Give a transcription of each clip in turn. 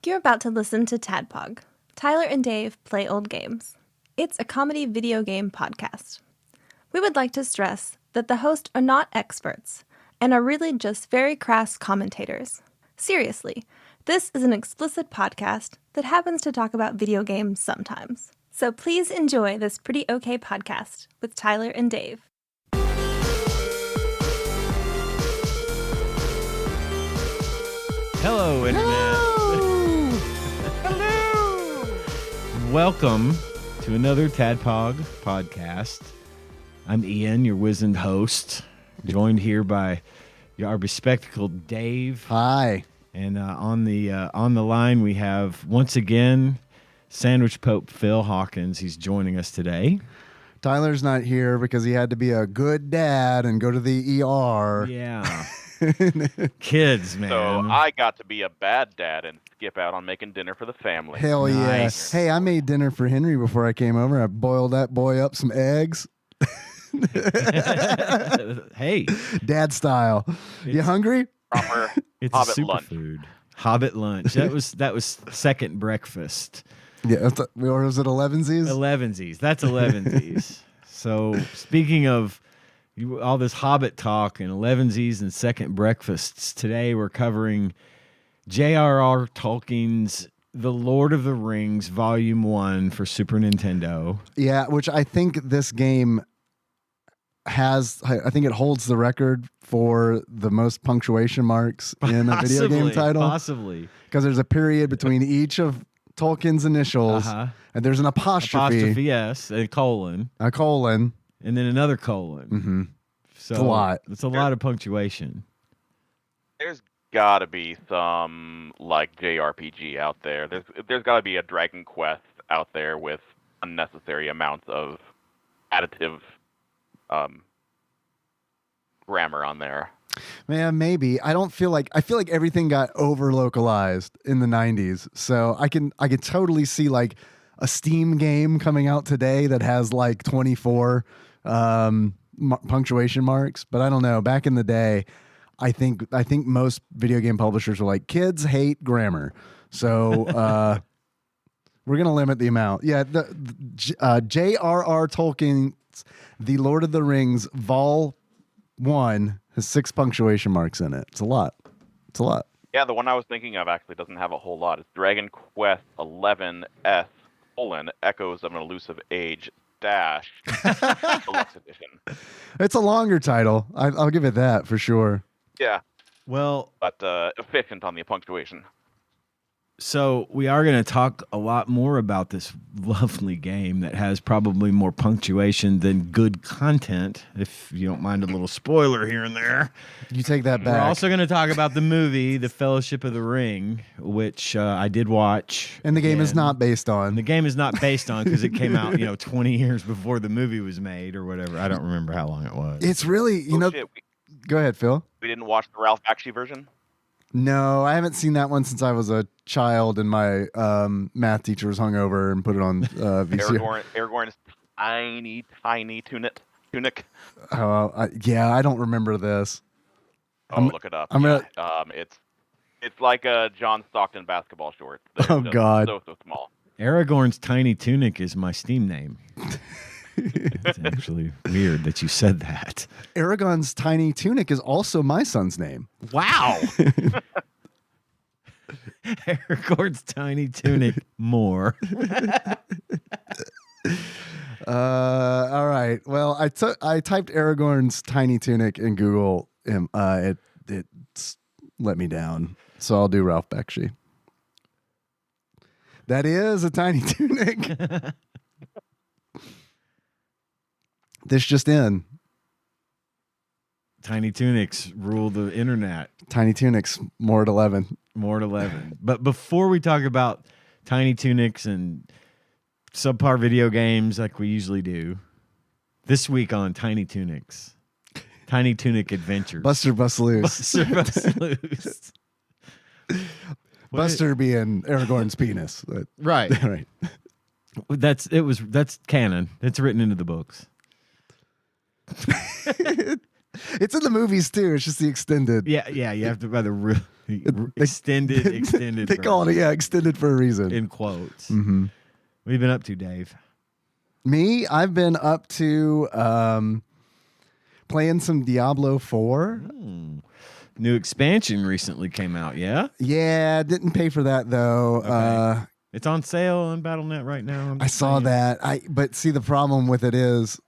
You're about to listen to TADPOG. Tyler and Dave play old games. It's a comedy video game podcast. We would like to stress that the hosts are not experts and are really just very crass commentators. Seriously, this is an explicit podcast that happens to talk about video games sometimes. So please enjoy this pretty okay podcast with Tyler and Dave. Hello, Internet. Welcome to another TADPOG podcast. I'm Ian, your wizened host, joined here by our bespectacled Dave. Hi. And on the line we have once again Sandwich Pope Phil Hawkins. He's joining us today. Tyler's not here because he had to be a good dad and go to the ER. Yeah. Kids, man. So I got to be a bad dad and skip out on making dinner for the family. Hell Nice. yeah. Hey, I made dinner for Henry before I came over. I boiled that boy up some eggs. Hey, Dad style. You hungry? Proper it's Hobbit a lunch. superfood. Hobbit lunch. That was second breakfast. Yeah. Or was it 11sies? Elevensies. That's elevensies. So speaking of all this Hobbit talk and elevensies and second breakfasts, today we're covering J.R.R. Tolkien's The Lord of the Rings Volume 1 for Super Nintendo. Yeah, which I think this game has, I think it holds the record for the most punctuation marks in a video game title. Possibly. Because there's a period between each of Tolkien's initials, and there's an apostrophe, yes, a colon, a colon, and then another colon. Mm-hmm. So It's a lot. It's a lot of punctuation. There's got to be some like JRPG out there. There's got to be a Dragon Quest out there with unnecessary amounts of additive grammar on there. Man, maybe. I feel like everything got over localized in the 90s. So I can totally see like a Steam game coming out today that has like 24 punctuation marks, but I don't know. Back in the day, I think most video game publishers were like, kids hate grammar. So we're going to limit the amount. Yeah, J.R.R. Tolkien's The Lord of the Rings Vol 1 has 6 punctuation marks in it. It's a lot. Yeah, the one I was thinking of actually doesn't have a whole lot. It's Dragon Quest 11S Echoes of an Elusive Age Deluxe Edition. It's a longer title. I'll give it that for sure. Yeah, Well, but efficient on the punctuation. so we are going to talk a lot more about this lovely game that has probably more punctuation than good content, if you don't mind a little spoiler here and there. You take that back. We're also going to talk about the movie, The Fellowship of the Ring, which I did watch. And the game is not based on. The game is not based on because it came out, 20 years before the movie was made or whatever. I don't remember how long it was. It's really, Shit, Go ahead, Phil. we didn't watch the Ralph Bakshi version. No, I haven't seen that one since I was a child and my math teacher was hungover and put it on VCR. Aragorn's tiny tunic. Yeah, I don't remember this. Look it up. It's like a John Stockton basketball short. They're just God. so small. Aragorn's Tiny Tunic is my Steam name. It's actually weird that you said that. Aragorn's Tiny Tunic is also my son's name. Wow. Aragorn's Tiny Tunic more. All right. Well, I typed Aragorn's Tiny Tunic in Google. It let me down. So I'll do Ralph Bakshi. That is a tiny tunic. This just in. Tiny Tunics rule the internet. Tiny Tunics, more at 11. More at 11. But before we talk about Tiny Tunics and subpar video games like we usually do, this week on Tiny Tunics, Tiny Tunic Adventures. Buster Bust Loose. Buster Bust Loose. Buster being Aragorn's penis. Right. Right. That's canon. It's written into the books. It's in the movies too. It's just the extended. Yeah. You have to buy the real. Extended They call it extended for a reason. in quotes. Mm-hmm. What have you been up to, Dave? Me, I've been up to playing some Diablo 4. New expansion recently came out, yeah? Yeah, didn't pay for that though. Okay. It's on sale on Battle.net right now. I saw that. But see, the problem with it is,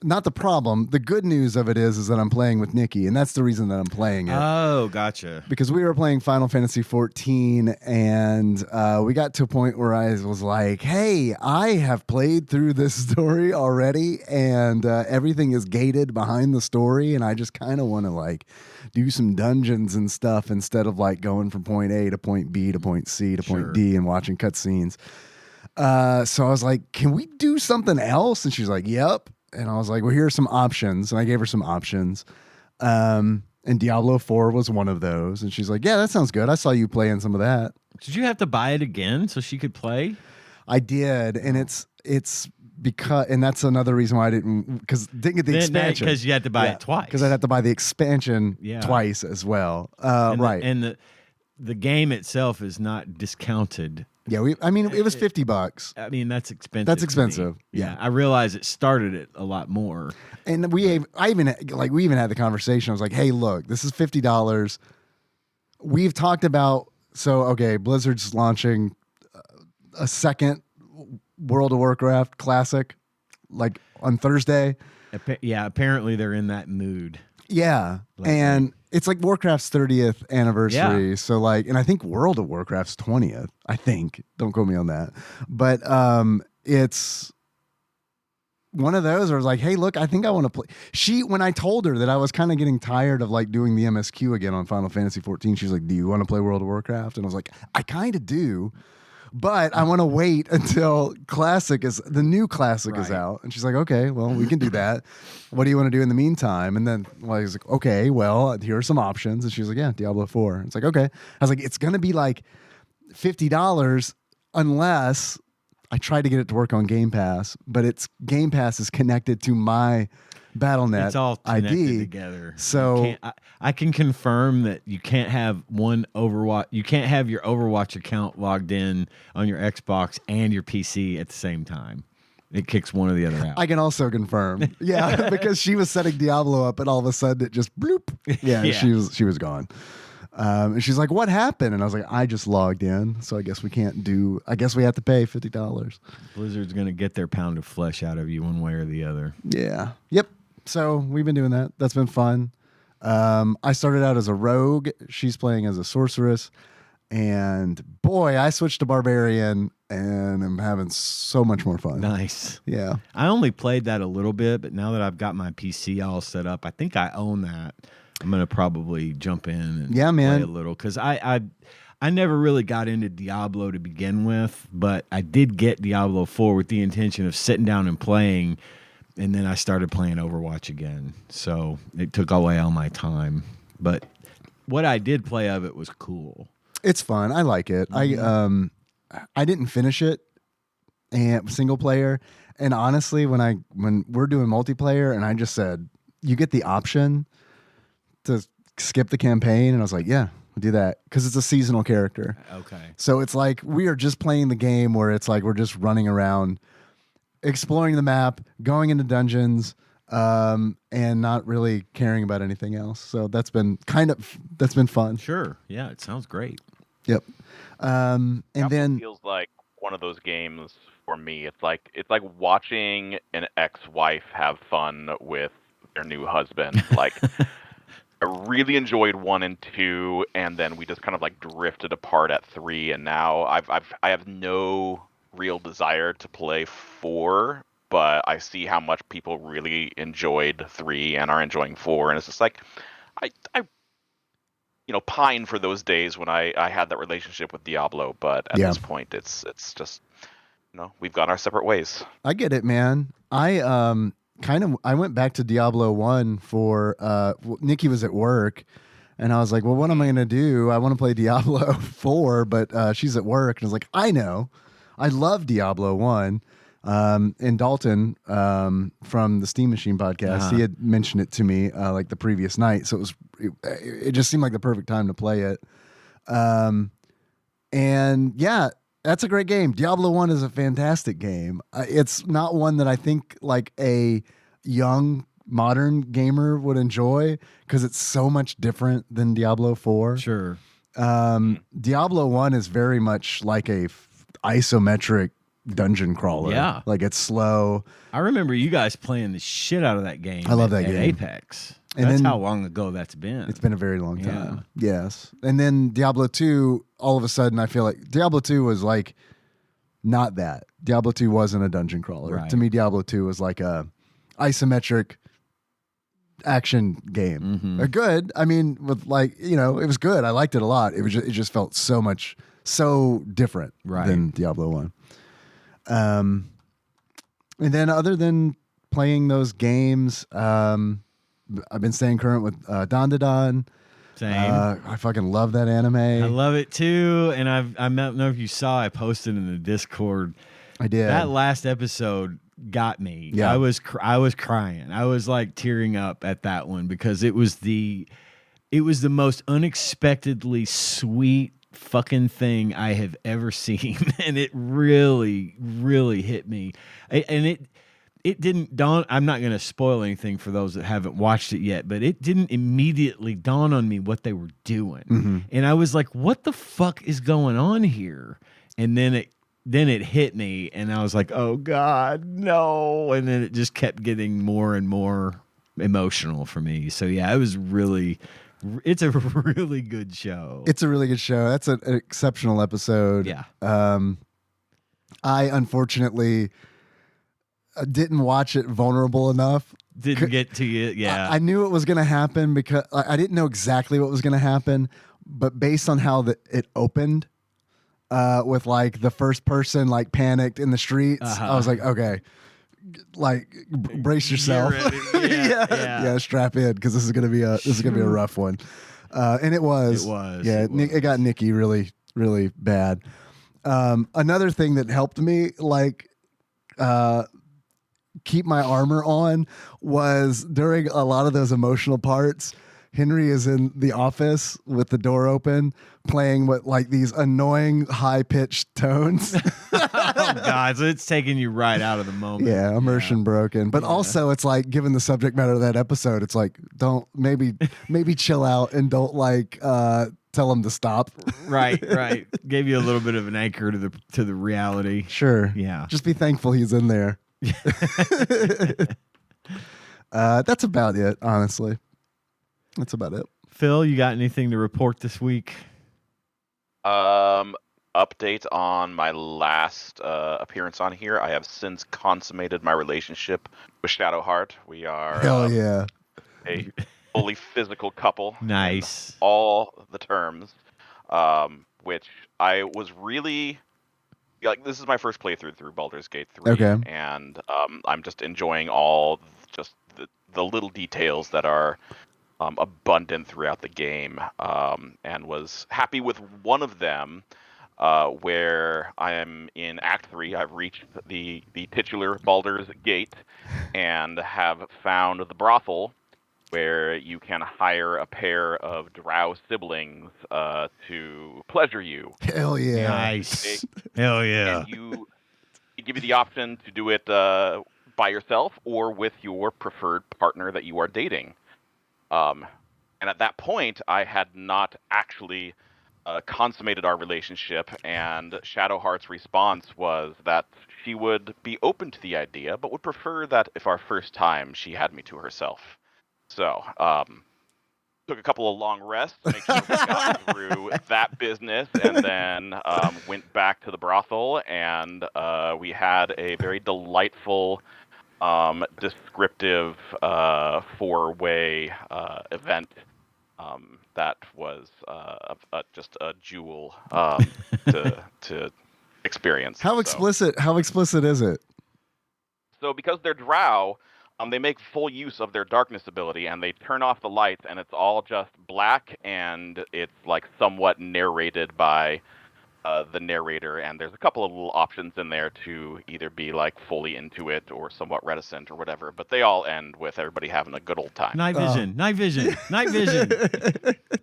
not the problem. The good news of it is that I'm playing with Nikki, and that's the reason that I'm playing it. Oh, gotcha. Because we were playing Final Fantasy 14, and we got to a point where I was like, "Hey, I have played through this story already, and everything is gated behind the story, and I just kind of want to like do some dungeons and stuff instead of like going from point A to point B to point C to point D and watching cutscenes." So I was like, "Can we do something else?" And she's like, "Yep." And I was like, well, here are some options. And I gave her some options. And Diablo 4 was one of those. And she's like, yeah, that sounds good. I saw you playing some of that. Did you have to buy it again so she could play? I did. And it's because, and that's another reason why I didn't get the expansion. Because you had to buy it twice. Because I'd have to buy the expansion twice as well. Right. And the game itself is not discounted. Yeah, it was $50. I mean, that's expensive. That's expensive. Yeah, I realize it started it a lot more. And we even had the conversation. I was like, "Hey, look, this is $50. We've talked about Blizzard's launching a second World of Warcraft classic, like on Thursday. Yeah, apparently they're in that mood. Yeah, and it's like Warcraft's 30th anniversary. Yeah. So and I think World of Warcraft's 20th. I think. Don't quote me on that. But it's one of those where I was like, hey, look, I think I want to play. When I told her that I was kind of getting tired of like doing the MSQ again on Final Fantasy 14, she's like, do you want to play World of Warcraft? And I was like, I kind of do. But I want to wait until the new classic is out. And she's like, okay, well, we can do that. What do you want to do in the meantime? And then I was like, okay, well, here are some options. And she's like, yeah, Diablo 4. It's like, okay. I was like, it's going to be like $50 unless I tried to get it to work on Game Pass, but Game Pass is connected to my Battle.net it's all connected ID together. So I can confirm that you can't have one Overwatch. You can't have your Overwatch account logged in on your Xbox and your PC at the same time. It kicks one or the other out. I can also confirm, yeah, because she was setting Diablo up, and all of a sudden it just bloop. Yeah. She was gone. And she's like, "What happened?" And I was like, "I just logged in, so I guess we can't do. I guess we have to pay $50." Blizzard's gonna get their pound of flesh out of you one way or the other. Yeah. Yep. So we've been doing that. That's been fun. I started out as a rogue. She's playing as a sorceress. And boy, I switched to barbarian and I'm having so much more fun. Nice. Yeah. I only played that a little bit, but now that I've got my PC all set up, I think I own that. I'm going to probably jump in and play a little. Because I never really got into Diablo to begin with, but I did get Diablo 4 with the intention of sitting down and playing. And then I started playing Overwatch again. So it took away all my time. But what I did play of it was cool. It's fun. I like it. Mm-hmm. I didn't finish it and single player. And honestly, when we're doing multiplayer and I just said, you get the option to skip the campaign. And I was like, yeah, we'll do that. Because it's a seasonal character. Okay. So it's like we are just playing the game where it's like we're just running around, exploring the map, going into dungeons, and not really caring about anything else. So that's been fun. Sure. Yeah, it sounds great. Yep. And then feels like one of those games for me. It's like watching an ex-wife have fun with their new husband. Like I really enjoyed 1 and 2, and then we just kind of like drifted apart at 3, and now I have no real desire to play 4, but I see how much people really enjoyed 3 and are enjoying 4, and it's just like I pine for those days when I had that relationship with Diablo, but at this point it's just we've gone our separate ways. I get it, man. I went back to Diablo 1 for Nikki was at work, and I was like, well, what am I going to do? I want to play Diablo 4, but she's at work, and I was like, I know. I love Diablo 1. And Dalton from the Steam Machine podcast, he had mentioned it to me like the previous night, so it just seemed like the perfect time to play it. And yeah, that's a great game. Diablo 1 is a fantastic game. It's not one that I think like a young modern gamer would enjoy because it's so much different than Diablo 4. Sure. Diablo 1 is very much like a isometric dungeon crawler. Yeah. Like it's slow. I remember you guys playing the shit out of that game. I love that at game. Apex. And that's then- how long ago that's been. It's been a very long time. Yes. And then Diablo 2, all of a sudden, I feel like Diablo 2 was like not that. Diablo 2 wasn't a dungeon crawler. Right. To me, Diablo 2 was like a isometric action game. Good. I mean, with like, you know, it was good. I liked it a lot. It just felt so different than Diablo 1. And then other than playing those games, I've been staying current with Dandadan. Same. I fucking love that anime. I love it too. And I don't know if you saw, I posted in the Discord. I did. That last episode got me. Yeah. I was crying. I was like tearing up at that one because it was the most unexpectedly sweet fucking thing I have ever seen, and it really, really hit me. And it didn't dawn. I'm not going to spoil anything for those that haven't watched it yet, but it didn't immediately dawn on me what they were doing, and I was like, "What the fuck is going on here?" And then it hit me, and I was like, "Oh God, no!" And then it just kept getting more and more emotional for me. So yeah, it's a really good show. It's a really good show. That's an exceptional episode. Yeah. I unfortunately didn't watch it vulnerable enough. Didn't get to it. Yeah. I knew it was going to happen because I didn't know exactly what was going to happen, but based on how it opened, with like the first person like panicked in the streets, I was like, okay, like brace yourself. Yeah, strap in because this is gonna be a rough one, and it was. Yeah, it got Nikki really, really bad. Another thing that helped me like keep my armor on was during a lot of those emotional parts. Henry is in the office with the door open, playing with like these annoying high-pitched tones. Oh God! So it's taking you right out of the moment. Yeah, immersion broken. But also, it's like, given the subject matter of that episode, it's like, don't maybe chill out and don't like tell him to stop. Right. Gave you a little bit of an anchor to the reality. Sure. Yeah. Just be thankful he's in there. That's about it, honestly. That's about it. Phil, you got anything to report this week? Update on my last appearance on here. I have since consummated my relationship with Shadowheart. We are Hell yeah. a fully physical couple. Nice. In all the terms, which I was really like. This is my first playthrough through Baldur's Gate 3. Okay. And I'm just enjoying all just the little details that are abundant throughout the game, and was happy with one of them, where I am in Act 3. I've reached the titular Baldur's Gate and have found the brothel where you can hire a pair of drow siblings to pleasure you. Hell yeah. Nice. Hell yeah. And you give you the option to do it by yourself or with your preferred partner that you are dating. And at that point, I had not actually consummated our relationship, and Shadowheart's response was that she would be open to the idea, but would prefer that if our first time she had me to herself. So, took a couple of long rests to make sure we got through that business, and then went back to the brothel, and we had a very delightful descriptive four-way event that was just a jewel to experience. How explicit is it? So because they're drow, they make full use of their darkness ability, and they turn off the lights, and it's all just black, and it's like somewhat narrated by the narrator, and there's a couple of little options in there to either be like fully into it or somewhat reticent or whatever, but they all end with everybody having a good old time. Night vision, night vision, night vision.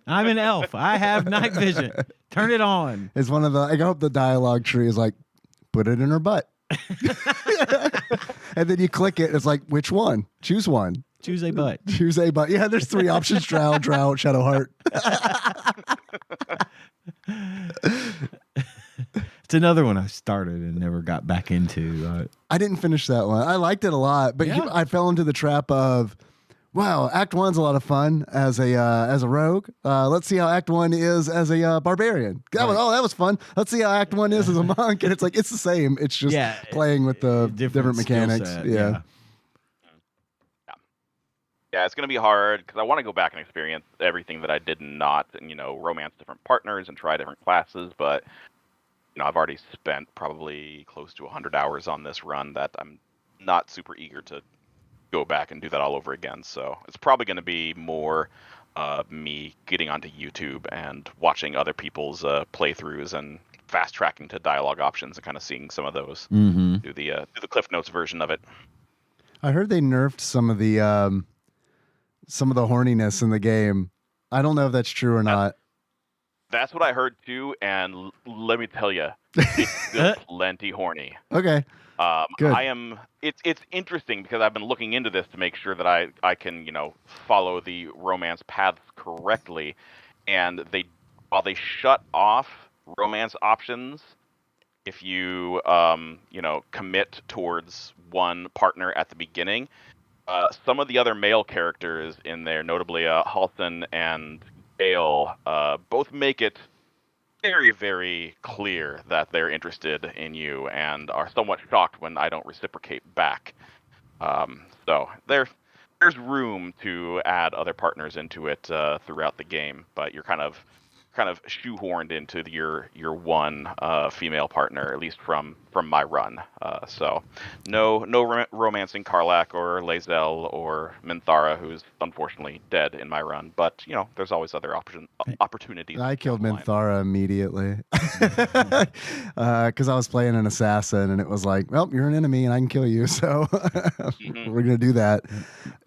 I'm an elf. I have night vision. Turn it on. It's one of the. I hope the dialogue tree is like, put it in her butt, and then you click it. It's like, which one? Choose one. Choose a butt. Choose a butt. Yeah, there's 3 options: drow, Shadowheart. It's another one I started and never got back into. I didn't finish that one. I liked it a lot, but Yeah. I fell into the trap of, wow, Act 1's a lot of fun as a rogue. Let's see how Act 1 is as a barbarian. That was fun. Let's see how Act 1 is as a monk. And it's like, it's the same. It's just playing with the different skill mechanics. set, Yeah. Yeah, it's going to be hard because I want to go back and experience everything that I did not, and romance different partners and try different classes. But I've already spent probably close to 100 hours on this run that I'm not super eager to go back and do that all over again. So it's probably going to be more me getting onto YouTube and watching other people's playthroughs and fast tracking to dialogue options and kind of seeing some of those. Mm-hmm. Do the Cliff Notes version of it. I heard they nerfed some of the horniness in the game. I don't know if that's true or not. That's what I heard too, and let me tell you, it's still plenty horny. Okay. Good. It's interesting because I've been looking into this to make sure that I can follow the romance paths correctly, and while they shut off romance options if you commit towards one partner at the beginning, some of the other male characters in there, notably Halton and Gale, both make it very, very clear that they're interested in you and are somewhat shocked when I don't reciprocate back. So there's room to add other partners into it throughout the game, but you're kind of shoehorned into your one female partner, at least from my run. So no romancing Karlak or Lae'zel or Minthara, who's unfortunately dead in my run. But there's always other opportunities. I killed Minthara immediately because I was playing an assassin, and it was like, well, you're an enemy, and I can kill you, so we're gonna do that.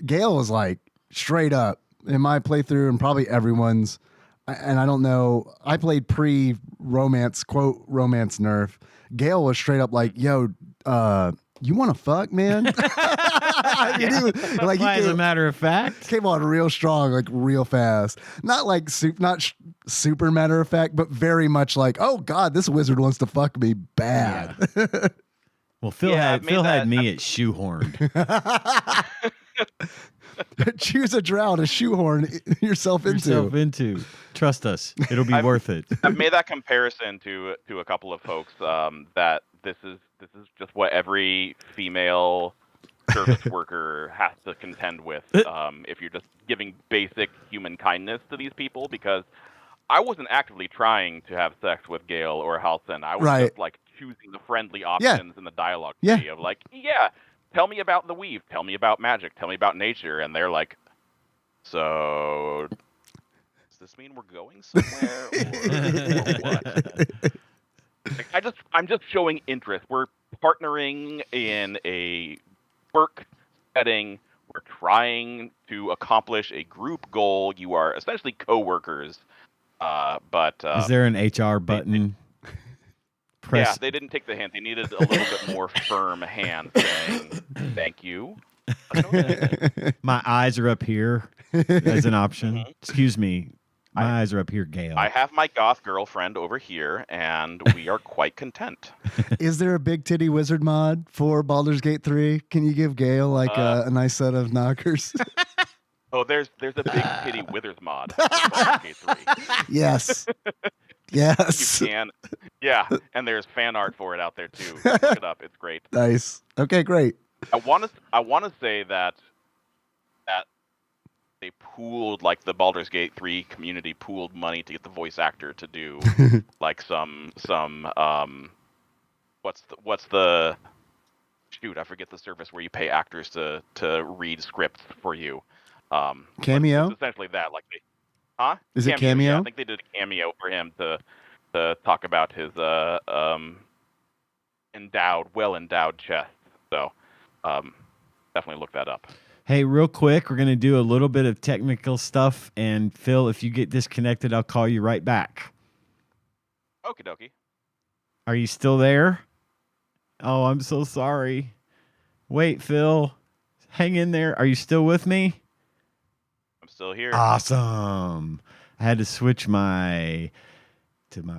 Gale was like straight up in my playthrough, and probably everyone's. And I don't know, I played pre-romance, quote, romance nerf. Gale was straight up like, yo, you want to fuck, man? As a matter of fact. Came on real strong, like real fast. Not like super matter of fact, but very much like, oh, God, this wizard wants to fuck me bad. Yeah. Well, Phil had me at shoehorned. Choose a drow to shoehorn yourself into. Trust us, it'll be worth it. I've made that comparison to a couple of folks that this is just what every female service worker has to contend with if you're just giving basic human kindness to these people. Because I wasn't actively trying to have sex with Gale or Halton. I was just like choosing the friendly options in the dialogue tree of like, tell me about the weave, tell me about magic, tell me about nature, and they're like, so does this mean we're going somewhere or what? Like, I'm just showing interest. We're partnering in a work setting. We're trying to accomplish a group goal. You are essentially co-workers. But is there an HR button? Yeah, they didn't take the hint. They needed a little bit more firm hand saying, thank you. My eyes are up here as an option. Mm-hmm. Excuse me. My eyes are up here, Gale. I have my goth girlfriend over here, and we are quite content. Is there a big titty wizard mod for Baldur's Gate 3? Can you give Gale like a nice set of knockers? Oh, there's a big titty withers mod for Baldur's Gate 3. Yes. Yes. You can. Yeah, and there's fan art for it out there too. Look it up. It's great. Nice. Okay, great. I want to say that they pooled, like the Baldur's Gate 3 community pooled money to get the voice actor to do like some what's the shoot, I forget the service where you pay actors to read scripts for you. Cameo? It's essentially that, like Huh? Is it Cameo? Yeah, I think they did a cameo for him to to talk about his well-endowed chest. So definitely look that up. Hey, real quick, we're going to do a little bit of technical stuff. And Phil, if you get disconnected, I'll call you right back. Okie dokie. Are you still there? Oh, I'm so sorry. Wait, Phil. Hang in there. Are you still with me? I'm still here. Awesome. I had to switch to my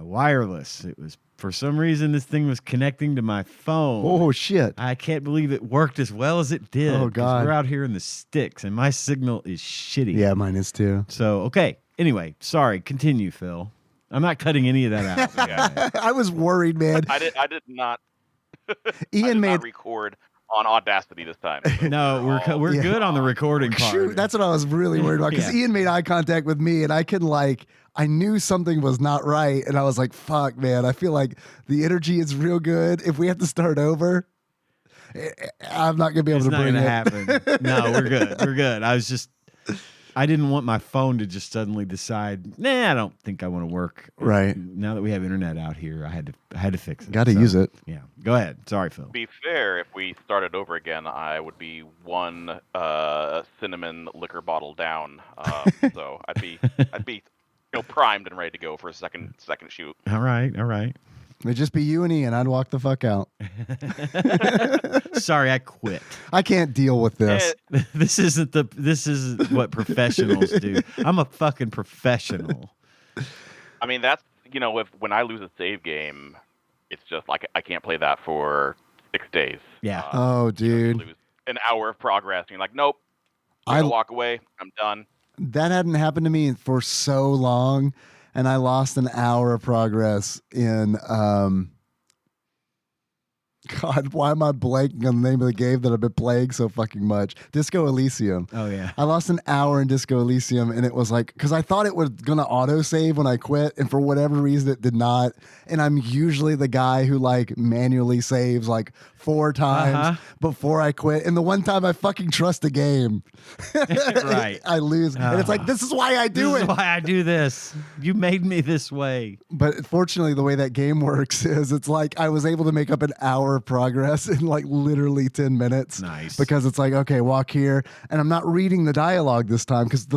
wireless. It was, for some reason, this thing was connecting to my phone. Oh shit! I can't believe it worked as well as it did. Oh, 'cause God. we're out here in the sticks, and my signal is shitty. Yeah, mine is too. So, okay. Anyway, sorry. Continue, Phil. I'm not cutting any of that out. Yeah. I was worried, man. I did not. I Ian did made. not record on Audacity this time. So No, we're Yeah. good on the recording part. Shoot, that's what I was really worried about because Yeah. Ian made eye contact with me, and I knew something was not right, and I was like, "Fuck, man! I feel like the energy is real good. If we have to start over, I'm not gonna be able It's to not bring going to it." happen. No, we're good. We're good. I didn't want my phone to just suddenly decide, I don't think I want to work. Right. Now that we have internet out here, I had to fix it. Got to So, use it. Yeah. Go ahead. Sorry, Phil. to be fair, if we started over again, I would be one cinnamon liquor bottle down. So I'd be primed and ready to go for a second shoot. All right. It'd just be you and Ian. I'd walk the fuck out. Sorry, I quit. I can't deal with this. This isn't what professionals do. I'm a fucking professional. I mean, that's when I lose a save game, it's just like I can't play that for 6 days. Yeah. Oh, You dude, lose an hour of progress, and you're like, nope. I I walk away. I'm done. that hadn't happened to me for so long, and I lost an hour of progress in God, why am I blanking on the name of the game that I've been playing so fucking much? Disco Elysium. Oh yeah. I lost an hour in Disco Elysium, and it was like, because I thought it was going to auto save when I quit, and for whatever reason it did not. And I'm usually the guy who like manually saves like 4 times before I quit. And the one time I fucking trust a game, Right. I lose. And it's like, this is why I do This it. is why I do this. You made me this way. But fortunately, the way that game works is it's like I was able to make up an hour of progress in like literally 10 minutes. Nice. Because it's like, okay, walk here. And I'm not reading the dialogue this time because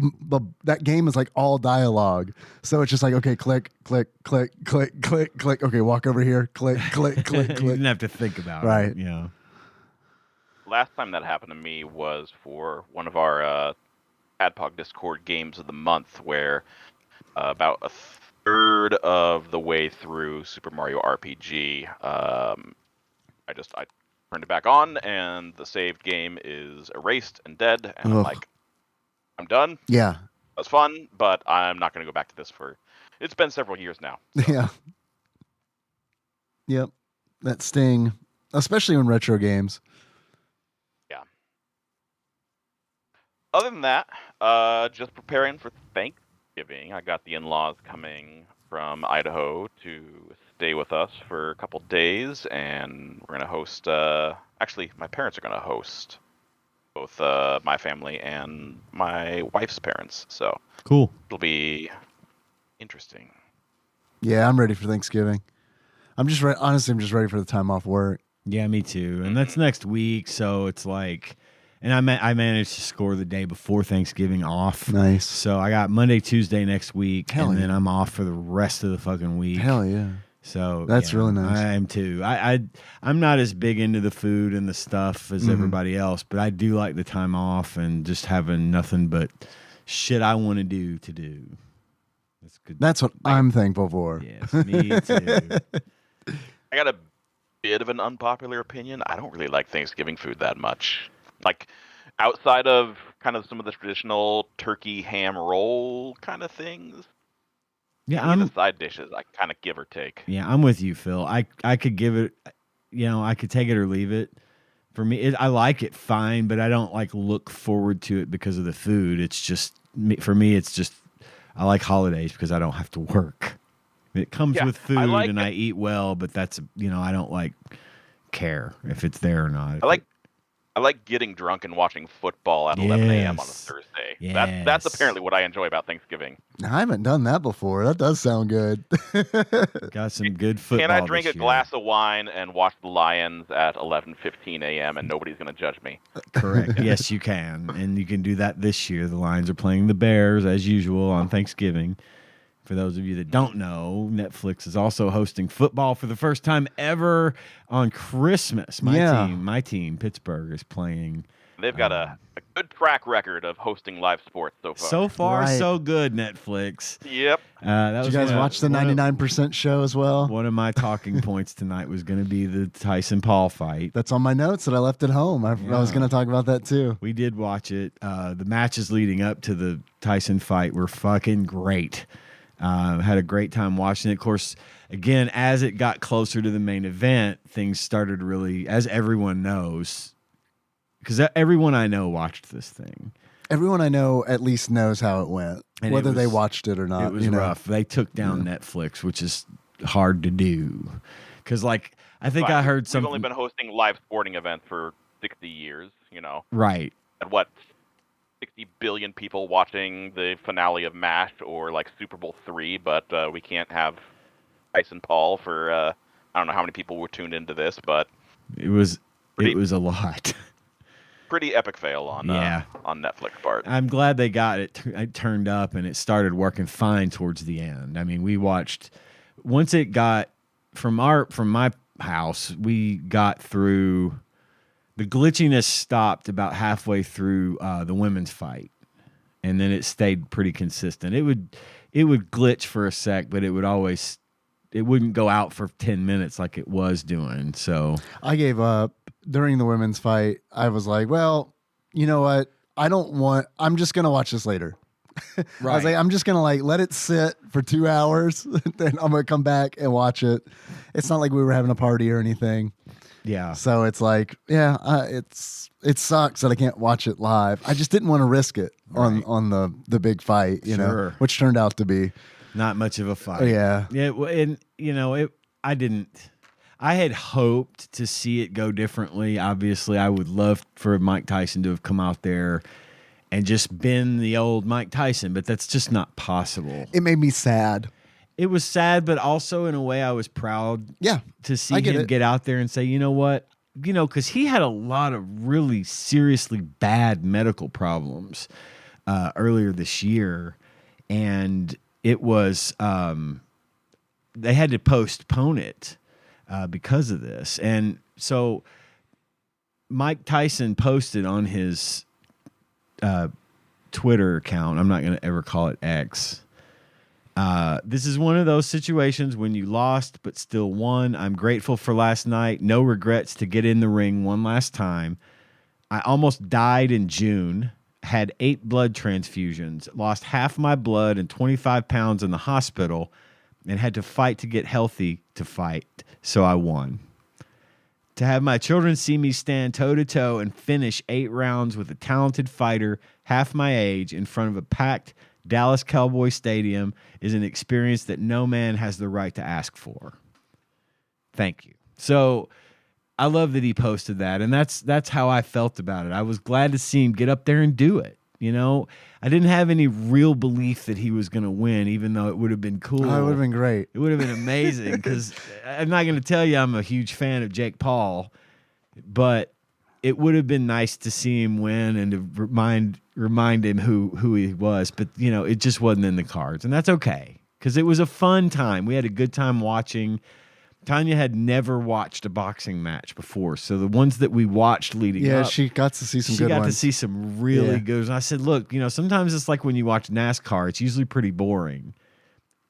that game is like all dialogue. So it's just like, okay, click, click, click, click, click, click. Okay, walk over here. Click, click, click, You click. didn't have to think about Right. it. Yeah. Last time that happened to me was for one of our TADPOG Discord games of the month, where about a third of the way through Super Mario RPG, I turned it back on, and the saved game is erased and dead, and I'm Ugh. like, I'm done. Yeah. That was fun, but I'm not going to go back to this it's been several years now. Yeah. Yep. That sting, especially in retro games. Other than that, just preparing for Thanksgiving. I got the in-laws coming from Idaho to stay with us for a couple days, and we're going to host, actually, my parents are going to host both my family and my wife's parents, so Cool. it'll be interesting. Yeah, I'm ready for Thanksgiving. Honestly, I'm just ready for the time off work. Yeah, me too. And that's next week, so it's like, and I managed to score the day before Thanksgiving off. Nice. So I got Monday, Tuesday next week, Hell and yeah. then I'm off for the rest of the fucking week. Hell yeah. So That's yeah, really nice. I am too. I'm not as big into the food and the stuff as everybody else, but I do like the time off and just having nothing but shit I want to do. That's good. That's what I'm thankful for. Yes, me too. I got a bit of an unpopular opinion. I don't really like Thanksgiving food that much. Like, outside of kind of some of the traditional turkey ham roll kind of things, Yeah, the side dishes, I kind of give or take. Yeah, I'm with you, Phil. I could give it, I could take it or leave it. For me, I like it fine, but I don't like look forward to it because of the food. It's just for me. It's just I like holidays because I don't have to work. It comes with food, and I eat well, but that's I don't like care if it's there or not. I I like getting drunk and watching football at 11 a.m. on a Yes. Thursday. Yes. That's apparently what I enjoy about Thanksgiving. I haven't done that before. That does sound good. Got some good football. Can I drink this a year. glass of wine and watch the Lions at 11:15 a.m. and nobody's going to judge me? Correct. Yes, you can. And you can do that this year. The Lions are playing the Bears, as usual, on Thanksgiving. For those of you that don't know, Netflix is also hosting football for the first time ever on Christmas. My team, Pittsburgh, is playing. They've got a good track record of hosting live sports so far. So far, Right. so good, Netflix. Yep. That Did you guys watch the 99% show as well? One of my talking points tonight was going to be the Tyson Paul fight. That's on my notes that I left at home. I was going to talk about that too. We did watch it. The matches leading up to the Tyson fight were fucking great. Had a great time watching it. Of course, again, as it got closer to the main event, things started really, as everyone knows, because everyone I know watched this thing. Everyone I know at least knows how it went, And whether it they was- watched it or not. It was rough. They took down Netflix, which is hard to do. Because, like, I think Fine. I heard We've only something. been hosting live sporting events for 60 years, Right. And what, 60 billion people watching the finale of MASH or like Super Bowl III, but we can't have Tyson Paul for I don't know how many people were tuned into this, but It was Pretty- it was a lot. pretty epic fail on Netflix part. I'm glad they got it, it turned up and it started working fine towards the end. I mean, we watched once it got from my house, we got through the glitchiness stopped about halfway through the women's fight. And then it stayed pretty consistent. It would glitch for a sec, but it wouldn't go out for 10 minutes like it was doing. So I gave up during the women's fight. I was like, well, you know what? I'm just going to watch this later. I was like, I'm just going to let it sit for 2 hours. Then I'm going to come back and watch it. It's not like we were having a party or anything. yeah. So it's like, it sucks that I can't watch it live. I just didn't want to risk it on the big fight, you know, Sure. which turned out to be. Not much of a fight. Yeah. Yeah. And I had hoped to see it go differently. Obviously, I would love for Mike Tyson to have come out there and just been the old Mike Tyson, but that's just not possible. It made me sad. It was sad, but also in a way I was proud Yeah. to see I get him it. get out there and say, you know what? Because he had a lot of really seriously bad medical problems earlier this year. And it was, they had to postpone it because of this. And so Mike Tyson posted on his Twitter account, I'm not going to ever call it X, this is one of those situations when you lost but still won. I'm grateful for last night. No regrets to get in the ring one last time. I almost died in June. Had 8 blood transfusions. Lost half my blood and 25 pounds in the hospital and had to fight to get healthy to fight. So I won. To have my children see me stand toe-to-toe and finish 8 rounds with a talented fighter half my age in front of a packed Dallas Cowboy Stadium is an experience that no man has the right to ask for. Thank you. So I love that he posted that, and that's how I felt about it. I was glad to see him get up there and do it. I didn't have any real belief that he was going to win, even though it would have been cool. Oh, it would have been great. It would have been amazing because I'm not going to tell you I'm a huge fan of Jake Paul, but it would have been nice to see him win and to remind him who he was. But, it just wasn't in the cards, and that's okay because it was a fun time. We had a good time watching. Tanya had never watched a boxing match before, so the ones that we watched leading up, she got to see some she good got ones. to see some really good ones. And I said, look, sometimes it's like when you watch NASCAR, it's usually pretty boring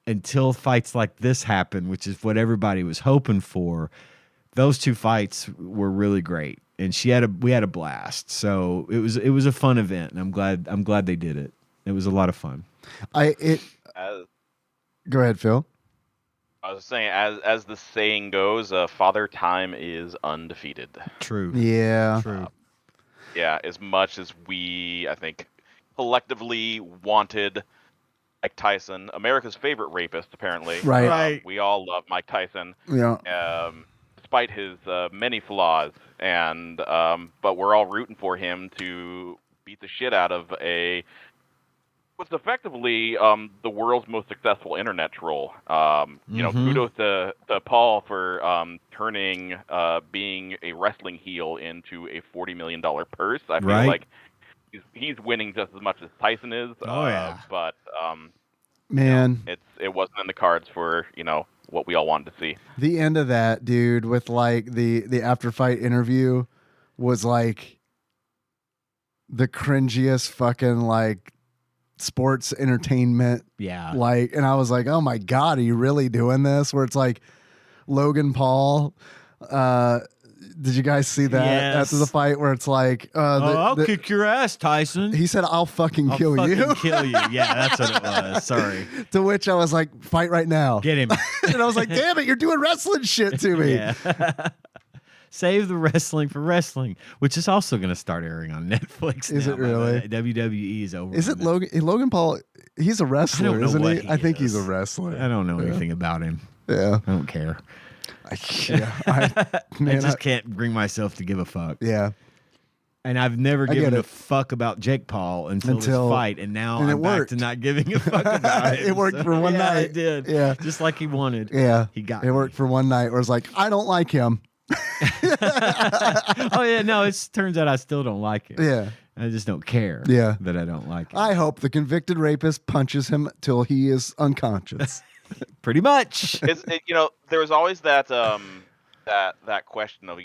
until fights like this happen, which is what everybody was hoping for. Those 2 fights were really great, and we had a blast. So it was a fun event, and I'm glad they did it. It was a lot of fun. Go ahead, Phil. I was saying, as the saying goes, Father Time is undefeated. True. Yeah. True. Yeah, as much as we, I think, collectively wanted Mike Tyson, America's favorite rapist, apparently. Right. We all love Mike Tyson. Yeah. despite his many flaws, and but we're all rooting for him to beat the shit out of what's effectively the world's most successful internet troll. Kudos to Paul for turning being a wrestling heel into a $40 million purse. I feel like he's winning just as much as Tyson is. But man, it wasn't in the cards for what we all wanted to see. The end of that, dude, with like the after fight interview was like the cringiest fucking like sports entertainment. Yeah. Like, and I was like, oh my God, are you really doing this? Where it's like Logan Paul. Did you guys see that after the fight where it's like, I'll kick your ass, Tyson. He said, I'll fucking kill you. Kill you. Yeah, that's what it was. Sorry. To which I was like, fight right now. Get him. And I was like, damn it, you're doing wrestling shit to me. Yeah. Save the wrestling for wrestling, which is also going to start airing on Netflix. Is now, it really? WWE is over. Is it Logan Paul? He's a wrestler, isn't he? I think he's a wrestler. I don't know anything about him. Yeah. I don't care. I just can't bring myself to give a fuck. Yeah. And I've never given a fuck about Jake Paul until this fight, and now I'm back to not giving a fuck about it. It worked for one night. It did. Yeah. Just like he wanted. Yeah. He got it worked for one night where it's like, I don't like him. Oh, yeah. No, it turns out I still don't like him. Yeah. I just don't care that I don't like him. I hope the convicted rapist punches him till he is unconscious. Pretty much. There was always that that question of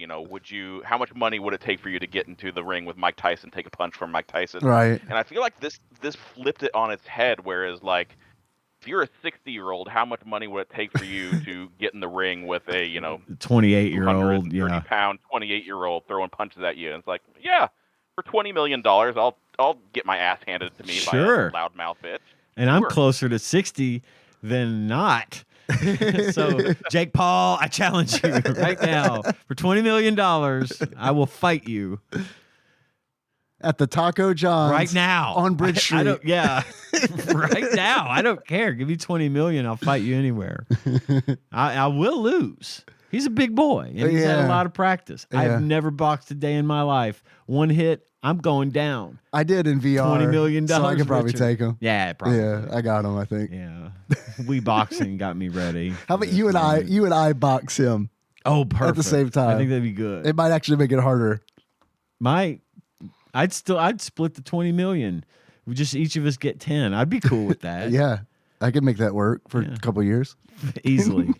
how much money would it take for you to get into the ring with Mike Tyson, take a punch from Mike Tyson, right? And I feel like this flipped it on its head, whereas like if you're a 60-year-old, how much money would it take for you to get in the ring with a 28-year-old, 30-pound 28-year-old throwing punches at you? And it's like, yeah, for $20 million, I'll get my ass handed to me by a loudmouth bitch. And I'm closer to 60 than not. So, Jake Paul, I challenge you right now. For $20 million, I will fight you. At the Taco John's. Right now. On Bridge Street. Right now. I don't care. Give me $20 million, I'll fight you anywhere. I will lose. He's a big boy, and he's had a lot of practice. Yeah. I've never boxed a day in my life. One hit, I'm going down. I did in VR. $20 million. So I could probably take him. Yeah, probably. Yeah, I got him, I think. Yeah. Wii boxing got me ready. How about you and I box him? Oh, perfect. At the same time. I think that'd be good. It might actually make it harder. I'd split the $20 million. We just each of us get 10. I'd be cool with that. Yeah. I could make that work for a couple years. Easily.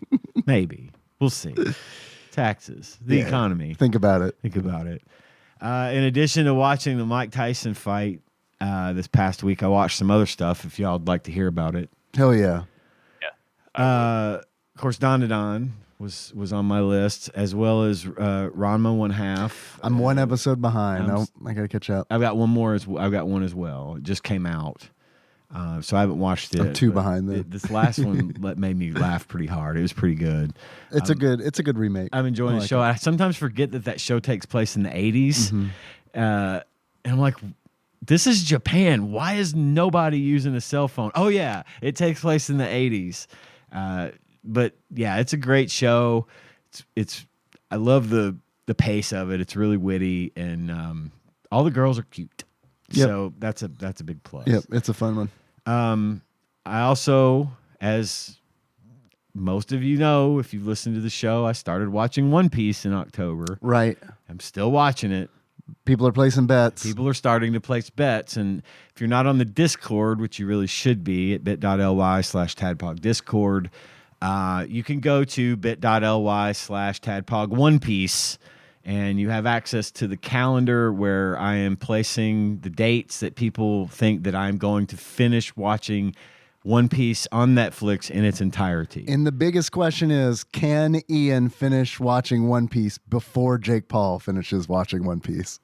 Maybe. We'll see. Taxes. The economy. Think about it. In addition to watching the Mike Tyson fight this past week, I watched some other stuff if y'all would like to hear about it. Hell yeah. Of course, Don to Don was on my list, as well as Ranma One Half. I'm one episode behind. I got to catch up. I've got one more. I've got one as well. It just came out. So I haven't watched it. I'm two behind then. This last one made me laugh pretty hard. It was pretty good. It's a good remake. I'm enjoying the show. I sometimes forget that show takes place in the 80s. Mm-hmm. And I'm like, this is Japan. Why is nobody using a cell phone? Oh, yeah, it takes place in the 80s. But yeah, it's a great show. I love the pace of it. It's really witty, and all the girls are cute. Yep. So that's a big plus. Yep, it's a fun one. I also, as most of you know, if you've listened to the show, I started watching One Piece in October. Right. I'm still watching it. People are placing bets. People are starting to place bets. And if you're not on the Discord, which you really should be at bit.ly/TADPOG Discord, you can go to bit.ly/TADPOG One Piece, and you have access to the calendar where I am placing the dates that people think that I'm going to finish watching One Piece on Netflix in its entirety. And the biggest question is, can Ian finish watching One Piece before Jake Paul finishes watching One Piece?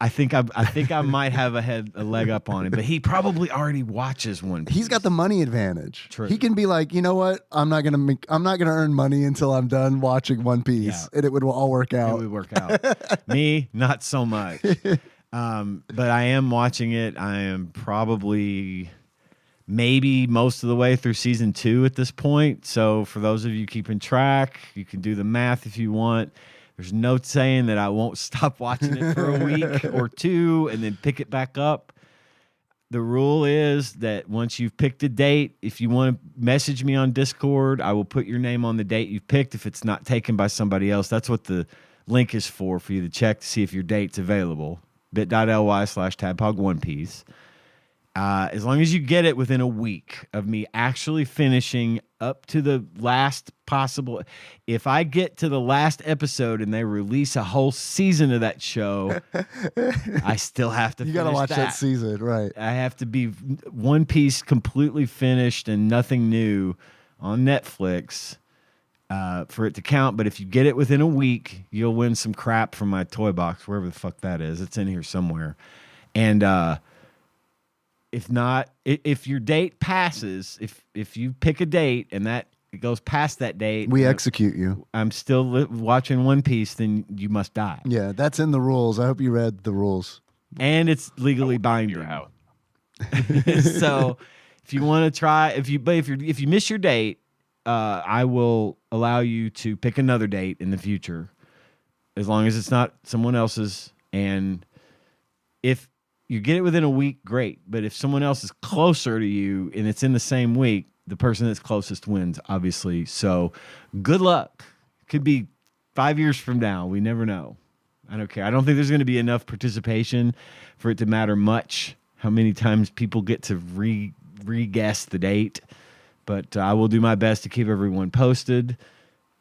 I think I might have a leg up on him, but he probably already watches One Piece. He's got the money advantage. True. He can be like, you know what? I'm not gonna earn money until I'm done watching One Piece, and it would all work out. It would work out. Me, not so much. But I am watching it. I am probably maybe most of the way through season 2 at this point. So for those of you keeping track, you can do the math if you want. There's no saying that I won't stop watching it for a week or two and then pick it back up. The rule is that once you've picked a date, if you want to message me on Discord, I will put your name on the date you've picked if it's not taken by somebody else. That's what the link is for you to check to see if your date's available. bit.ly/tadpog One Piece. As long as you get it within a week of me actually finishing up to the last possible. If I get to the last episode and they release a whole season of that show, I still have to You finish got to watch that season, right? I have to be One Piece completely finished and nothing new on Netflix for it to count. But if you get it within a week, you'll win some crap from my toy box, wherever the fuck that is. It's in here somewhere. And if not, if your date passes, if you pick a date and that it goes past that date, We execute you. I'm still watching One Piece, then you must die. Yeah, that's in the rules. I hope you read the rules. And it's legally binding. Your house. So if you want to try, if you miss your date, I will allow you to pick another date in the future, as long as it's not someone else's. And if you get it within a week, great. But if someone else is closer to you and it's in the same week, the person that's closest wins, obviously. So good luck. Could be 5 years from now. We never know. I don't care. I don't think there's going to be enough participation for it to matter much how many times people get to re-guess the date. But I will do my best to keep everyone posted.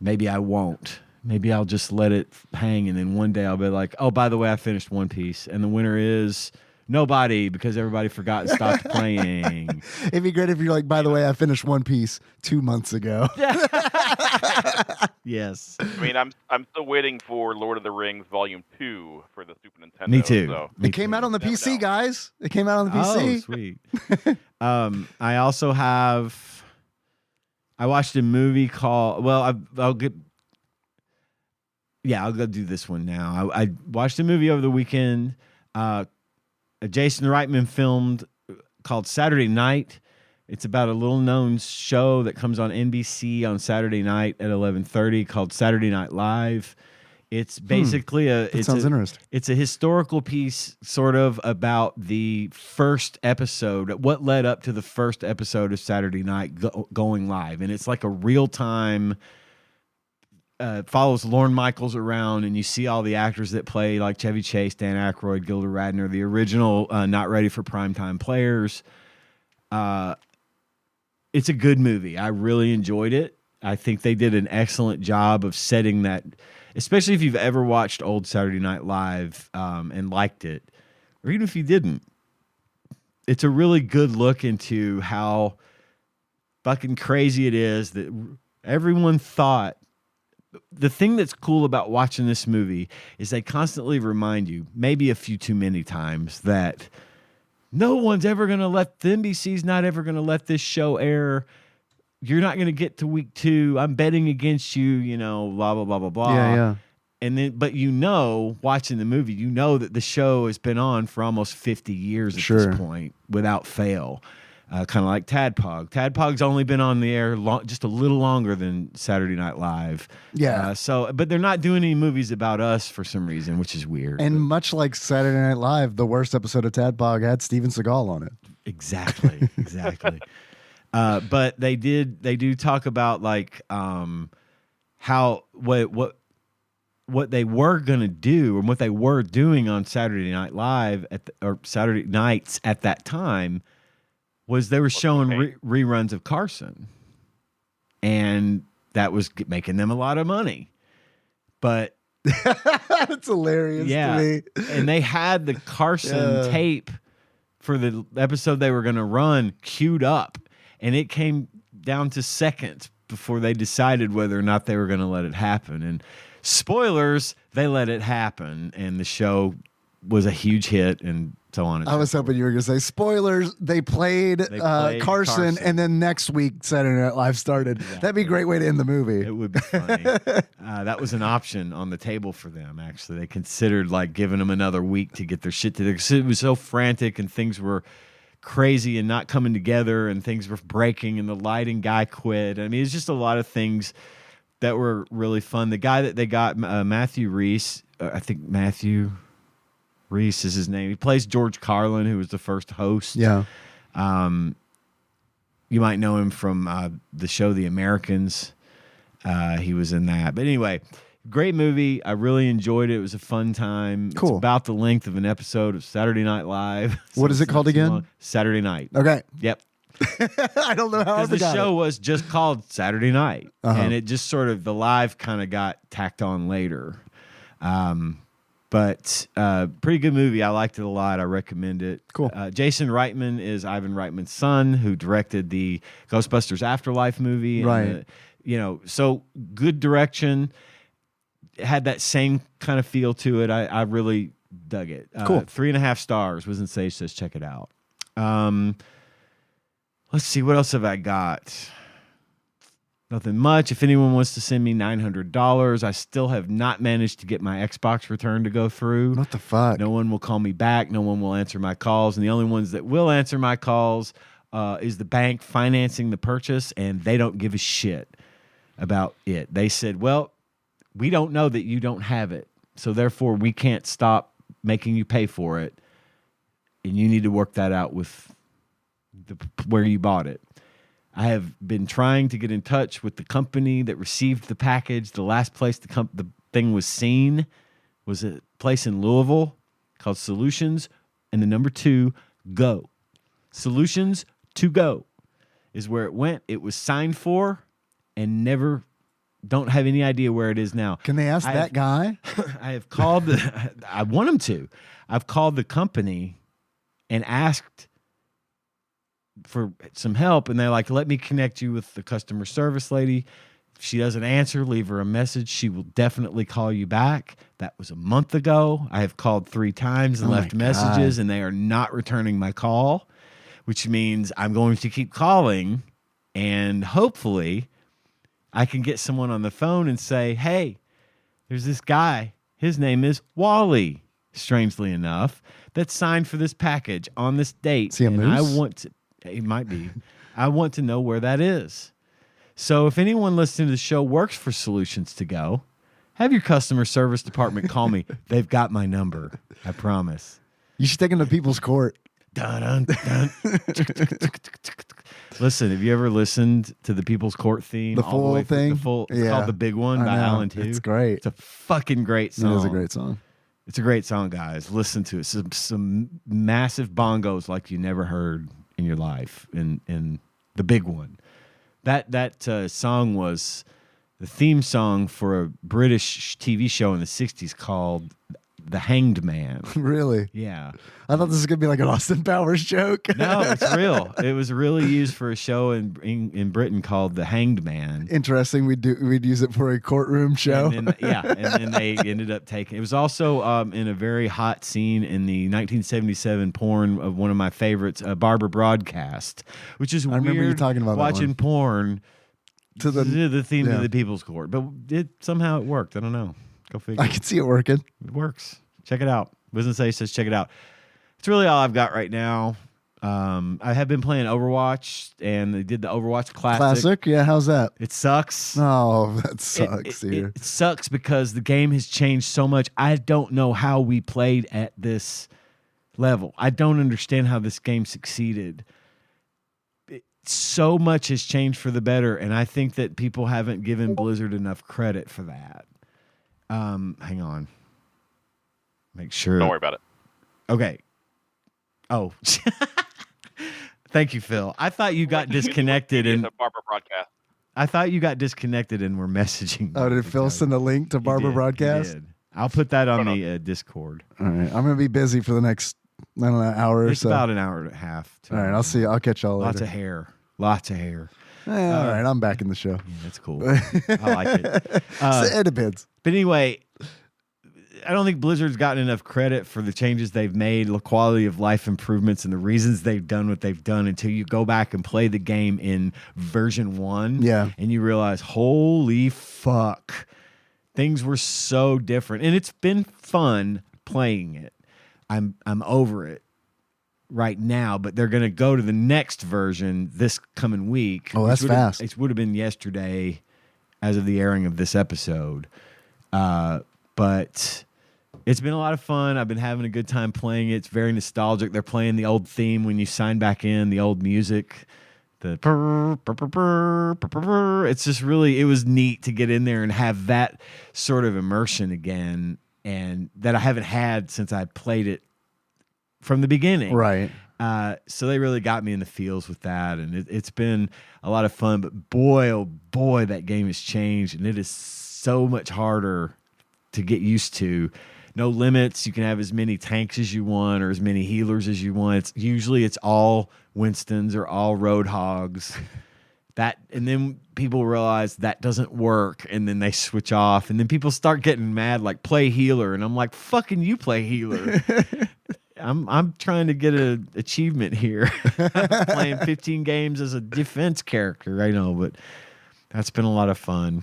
Maybe I won't. Maybe I'll just let it hang, and then one day I'll be like, oh, by the way, I finished One Piece. And the winner is nobody, because everybody forgot and stopped playing. It'd be great if you're like, by the way, I finished One Piece 2 months ago. Yes. I mean, I'm still waiting for Lord of the Rings Volume 2 for the Super Nintendo. Me too. So. Me It came too. out on the Never PC, know. guys. It came out on the Oh, PC. sweet. I also have. I watched a movie called. Well, I'll get. Yeah, I'll go do this one now. I watched a movie over the weekend. A Jason Reitman filmed called Saturday Night. It's about a little known show that comes on NBC on Saturday night at 11:30 called Saturday Night Live. It's basically That sounds interesting. It's a historical piece sort of about the first episode, what led up to the first episode of Saturday Night going live. And it's like a real-time, follows Lorne Michaels around, and you see all the actors that play, like Chevy Chase, Dan Aykroyd, Gilda Radner, the original not ready for primetime players. It's a good movie. I really enjoyed it. I think they did an excellent job of setting that, especially if you've ever watched old Saturday Night Live and liked it, or even if you didn't. It's a really good look into how fucking crazy it is that everyone thought. The thing that's cool about watching this movie is they constantly remind you, maybe a few too many times, that no one's ever going to let, the NBC's not ever going to let this show air. You're not going to get to week 2. I'm betting against you, blah, blah, blah, blah, blah. Yeah. And then, but watching the movie, that the show has been on for almost 50 years at this point without fail. Kind of like TADPOG. TADPOG's only been on the air just a little longer than Saturday Night Live. Yeah. But they're not doing any movies about us for some reason, which is weird. And much like Saturday Night Live, the worst episode of Tadpog had Steven Seagal on it. Exactly. But they do talk about like how what they were going to do and what they were doing on Saturday Night Live or Saturday nights at that time was they were showing reruns of Carson, and that was making them a lot of money. But That's hilarious to me. And they had the Carson tape for the episode they were going to run queued up, and it came down to seconds before they decided whether or not they were going to let it happen. And spoilers, they let it happen, and the show was a huge hit, and so on. And I was hoping you were going to say spoilers. They played Carson, and then next week Saturday Night Live started. Exactly. That'd be a great way to end the movie. It would be funny. That was an option on the table for them, actually. They considered like giving them another week to get their shit together because it was so frantic and things were crazy and not coming together, and things were breaking, and the lighting guy quit. I mean, it's just a lot of things that were really fun. The guy that they got, Matthew Reese, I think Matthew Reese is his name. He plays George Carlin, who was the first host. Yeah. You might know him from the show The Americans. He was in that. But anyway, great movie. I really enjoyed it. It was a fun time. Cool. It's about the length of an episode of Saturday Night Live. What is it it's called not too again? long. Saturday Night. Okay. Yep. I don't know how I Because the forgot show it. was just called Saturday Night. Uh-huh. And it just sort of, the live kind of got tacked on later. But pretty good movie. I liked it a lot. I recommend it. Cool. Jason Reitman is Ivan Reitman's son, who directed the Ghostbusters Afterlife movie. Right. And so good direction. It had that same kind of feel to it. I really dug it. Cool. 3.5 stars. Was in Sage says check it out. Let's see, what else have I got? Nothing much. If anyone wants to send me $900, I still have not managed to get my Xbox return to go through. What the fuck? No one will call me back. No one will answer my calls. And the only ones that will answer my calls is the bank financing the purchase, and they don't give a shit about it. They said, well, we don't know that you don't have it, so therefore we can't stop making you pay for it, and you need to work that out with where you bought it. I have been trying to get in touch with the company that received the package. The last place the thing was seen was a place in Louisville called Solutions, and the number 2, Go. Solutions to Go is where it went. It was signed for, and don't have any idea where it is now. Can they ask that guy? I have called I want them to. I've called the company and asked for some help, and they're like, let me connect you with the customer service lady. If she doesn't answer, leave her a message. She will definitely call you back. That was a month ago. I have called 3 times and left messages, and they are not returning my call, which means I'm going to keep calling, and hopefully I can get someone on the phone and say, hey, there's this guy. His name is Wally, strangely enough, that's signed for this package on this date. Is he a and moose? It might be. I want to know where that is. So if anyone listening to the show works for Solutions to Go, have your customer service department call me. They've got my number. I promise. You should take him to People's Court. Dun, dun, dun. Listen, have you ever listened to the People's Court theme? The full thing? It's called The Big One by Alan Tew. It's great. It's a fucking great song. It is a great song. It's a great song, guys. Listen to it. Some massive bongos like you never heard in your life. In The Big One. That song was the theme song for a British TV show in the 60s called The Hanged Man. Really? Yeah. I thought this was going to be like an Austin Powers joke. No, it's real. It was really used for a show in Britain called The Hanged Man. Interesting. We'd use it for a courtroom show. And then they ended up taking it. Was also in a very hot scene in the 1977 porn of one of my favorites, Barbara Broadcast, which is weird. remember you talking about that watching one. porn To the theme yeah. of the People's Court, but somehow it worked. I don't know. Go figure. I can see it working. It works. Check it out. Business A says check it out. It's really all I've got right now. I have been playing Overwatch, and they did the Overwatch Classic. Yeah, how's that? It sucks. Oh, that sucks here. It sucks because the game has changed so much. I don't know how we played at this level. I don't understand how this game succeeded. So much has changed for the better, and I think that people haven't given Blizzard enough credit for that. Hang on. Make sure. Don't worry about it. Okay. Oh. Thank you, Phil. I thought you got disconnected It's and a Barbara broadcast. I thought you got disconnected and were messaging. Oh, did me. Phil send a link to He Barbara did. Broadcast? He did. I'll put that on the Discord. All right. I'm going to be busy for the next, I don't know, hour or It's so. about an hour and a half. All right. I'll see you. I'll catch y'all Lots later. of hair. Lots of hair. All right. I'm back in the show. Yeah, that's cool. I like it. It depends. But anyway, I don't think Blizzard's gotten enough credit for the changes they've made, the quality of life improvements, and the reasons they've done what they've done until you go back and play the game in version 1. Yeah. And you realize, holy fuck, things were so different. And it's been fun playing it. I'm over it. right now, but they're going to go to the next version this coming week. Oh, that's fast. It would have been yesterday as of the airing of this episode. But it's been a lot of fun. I've been having a good time playing it. It's very nostalgic. They're playing the old theme when you sign back in, the old music. The purr, purr, purr, purr, purr, purr, purr. It's just really, it was neat to get in there and have that sort of immersion again, and that I haven't had since I played it from the beginning. Right. So they really got me in the feels with that, and it's been a lot of fun. But boy, oh boy, that game has changed, and it is so much harder to get used to. No limits. You can have as many tanks as you want or as many healers as you want. Usually it's all Winstons or all Roadhogs. And then people realize that doesn't work, and then they switch off, and then people start getting mad, like, play healer, and I'm like, fucking you play healer. I'm trying to get an achievement here. I'm playing 15 games as a defense character, I know, but that's been a lot of fun.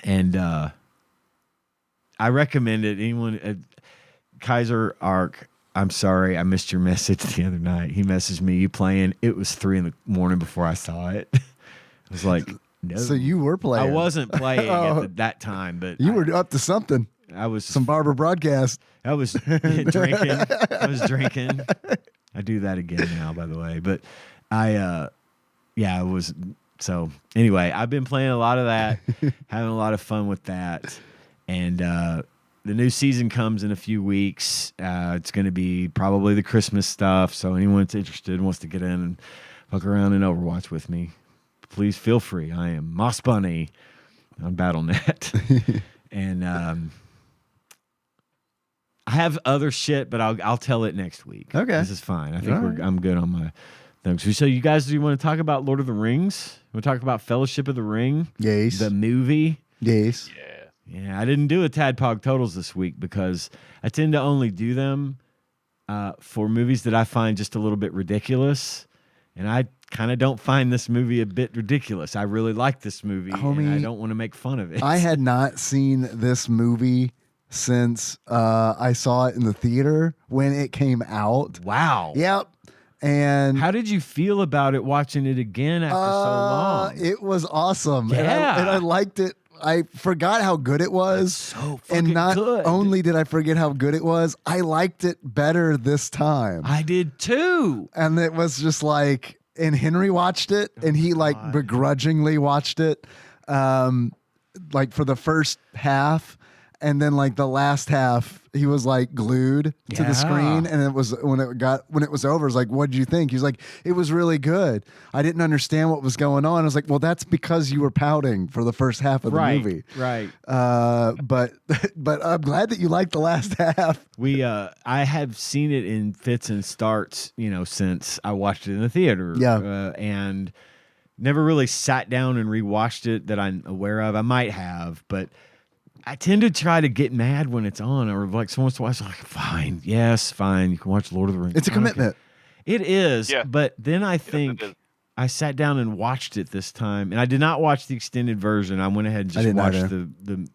And I recommend it. Anyone, Kaiser Ark, I'm sorry, I missed your message the other night. He messaged me, you playing? It was 3 a.m. before I saw it. I was like, no. So you were playing. I wasn't playing at that time, but You were up to something. I was Some Barber broadcast. I was drinking. I do that again now, by the way. But I was. So anyway, I've been playing a lot of that, having a lot of fun with that. And the new season comes in a few weeks. It's going to be probably the Christmas stuff. So anyone that's interested and wants to get in and fuck around in Overwatch with me, please feel free. I am Moss Bunny on Battle.net. And I have other shit, but I'll tell it next week. Okay. This is fine. I think I'm good on my things. So you guys, do you want to talk about Lord of the Rings? You want to talk about Fellowship of the Ring? Yes. The movie? Yes. Yeah, I didn't do a TADPOG totals this week because I tend to only do them for movies that I find just a little bit ridiculous. And I kind of don't find this movie a bit ridiculous. I really like this movie, Homie, and I don't want to make fun of it. I had not seen this movie since I saw it in the theater when it came out. Wow. Yep. And how did you feel about it watching it again after so long? It was awesome. Yeah. And I liked it. I forgot how good it was. It's so fucking and not good. only did I forget how good it was, I liked it better this time. I did too. And it was just like, and Henry watched it, and he like begrudgingly watched it, like for the first half, and then like the last half, he was like glued to the screen. And it was when it was over, it was like, "What did you think?" He was like, "It was really good. I didn't understand what was going on." I was like, "Well, that's because you were pouting for the first half of the movie." Right. But I'm glad that you liked the last half. I have seen it in fits and starts, since I watched it in the theater. Yeah. And never really sat down and rewatched it that I'm aware of. I might have, but I tend to try to get mad when it's on, or like someone wants to watch, like, fine, yes, fine, you can watch Lord of the Rings. It's a commitment. It is, Yeah. but then I think I sat down and watched it this time, and I did not watch the extended version. I went ahead and just watched the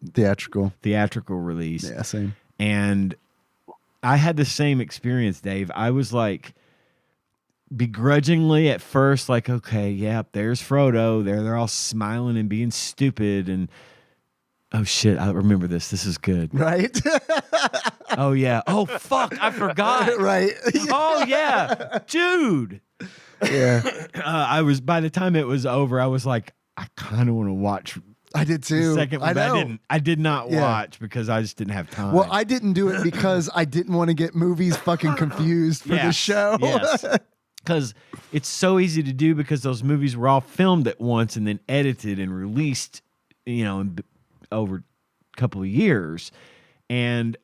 theatrical release. Yeah, same. And I had the same experience, Dave. I was like, begrudgingly at first, like, okay, yeah, there's Frodo. They're all smiling and being stupid, and oh shit, I remember this. This is good. Right? Oh yeah. Oh fuck, I forgot. Right. Oh yeah, dude. Yeah. I was, by the time it was over, I was like, I kind of want to watch. I did too. The second one, I but know. I did not watch because I just didn't have time. Well, I didn't do it because I didn't want to get movies fucking confused for the show. Yes. Because it's so easy to do because those movies were all filmed at once and then edited and released, over a couple of years. And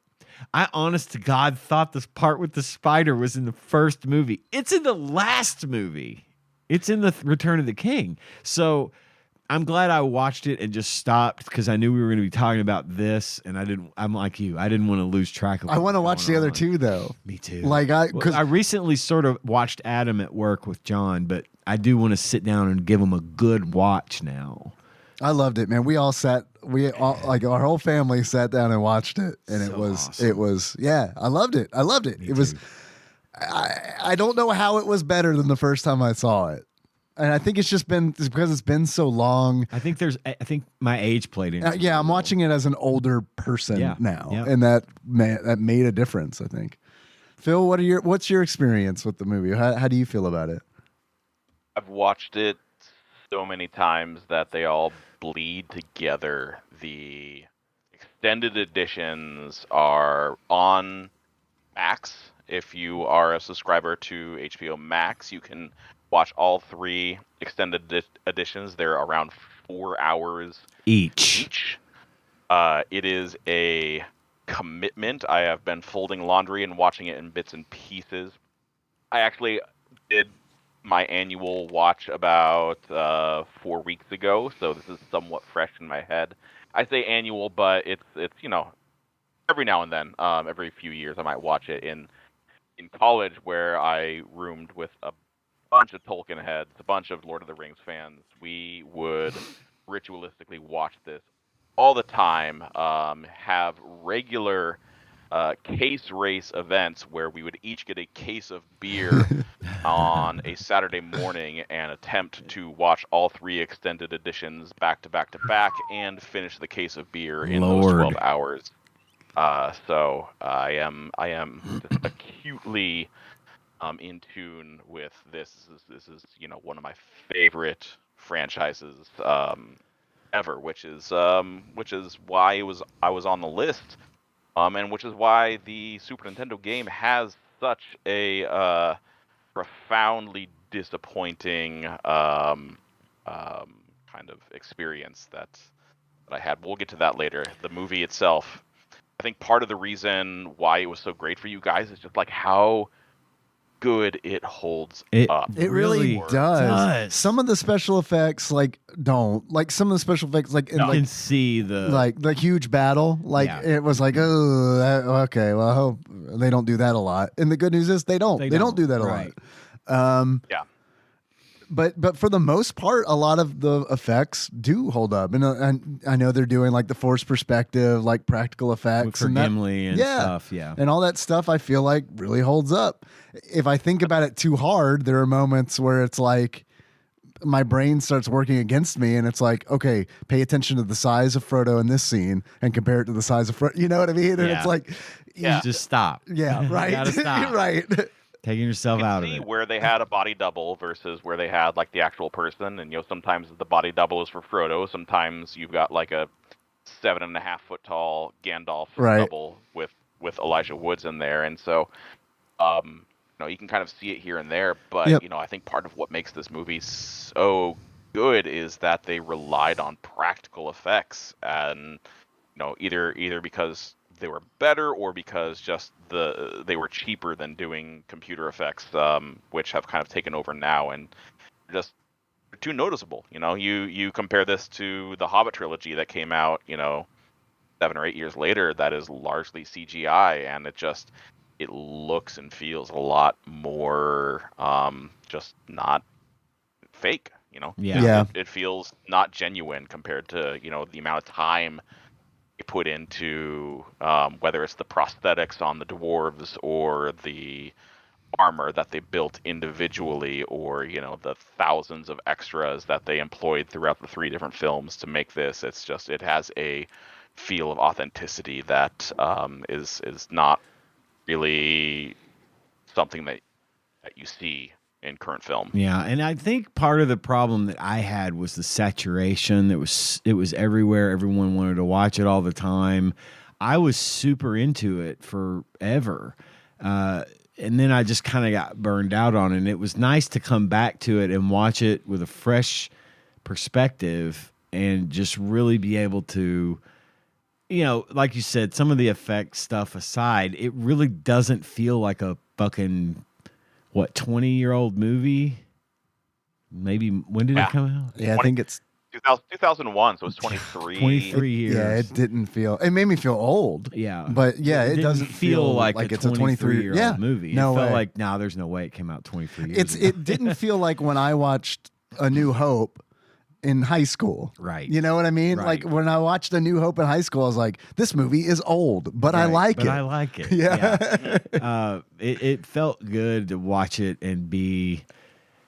I honest to God thought this part with the spider was in the first movie. It's in the last movie. It's in the Return of the King. So I'm glad I watched it and just stopped because I knew we were going to be talking about this, and I'm like you. I didn't want to lose track of. I want to watch the other two though. Me too. Like I recently sort of watched Adam at work with John, but I do want to sit down and give him a good watch now. I loved it, man. We all like our whole family sat down and watched it, and So it was awesome. yeah. I loved it. Me It was. too. I don't know how it was better than the first time I saw it. And I think it's because it's been so long. I think my age played into it. Yeah, I'm watching it as an older person now, and that made a difference, I think. Phil, what's your experience with the movie? How do you feel about it? I've watched it so many times that they all bleed together. The extended editions are on Max. If you are a subscriber to HBO Max, you can watch all 3 extended editions. They're around 4 hours each. It is a commitment. I have been folding laundry and watching it in bits and pieces. I actually did my annual watch about 4 weeks ago, so this is somewhat fresh in my head. I say annual, but it's every now and then, every few years, I might watch it. In college, where I roomed with a bunch of Tolkien heads, a bunch of Lord of the Rings fans, we would ritualistically watch this all the time. Have regular case race events where we would each get a case of beer on a Saturday morning and attempt to watch all 3 extended editions back to back to back and finish the case of beer in those 12 hours. So I am just acutely in tune with this. This is one of my favorite franchises ever, which is why I was on the list, and which is why the Super Nintendo game has such a profoundly disappointing kind of experience that I had. We'll get to that later. The movie itself, I think part of the reason why it was so great for you guys is just like how good it holds up. It really does. Some of the special effects some of the special effects you can see the huge battle. It was like, okay, well, I hope they don't do that a lot. And the good news is they don't do that a lot. Yeah. But for the most part, a lot of the effects do hold up, and I know they're doing like the forced perspective, like practical effects for Gimli and stuff, and all that stuff. I feel like really holds up. If I think about it too hard, there are moments where it's like my brain starts working against me, and it's like, okay, pay attention to the size of Frodo in this scene and compare it to the size of Frodo. You know what I mean? And it's like, just stop. Yeah, right. You gotta stop. Right. Taking yourself out of it. Where they had a body double versus where they had like the actual person, and sometimes the body double is for Frodo. Sometimes you've got like a 7.5 foot tall Gandalf double with Elijah Woods in there, and so you can kind of see it here and there. But I think part of what makes this movie so good is that they relied on practical effects, and either because they were better or because just they were cheaper than doing computer effects, which have kind of taken over now and just too noticeable. You compare this to the Hobbit trilogy that came out 7 or 8 years later, that is largely CGI, and it looks and feels a lot more just not fake. It feels not genuine compared to the amount of time put into whether it's the prosthetics on the dwarves or the armor that they built individually, or the thousands of extras that they employed throughout the 3 different films to make this. It has a feel of authenticity that is not really something that you see in current film. Yeah, and I think part of the problem that I had was the saturation. It was everywhere. Everyone wanted to watch it all the time. I was super into it forever. And then I just kind of got burned out on it. And it was nice to come back to it and watch it with a fresh perspective and just really be able to, like you said, some of the effect stuff aside, it really doesn't feel like a fucking 20-year-old movie? Maybe when did it come out? Yeah, I think it's 2001, so it's 23 years. Yeah, it didn't feel. It made me feel old. Yeah, but it doesn't feel like it's a 23-year-old movie. No it felt way. like there's no way it came out 23 years ago. It didn't feel like when I watched A New Hope in high school. Right. You know what I mean? Right. Like when I watched A New Hope in high school, I was like, this movie is old, but I like but it. I like it. Yeah. It felt good to watch it and be.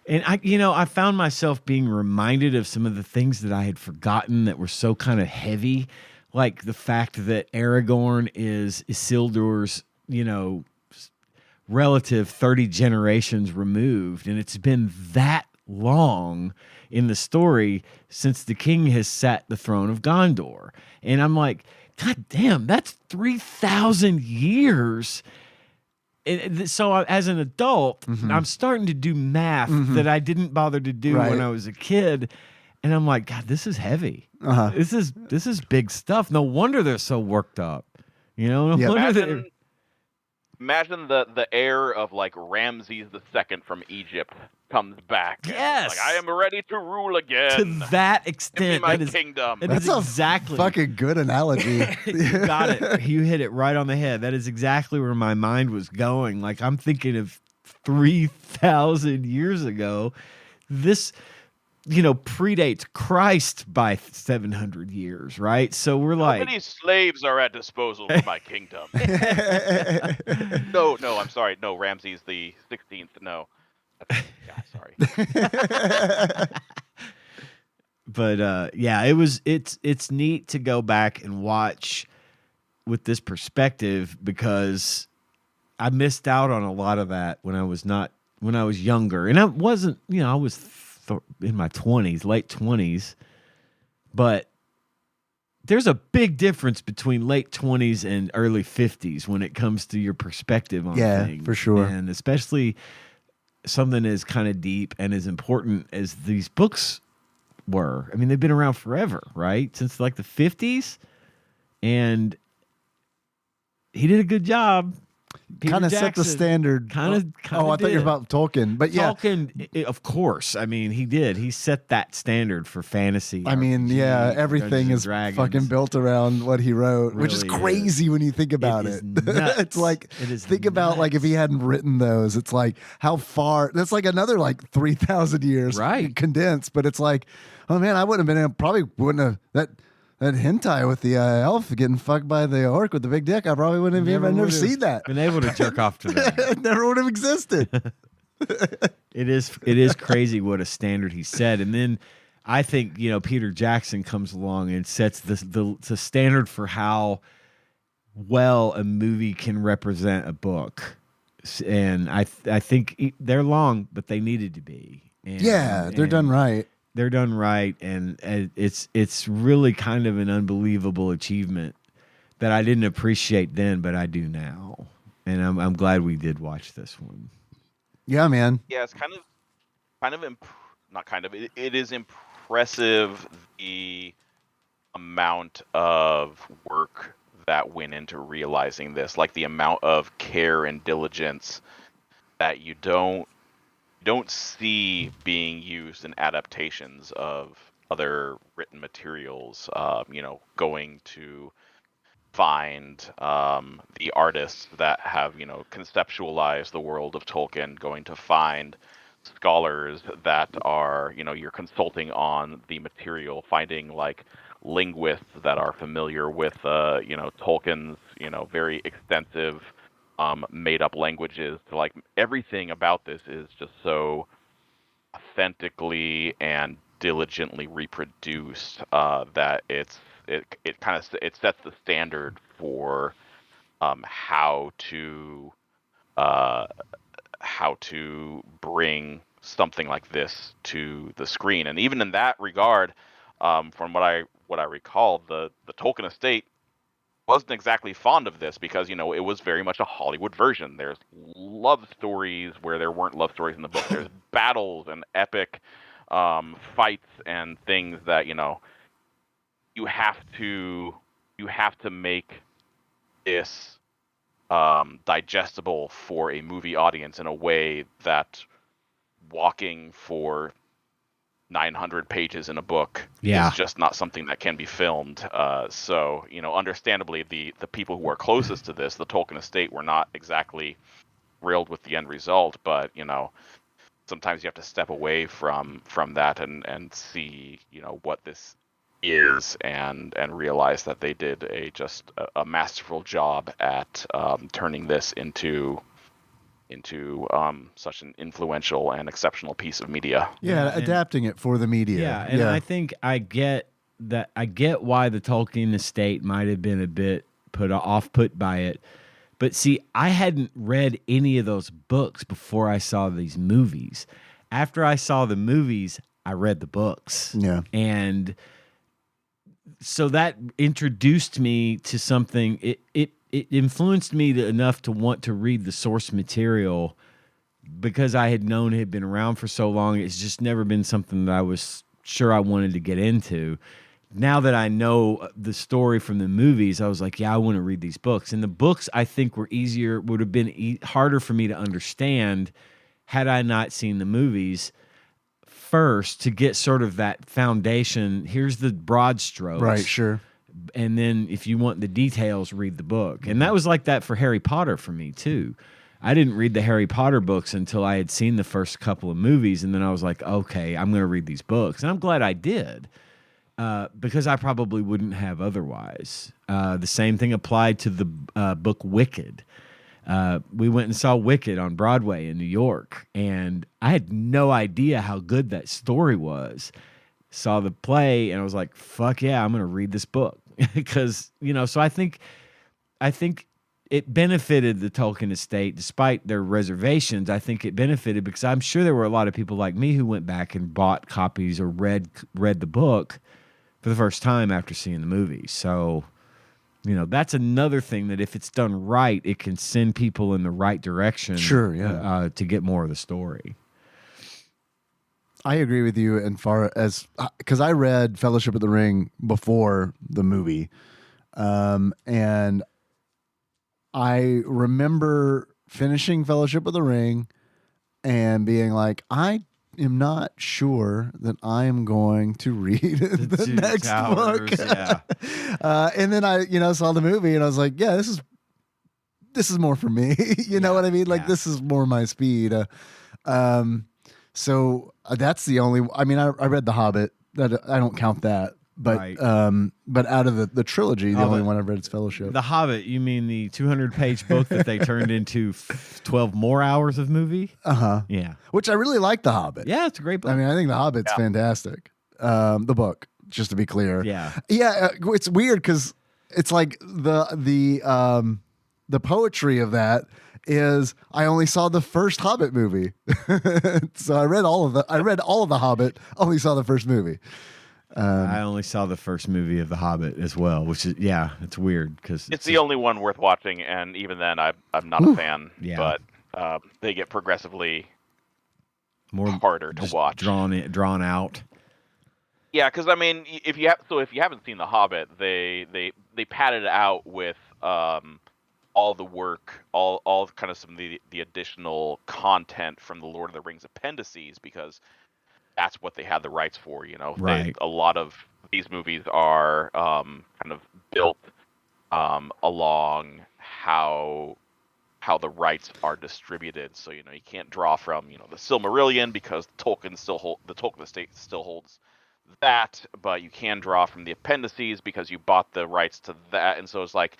And I found myself being reminded of some of the things that I had forgotten that were so kind of heavy, like the fact that Aragorn is Isildur's, relative 30 generations removed. And it's been that long in the story since the king has sat the throne of Gondor. And I'm like, God damn, that's 3,000 years. So as an adult, I'm starting to do math that I didn't bother to do when I was a kid. And I'm like, God, this is heavy. This is big stuff. No wonder they're so worked up. No wonder Imagine the heir of like Ramses II from Egypt comes back. Yes, like, I am ready to rule again. To that extent, Give me my kingdom. That's exactly a fucking good analogy. You got it. You hit it right on the head. That is exactly where my mind was going. Like I'm thinking of 3,000 years ago. This predates Christ by 700 years, right? So we're How like, many slaves are at disposal for my kingdom? No, I'm sorry. No, Ramses the 16th. No. Yeah, sorry. But it's neat to go back and watch with this perspective because I missed out on a lot of that when I was younger. And I wasn't, I was in my 20s, late 20s, but there's a big difference between late 20s and early 50s when it comes to your perspective on things. Yeah, for sure. And especially something as kind of deep and as important as these books were. I mean, they've been around forever, right? Since like the 50s. And he did a good job. Kind of set the standard. Kind of. I thought you were about Tolkien, but yeah, Tolkien, of course. I mean, he did. He set that standard for fantasy. I mean, RPG, everything is Dragons. fucking built around what he wrote, which is Really crazy when you think about it. It's like think about like if he hadn't written those, it's like how far. That's like another like 3,000 years, right? Condensed, but it's like, oh man, I wouldn't have been. Probably wouldn't have that hentai with the elf getting fucked by the orc with the big dick. I probably wouldn't have never seen that. Been able to jerk off to that. It never would have existed. It is crazy what a standard he set. And then I think, Peter Jackson comes along and sets the standard for how well a movie can represent a book. And I think they're long, but they needed to be. And, they're done right. They're done right, and it's really kind of an unbelievable achievement that I didn't appreciate then, but I do now, and I'm glad we did watch this one. Yeah, man. Yeah, it's it is impressive the amount of work that went into realizing this, like the amount of care and diligence that you don't see being used in adaptations of other written materials. Going to find the artists that have conceptualized the world of Tolkien, going to find scholars that are you're consulting on the material, finding like linguists that are familiar with Tolkien's very extensive made up languages. To like everything about this is just so authentically and diligently reproduced that it sets the standard for how to bring something like this to the screen. And even in that regard, from what I recall, the Tolkien estate wasn't exactly fond of this because it was very much a Hollywood version. There's love stories where there weren't love stories in the book. There's battles and epic fights and things that you have to make this digestible for a movie audience in a way that walking for 900 pages in a book is just not something that can be filmed. So, understandably, the people who are closest to this, the Tolkien estate, were not exactly thrilled with the end result. But, sometimes you have to step away from that and see, what this is, and realize that they did a masterful job at turning this into such an influential and exceptional piece of media. Yeah, and- adapting it for the media. Yeah, and I think I get why the Tolkien estate might have been a bit put by it. But see, I hadn't read any of those books before I saw these movies. After I saw the movies, I read the books. Yeah. And so that introduced me to something. It influenced me enough to want to read the source material because I had known it had been around for so long. It's just never been something that I was sure I wanted to get into. Now that I know the story from the movies, I was like, yeah, I want to read these books. And the books, I think, would have been harder for me to understand had I not seen the movies first, to get sort of that foundation. Here's the broad strokes. Right, sure. And then if you want the details, read the book. And that was like that for Harry Potter for me, too. I didn't read the Harry Potter books until I had seen the first couple of movies. And then I was like, okay, I'm going to read these books. And I'm glad I did. Because I probably wouldn't have otherwise. The same thing applied to the book Wicked. We went and saw Wicked on Broadway in New York, and I had no idea how good that story was. Saw the play, and I was like, fuck yeah, I'm going to read this book. Because, so I think it benefited the Tolkien estate, despite their reservations. I think it benefited because I'm sure there were a lot of people like me who went back and bought copies or read the book for the first time after seeing the movie. So, that's another thing that if it's done right, it can send people in the right direction. Sure, yeah. To get more of the story. I agree with you, and far as because I read Fellowship of the Ring before the movie, and I remember finishing Fellowship of the Ring and being like, I am not sure that I am going to read the Two next Towers, book. Yeah. And then I, saw the movie and I was like, yeah, this is more for me. You know what I mean? Like, this is more my speed. So that's the only. I mean, I read The Hobbit. That I don't count that. But Right. but out of the trilogy, the Oh, only but one I've read is Fellowship. The Hobbit, you mean the 200-page book that they turned into 12 more hours of movie? Yeah. Which I really like. The Hobbit. Yeah, it's a great book. I mean, I think The Hobbit's fantastic. The book, just to be clear. Yeah. Yeah. It's weird because it's like the poetry of that is I only saw the first Hobbit movie, so I read all of the Hobbit. Only saw the first movie. I only saw the first movie of The Hobbit as well, which is, it's weird because It's the only one worth watching, and even then, I'm not a fan. Yeah. But they get progressively more harder to just watch. drawn out. Yeah, because I mean, if you haven't seen The Hobbit, they padded it out with all the work, all kind of some of the additional content from the Lord of the Rings appendices, because that's what they had the rights for. Right. A lot of these movies are kind of built along how the rights are distributed. So you can't draw from the Silmarillion because the Tolkien estate still holds that, but you can draw from the appendices because you bought the rights to that. And so it's like,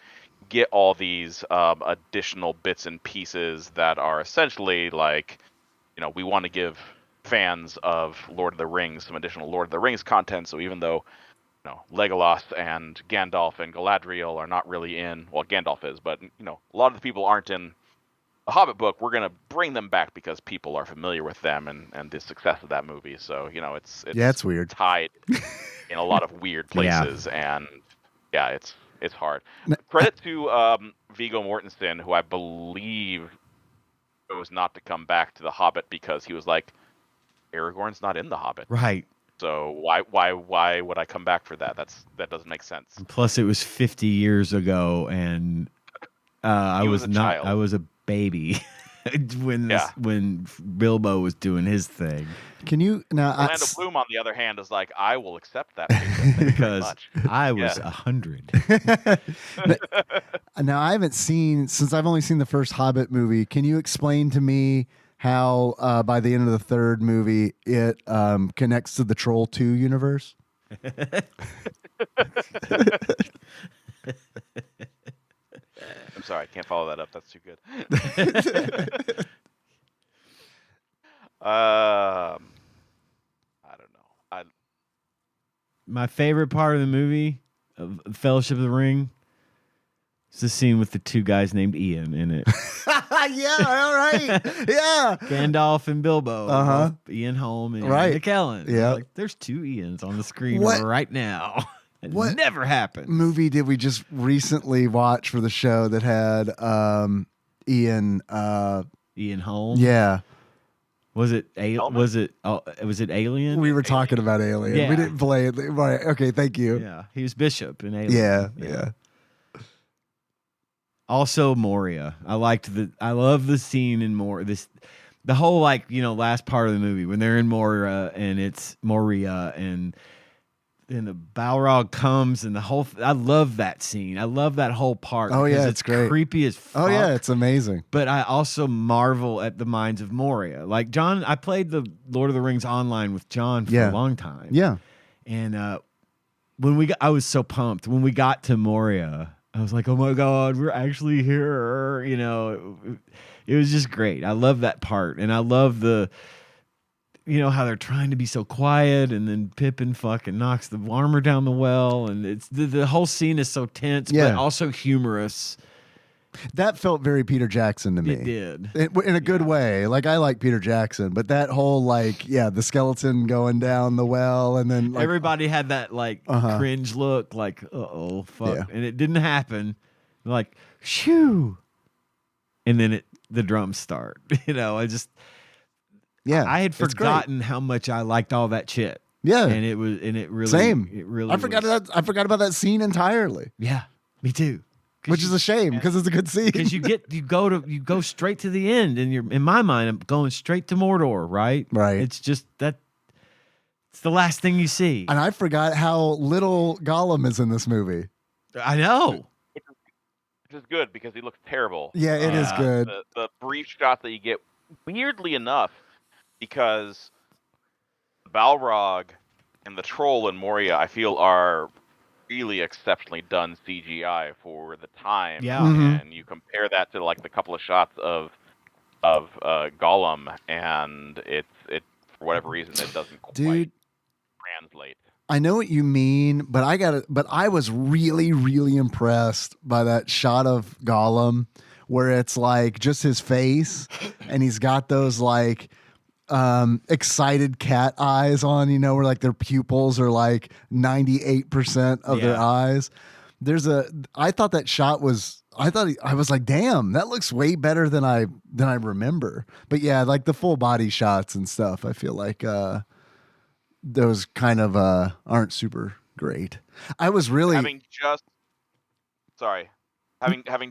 get all these additional bits and pieces that are essentially like, we want to give fans of Lord of the Rings some additional Lord of the Rings content. So even though Legolas and Gandalf and Galadriel are not really in, well, Gandalf is, but a lot of the people aren't in the Hobbit book, we're going to bring them back because people are familiar with them and the success of that movie. So it's weird. tied in a lot of weird places. And it's hard. Credit to Viggo Mortensen, who I believe chose not to come back to the Hobbit because he was like, Aragorn's not in the Hobbit, Right. so why would I come back for that? That doesn't make sense. Plus, it was 50 years ago, and I was not. child. I was a baby when Bilbo was doing his thing. Can you now? Orlando Bloom, on the other hand, is like, I will accept that paper. Thank you very Because much. I was Yeah. 100. Now I haven't seen, since I've only seen the first Hobbit movie. Can you explain to me how by the end of the third movie it connects to the Troll 2 universe? I'm sorry, I can't follow that up. That's too good. I don't know. My favorite part of the movie, of Fellowship of the Ring, is the scene with the two guys named Ian in it. Yeah, all right. Yeah. Gandalf and Bilbo. Uh-huh. Both Ian Holm and Right. Ian McKellen. Yeah. Like, there's two Ians on the screen What- right now. It what never happened. Movie did we just recently watch for the show that had Ian Ian Holm. yeah. Was it Helmet? was it Alien? We were talking about Alien. Yeah. We didn't play it. Right. Okay, thank you. Yeah, he was Bishop in Alien. Yeah. Also Moria. I love the scene in the whole last part of the movie when they're in Moria and it's Moria and then the Balrog comes and I love that scene. I love that whole part. Oh, because yeah, it's great. creepy as fuck. Oh yeah, it's amazing. But I also marvel at the minds of Moria. Like John, I played the Lord of the Rings online with John for Yeah. a long time. Yeah. And I was so pumped when we got to Moria. I was like, "Oh my God, we're actually here!" You know, it was just great. I love that part, and I love how they're trying to be so quiet, and then Pippin fucking knocks the armor down the well, and it's the whole scene is so tense, Yeah. but also humorous. That felt very Peter Jackson to me. It did. In a good way. Like I like Peter Jackson, but that whole the skeleton going down the well and then Everybody had that cringe look, like, "Uh-oh, fuck." Yeah. And it didn't happen. Like, shoo. And then the drums start. I had it's great. forgotten how much I liked all that shit. Yeah. And it really Same. It really I forgot about that scene entirely, Yeah, me too. which is a shame because it's a good scene. Because you go straight to the end, and in my mind, I'm going straight to Mordor, right? Right. It's just that it's the last thing you see. And I forgot how little Gollum is in this movie. I know. Which is good because he looks terrible. Yeah, it is good. The brief shot that you get, weirdly enough, because Balrog and the troll in Moria, I feel, are really exceptionally done CGI for the time. Yeah. Mhm. And you compare that to the couple of shots of Gollum, and it for whatever reason it doesn't quite Dude, translate. I know what you mean, but I was really, really impressed by that shot of Gollum where it's just his face and he's got those excited cat eyes on, where their pupils are 98% of their Yeah. eyes. I thought that shot was, I was like, damn, that looks way better than I remember. But yeah, the full body shots and stuff, I feel like, those kind of aren't super great. I was really Having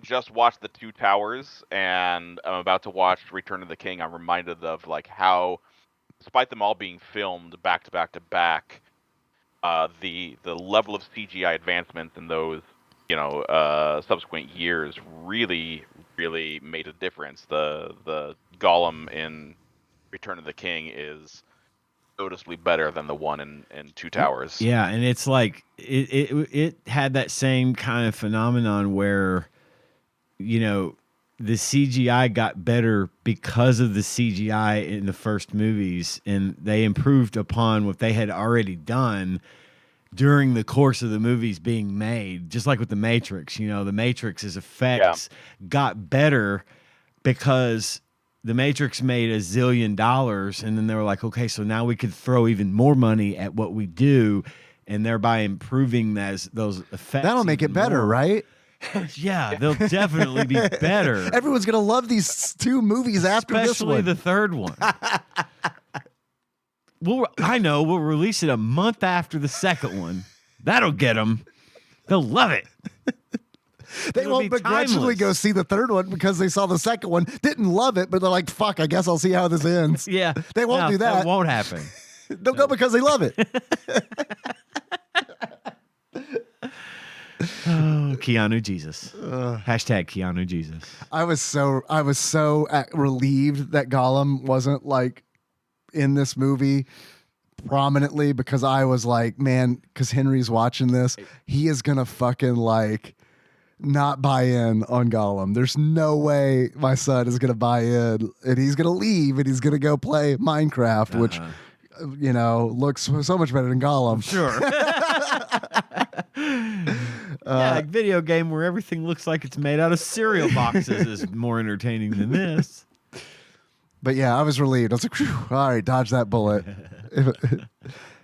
just watched The Two Towers, and I'm about to watch Return of the King, I'm reminded of how, despite them all being filmed back to back to back, the level of CGI advancements in those subsequent years really, really made a difference. The Gollum in Return of the King is noticeably better than the one in Two Towers. Yeah, and it's it had that same kind of phenomenon where the CGI got better because of the CGI in the first movies, and they improved upon what they had already done during the course of the movies being made. Just like with the Matrix, the Matrix's effects got better because the Matrix made $1 zillion, and then they were like, okay, so now we could throw even more money at what we do, and thereby improving those effects. that'll make it even better, more. right? Yeah, they'll definitely be better. Everyone's gonna love these two movies after this Especially one. the third one. We'll release it a month after the second one. That'll get them. They'll love it. They It'll won't be begrudgingly timeless. go see the third one because they saw the second one, didn't love it, but they're like, fuck, I guess I'll see how this ends. Yeah. They won't do that. That won't happen. They'll go because they love it. Oh Keanu Jesus. Hashtag Keanu Jesus. I was so relieved that Gollum wasn't like in this movie prominently, because I was like, man, because Henry's watching this, he is gonna fucking like not buy in on Gollum. There's no way my son is gonna buy in, and he's gonna leave and he's gonna go play Minecraft, which looks so much better than Gollum. Sure. A video game where everything looks like it's made out of cereal boxes is more entertaining than this. But yeah, I was relieved. I was like, phew, all right, dodge that bullet.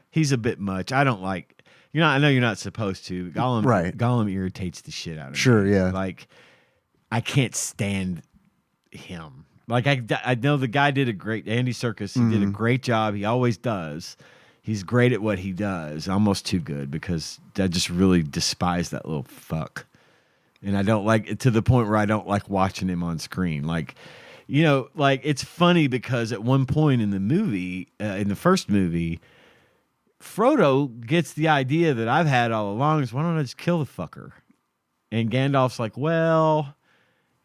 He's a bit much. I don't like. I know you're not supposed to. Gollum. Right. Gollum irritates the shit out of me. Sure, yeah. Like, I can't stand him. Like, I know the guy did a great. Andy Serkis. He did a great job. He always does. He's great at what he does. Almost too good, because I just really despise that little fuck. And I don't like it to the point where I don't like watching him on screen. Like, like it's funny because at one point in the movie, in the first movie, Frodo gets the idea that I've had all along is, why don't I just kill the fucker? And Gandalf's like, well,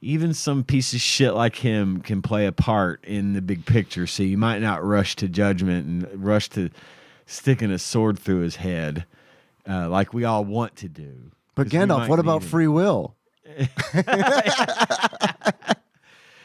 even some piece of shit like him can play a part in the big picture, so you might not rush to judgment and rush to sticking a sword through his head like we all want to do. But Gandalf, what about free will?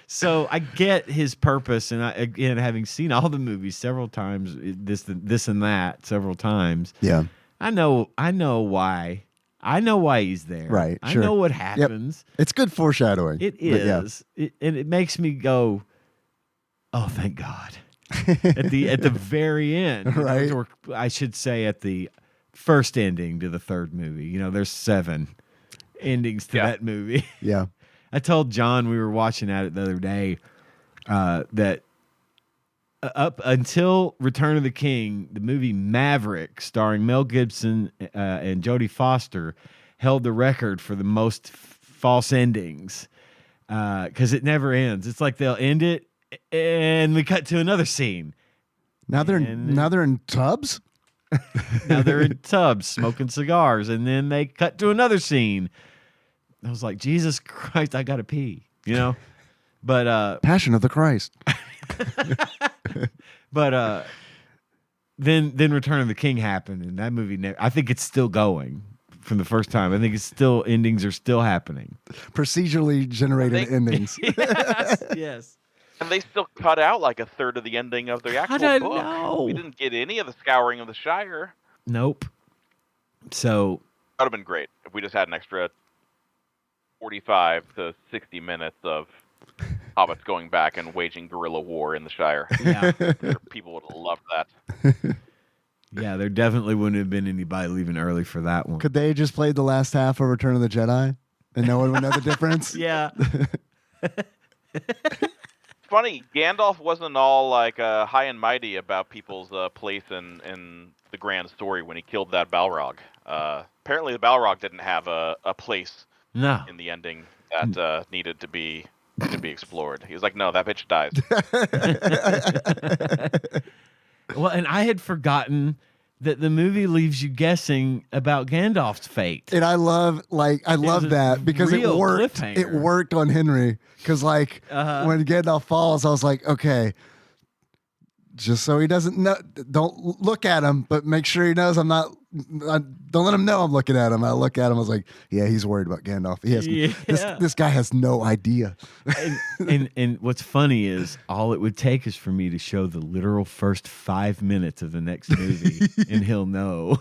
So I get his purpose, and again, having seen all the movies several times, this and that several times, yeah, I know why. I know why he's there. Right. I sure. know what happens. Yep. It's good foreshadowing. It is, and it makes me go, "Oh, thank God!" at the very end, right? Or I should say, at the first ending to the third movie. There's 7 endings to that movie. Yeah. I told John, we were watching at it the other day, that up until Return of the King, the movie Maverick, starring Mel Gibson and Jodie Foster, held the record for the most false endings, because it never ends. It's like they'll end it, and we cut to another scene. Now they're in tubs. Now they're in tubs smoking cigars, and then they cut to another scene. I was like, Jesus Christ, I gotta pee, But Passion of the Christ. But then Return of the King happened, and that movie I think it's still going from the first time. I think it's still, endings are still happening. Procedurally generated endings. Yes. And they still cut out like a third of the ending of the actual book. Know? We didn't get any of the Scouring of the Shire. Nope. So That would have been great if we just had an extra 45 to 60 minutes of hobbits going back and waging guerrilla war in the Shire. yeah, People would have loved that. yeah, there definitely wouldn't have been anybody leaving early for that one. Could they have just played the last half of Return of the Jedi and no one would know the difference? Yeah. Funny, Gandalf wasn't all like high and mighty about people's place in the grand story when he killed that Balrog. Apparently, the Balrog didn't have a place No. in the ending that needed to be explored. He was like, "No, that bitch dies." Well, and I had forgotten that the movie leaves you guessing about Gandalf's fate. And I love that because it real worked. cliffhanger. It worked on Henry because when Gandalf falls, I was like, okay, just so he doesn't know, don't look at him, but make sure he knows I'm not. Don't let him know I'm looking at him. I look at him. I was like, yeah, he's worried about Gandalf. He has this guy has no idea. And what's funny is all it would take is for me to show the literal first 5 minutes of the next movie, and he'll know.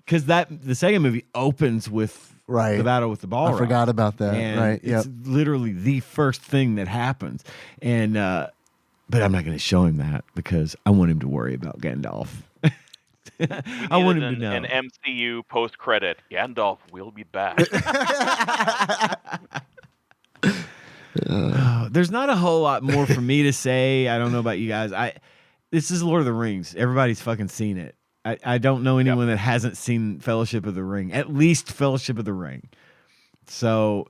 Because the second movie opens with the battle with the Balrog. I forgot about that. And right? It's literally the first thing that happens. And but I'm not going to show him that because I want him to worry about Gandalf. I want him to know. An MCU post-credit, Gandalf will be back. There's not a whole lot more for me to say. I don't know about you guys. This is Lord of the Rings. Everybody's fucking seen it. I don't know anyone that hasn't seen Fellowship of the Ring. At least Fellowship of the Ring. So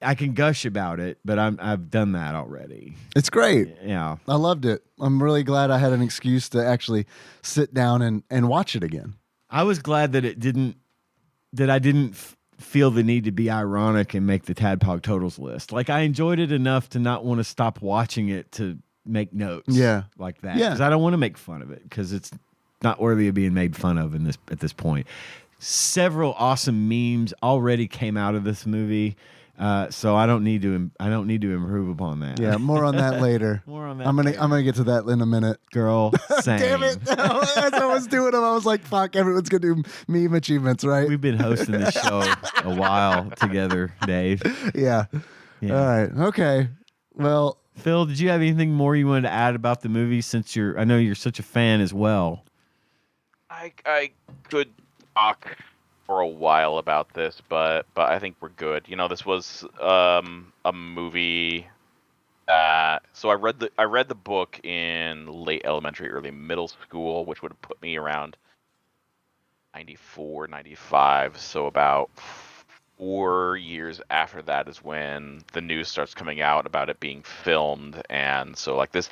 I can gush about it, but I've done that already. It's great. Yeah. I loved it. I'm really glad I had an excuse to actually sit down and watch it again. I was glad that I didn't feel the need to be ironic and make the Tadpog totals list. Like, I enjoyed it enough to not want to stop watching it to make notes. Yeah. Like that. Yeah. Because I don't want to make fun of it because it's not worthy of being made fun of at this point. Several awesome memes already came out of this movie. So I don't need to improve upon that. Yeah, more on that later. More on that I'm later. gonna get to that in a minute. Girl, same. Damn it! As I was doing them, I was like, "Fuck! Everyone's gonna do meme achievements, right?" We've been hosting this show a while together, Dave. Yeah. Yeah. All right. Okay. Well, Phil, did you have anything more you wanted to add about the movie? Since I know you're such a fan as well. I could talk for a while about this, but I think we're good. This was a movie. So I read the book in late elementary, early middle school, which would have put me around 94, 95. So about 4 years after that is when the news starts coming out about it being filmed, and so like this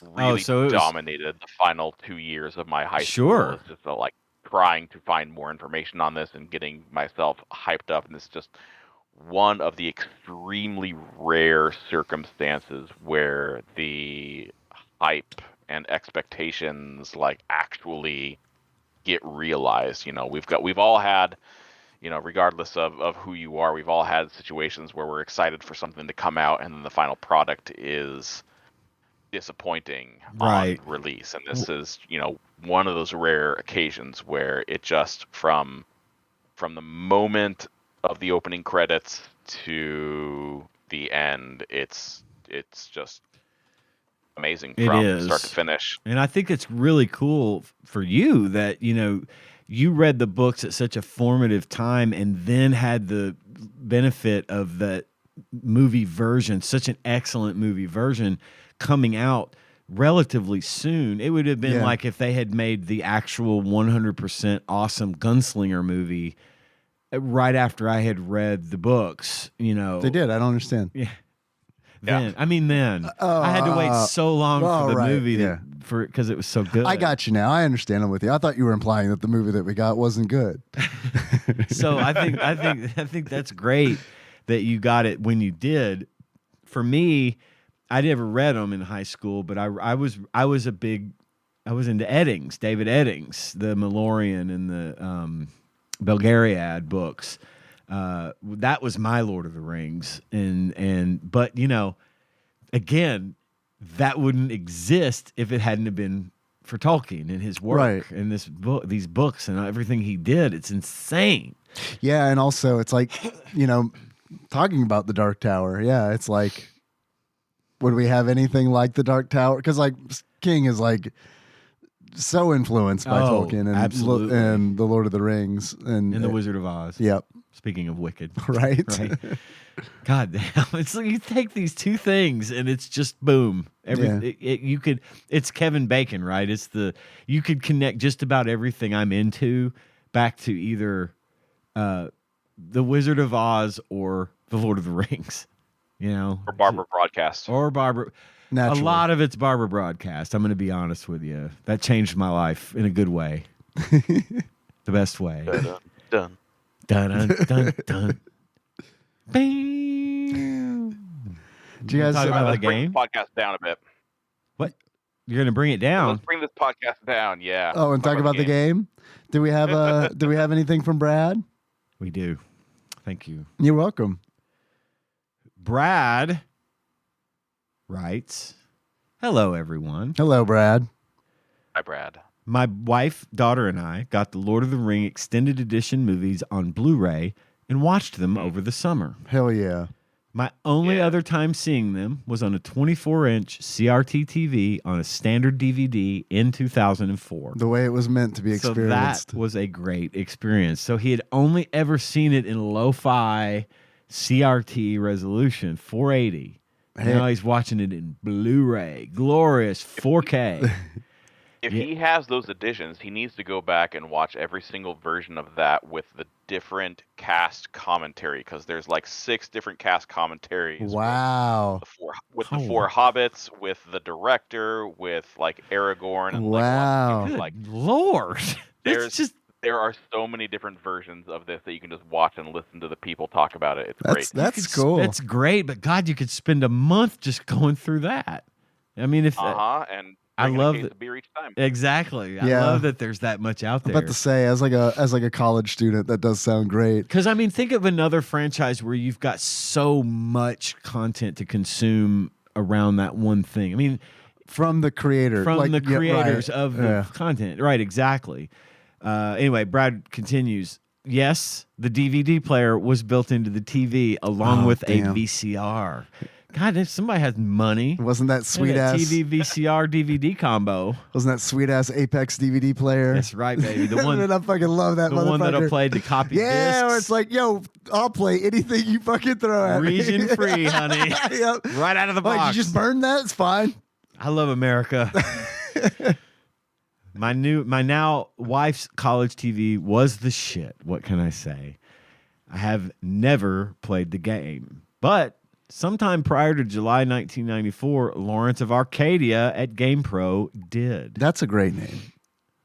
really dominated the final 2 years of my high school. It's just like trying to find more information on this and getting myself hyped up, and this is just one of the extremely rare circumstances where the hype and expectations like actually get realized. We've all had, regardless of who you are, we've all had situations where we're excited for something to come out and then the final product is disappointing on release. And this is, one of those rare occasions where it just from the moment of the opening credits to the end, it's just amazing from start to finish. And I think it's really cool for you that, you read the books at such a formative time and then had the benefit of the movie version, such an excellent movie version coming out relatively soon. It would have been like if they had made the actual 100% awesome Gunslinger movie right after I had read the books, They did. I don't understand. Yeah. Then I had to wait so long for the movie because it was so good. I got you now. I understand. I'm with you. I thought you were implying that the movie that we got wasn't good. So I think that's great that you got it when you did. For me, I never read them in high school, but I was into Eddings, David Eddings, the Malorian and the Belgariad books. That was my Lord of the Rings, but again, that wouldn't exist if it hadn't have been for Tolkien and his work and these books and everything he did. It's insane. Yeah, and also it's like talking about the Dark Tower. Yeah, it's like, would we have anything like the Dark Tower? Because like King is like so influenced by Tolkien and the Lord of the Rings and the Wizard of Oz. Yep. Speaking of wicked, right? God damn! It's like you take these two things and it's just boom. It's Kevin Bacon, right? You could connect just about everything I'm into back to either the Wizard of Oz or the Lord of the Rings. Or Barbara Broadcast. Or Barbara. Naturally. A lot of it's Barbara Broadcast. I'm going to be honest with you. That changed my life in a good way. The best way. Dun. Dun, dun, dun, dun. Bam. Do you guys talk about the Bring game? the podcast down a bit. What? You're going to bring it down? Let's bring this podcast down. Yeah. Oh, and talk about the game. Do we have anything from Brad? We do. Thank you. You're welcome. Brad writes, "Hello, everyone. Hello, Brad. Hi, Brad. My wife, daughter, and I got the Lord of the Ring extended edition movies on Blu-ray and watched them over the summer. Hell yeah. My only other time seeing them was on a 24-inch CRT TV on a standard DVD in 2004. The way it was meant to be experienced. So that was a great experience. So he had only ever seen it in lo-fi CRT resolution, 480. Hey. Now he's watching it in Blu-ray, glorious 4K. If he has those editions, he needs to go back and watch every single version of that with the different cast commentary, because there's like 6 different cast commentaries. Wow. With the four hobbits, with the director, with like Aragorn. And wow. Good Lord. There's there are so many different versions of this that you can just watch and listen to the people talk about it. It's great. That's cool. That's great, but God, you could spend a month just going through that. I mean, if And I love a case that. of beer each time. Exactly. I Yeah. love that there's that much out I'm there. about to say, as like a college student, that does sound great. Because I mean, think of another franchise where you've got so much content to consume around that one thing. I mean, From the creator. from the creators right. of the content, right? Exactly. Anyway, Brad continues. Yes, the DVD player was built into the TV along with damn. a VCR. God, if somebody has money. Wasn't that sweet ass TV VCR DVD combo? Wasn't that sweet ass Apex DVD player? That's right, baby. The one, Man, I fucking love that the motherfucker. one that I played to copy Yeah, discs. where it's like, yo, I'll play anything you fucking throw at me. Region free, honey. Yep. Right out of the Like, box. you just burn that? It's fine. I love America. My now wife's college TV was the shit. What can I say? I have never played the game, but sometime prior to July 1994, Lawrence of Arcadia at GamePro did. That's a great name.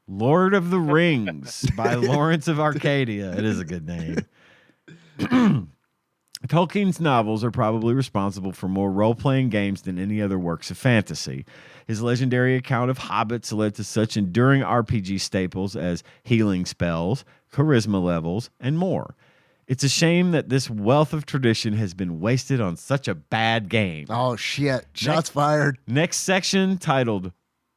Lord of the Rings by Lawrence of Arcadia. It is a good name. Tolkien's novels are probably responsible for more role-playing games than any other works of fantasy. His legendary account of hobbits led to such enduring RPG staples as healing spells, charisma levels, and more. It's a shame that this wealth of tradition has been wasted on such a bad game. Oh, shit. Shots fired. Next section titled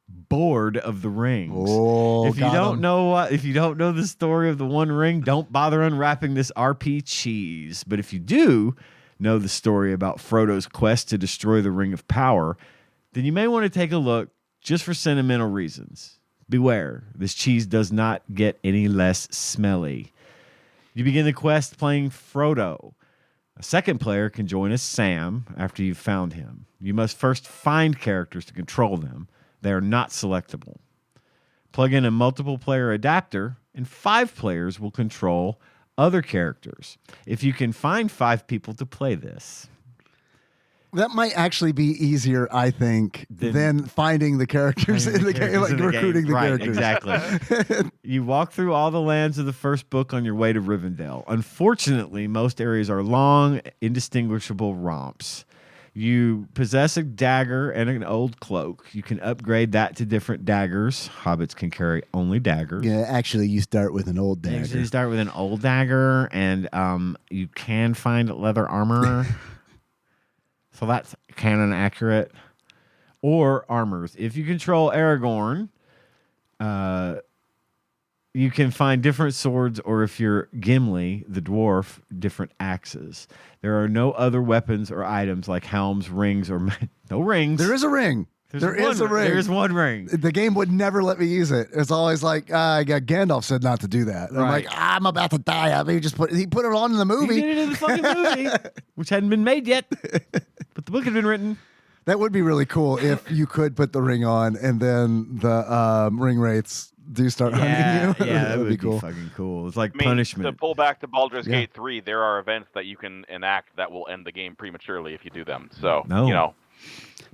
Board of the Rings. Oh, if you don't know the story of the One Ring, don't bother unwrapping this RP cheese. But if you do know the story about Frodo's quest to destroy the Ring of Power, then you may want to take a look just for sentimental reasons. Beware, this cheese does not get any less smelly. You begin the quest playing Frodo. A second player can join as Sam after you've found him. You must first find characters to control them. They are not selectable. Plug in a multiple player adapter, and 5 players will control other characters. If you can find 5 people to play this. That might actually be easier, I think, than finding the characters in the game, like recruiting the characters. Exactly. You walk through all the lands of the first book on your way to Rivendell. Unfortunately, most areas are long, indistinguishable romps. You possess a dagger and an old cloak. You can upgrade that to different daggers. Hobbits can carry only daggers. Yeah, actually, you start with an old dagger. You start with an old dagger, and you can find leather armor. So that's canon accurate. Or armors. If you control Aragorn, you can find different swords, or if you're Gimli, the dwarf, different axes. There are no other weapons or items like helms, rings, or no rings. There is a ring. There is a ring. There's one ring. The game would never let me use it. It's always like, Gandalf said not to do that. And I'm like, I'm about to die. I mean, he put it on in the movie. He did it in the fucking movie, which hadn't been made yet, but the book had been written. That would be really cool if you could put the ring on and then the ring wraiths do start hunting you. Yeah, that would be cool. Fucking cool. It's like punishment. To pull back to Baldur's Gate 3, there are events that you can enact that will end the game prematurely if you do them. So, you know.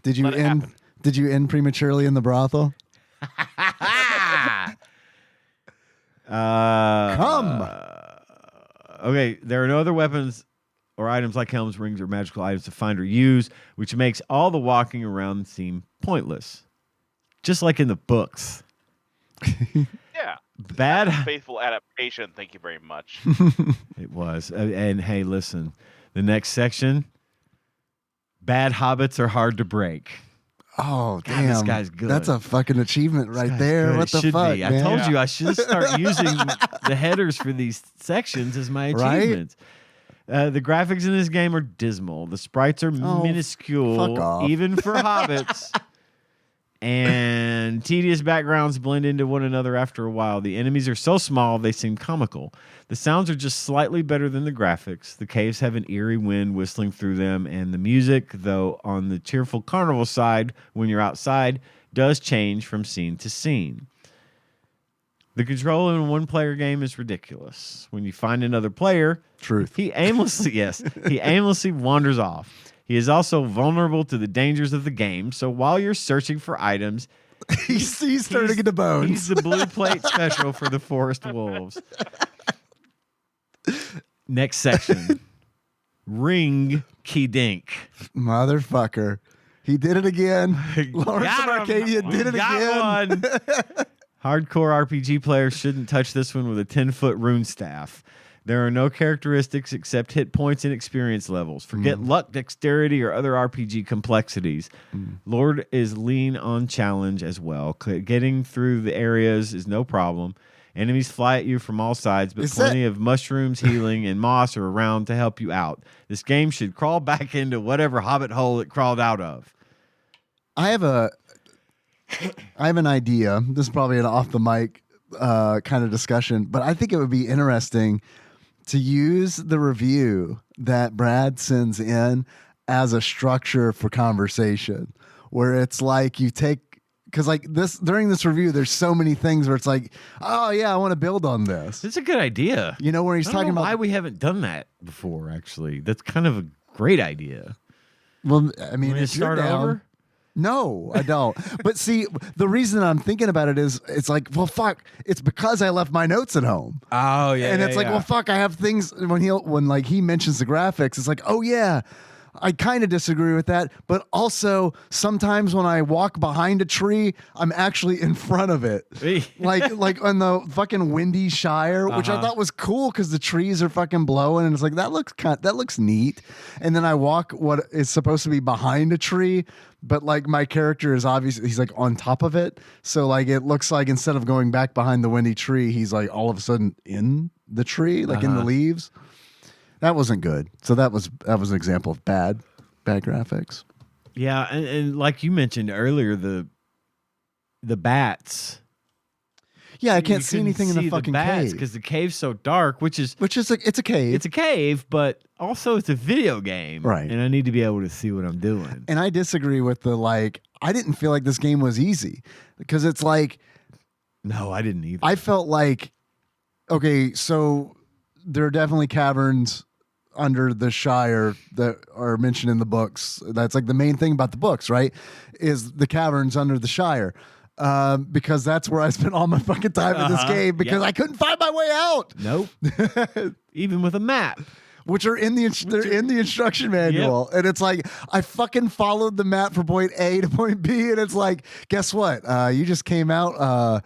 Did you end prematurely in the brothel? Come. Okay, there are no other weapons or items like helms, rings, or magical items to find or use, which makes all the walking around seem pointless. Just like in the books. Yeah. Bad. Faithful adaptation. Thank you very much. It was. And hey, listen, the next section, bad hobbits are hard to break. Oh, God, damn. this guy's good. That's a fucking achievement right there. Good. What the Should fuck, be. man? I told you I should start using the headers for these sections as my achievements. The graphics in this game are dismal. The sprites are minuscule, fuck off. even for hobbits. And tedious backgrounds blend into one another after a while. The enemies are so small, they seem comical. The sounds are just slightly better than the graphics. The caves have an eerie wind whistling through them, and the music, though on the cheerful carnival side, when you're outside, does change from scene to scene. The control in a one-player game is ridiculous. When you find another player, he aimlessly wanders off. He is also vulnerable to the dangers of the game, so while you're searching for items, he's turning into bones. He's the blue plate special for the forest wolves. Next section. Ring Key Dink. Motherfucker. He did it again. Lawrence of Arcadia did it again. One. Hardcore RPG players shouldn't touch this one with a 10-foot rune staff. There are no characteristics except hit points and experience levels. Forget luck, dexterity, or other RPG complexities. Lord is lean on challenge as well. Getting through the areas is no problem. Enemies fly at you from all sides, but plenty of mushrooms, healing, and moss are around to help you out. This game should crawl back into whatever hobbit hole it crawled out of. I have an idea. This is probably an off the mic kind of discussion, but I think it would be interesting to use the review that Brad sends in as a structure for conversation, where it's like you take, because like this during this review, there's so many things where it's like, oh yeah, I want to build on this. It's a good idea. You know, where he's talking about why we haven't done that before. Actually, that's kind of a great idea. Well, I mean, if start over. No, I don't. But see, the reason I'm thinking about it is it's like, well, fuck, it's because I left my notes at home. Oh, yeah. And it's like, well, fuck, I have things when he mentions the graphics, it's like, oh yeah, I kind of disagree with that. But also sometimes when I walk behind a tree, I'm actually in front of it. like on the fucking windy Shire, which I thought was cool because the trees are fucking blowing and it's like, that looks neat. And then I walk what is supposed to be behind a tree, but like my character is obviously, he's like on top of it. So like it looks like instead of going back behind the windy tree, he's like all of a sudden in the tree, like in the leaves. That wasn't good. So that was an example of bad graphics. Yeah, and like you mentioned earlier, the bats. Yeah, I can't see anything in the fucking cave because the cave's so dark. It's a cave. It's a cave, but also it's a video game, right? And I need to be able to see what I'm doing. And I disagree with the like. I didn't feel like this game was easy because it's like. No, I didn't either. I felt like, okay, so there are definitely caverns under the Shire that are mentioned in the books. That's like the main thing about the books, right? Is the caverns under the Shire. Because that's where I spent all my fucking time in this game because I couldn't find my way out. Nope. Even with a map. Which are in the instruction manual. Yep. And it's like, I fucking followed the map from point A to point B. And it's like, guess what? You just came out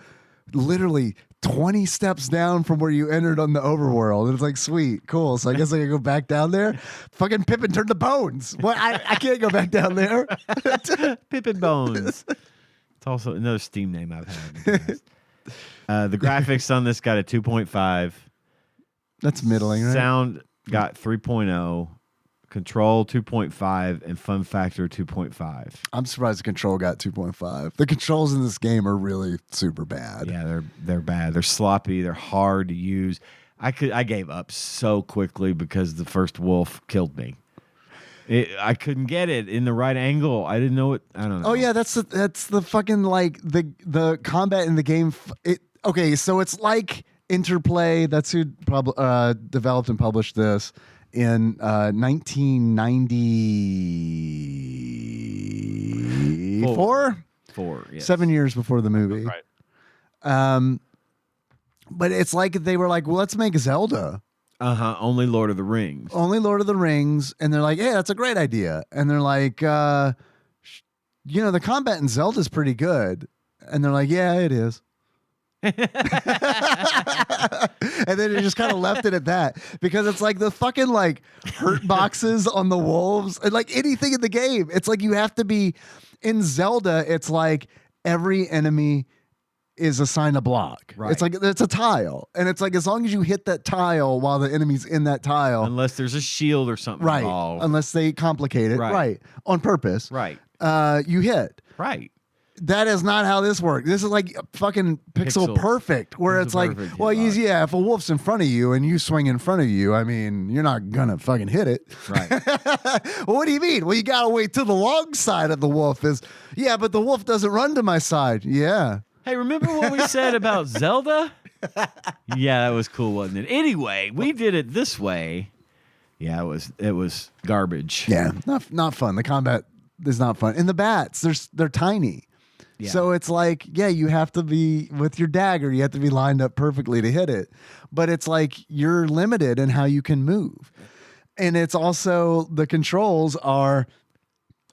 literally 20 steps down from where you entered on the overworld. And it's like, sweet, cool. So I guess I can go back down there. Fucking Pippin turned to bones. What? I can't go back down there. Pippin Bones. It's also another Steam name I've had. The graphics on this got a 2.5. That's middling, right? Sound got 3.0. Control 2.5 and fun factor 2.5. I'm surprised the control got 2.5. The controls in this game are really super bad. Yeah, they're bad. They're sloppy. They're hard to use. I gave up so quickly because the first wolf killed me. I couldn't get it in the right angle. I didn't know it. I don't know. Oh yeah, that's the fucking like the combat in the game. Okay, so it's like Interplay. That's who developed and published this. In 1994? Yes. 7 years before the movie. Right. But it's like they were like, well, let's make Zelda. Only Lord of the Rings. Only Lord of the Rings. And they're like, hey, that's a great idea. And they're like, the combat in Zelda is pretty good. And they're like, yeah, it is. And then it just kind of left it at that because it's like the fucking like hurt boxes on the wolves and like anything in the game. It's like you have to be in Zelda. It's like every enemy is assigned a block. Right. It's like it's a tile, and it's like as long as you hit that tile while the enemy's in that tile, unless there's a shield or something right? involved. Unless they complicate it, right? On purpose, right? You hit, right. That is not how this works. This is like fucking pixel perfect, where it's like, well, if a wolf's in front of you and you swing in front of you, I mean, you're not gonna fucking hit it. Right. Well, what do you mean? Well, you gotta wait till the long side of the wolf is, yeah, but the wolf doesn't run to my side. Yeah. Hey, remember what we said about Zelda? Yeah, that was cool, wasn't it? Anyway, we did it this way. Yeah, it was garbage. Yeah, not fun. The combat is not fun. And the bats, they're tiny. Yeah. So it's like, yeah, you have to be with your dagger, you have to be lined up perfectly to hit it. But it's like you're limited in how you can move. And it's also the controls are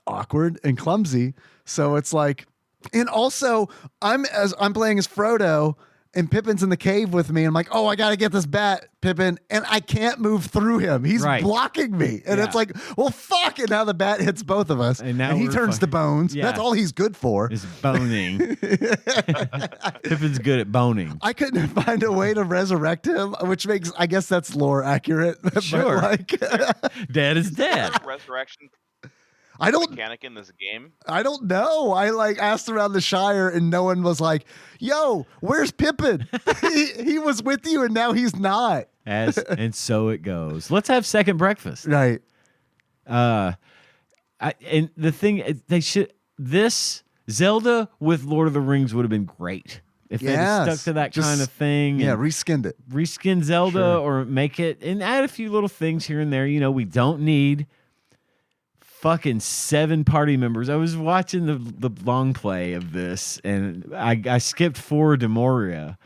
awkward and clumsy. So it's like, and also I'm playing as Frodo and Pippin's in the cave with me. And I'm like, oh, I got to get this bat, Pippin. And I can't move through him. He's Right. blocking me. And Yeah. it's like, well, fuck. And now the bat hits both of us. And now he we're turns to bones. Yeah. That's all he's good for. Is boning. Pippin's good at boning. I couldn't find a way to resurrect him, which makes, I guess that's lore accurate. Sure. But like, Dead is dead. Resurrection I don't mechanic in this game. I don't know. I like asked around the Shire and no one was like, yo, where's Pippin? he was with you and now he's not. And so it goes. Let's have second breakfast. Right. And the thing this Zelda with Lord of the Rings would have been great if they had stuck to that Just- kind of thing. Yeah, and reskinned it. reskin Zelda Sure. or make it and add a few little things here and there. You know, we don't need fucking 7 party members. I was watching the long play of this and I skipped forward to Moria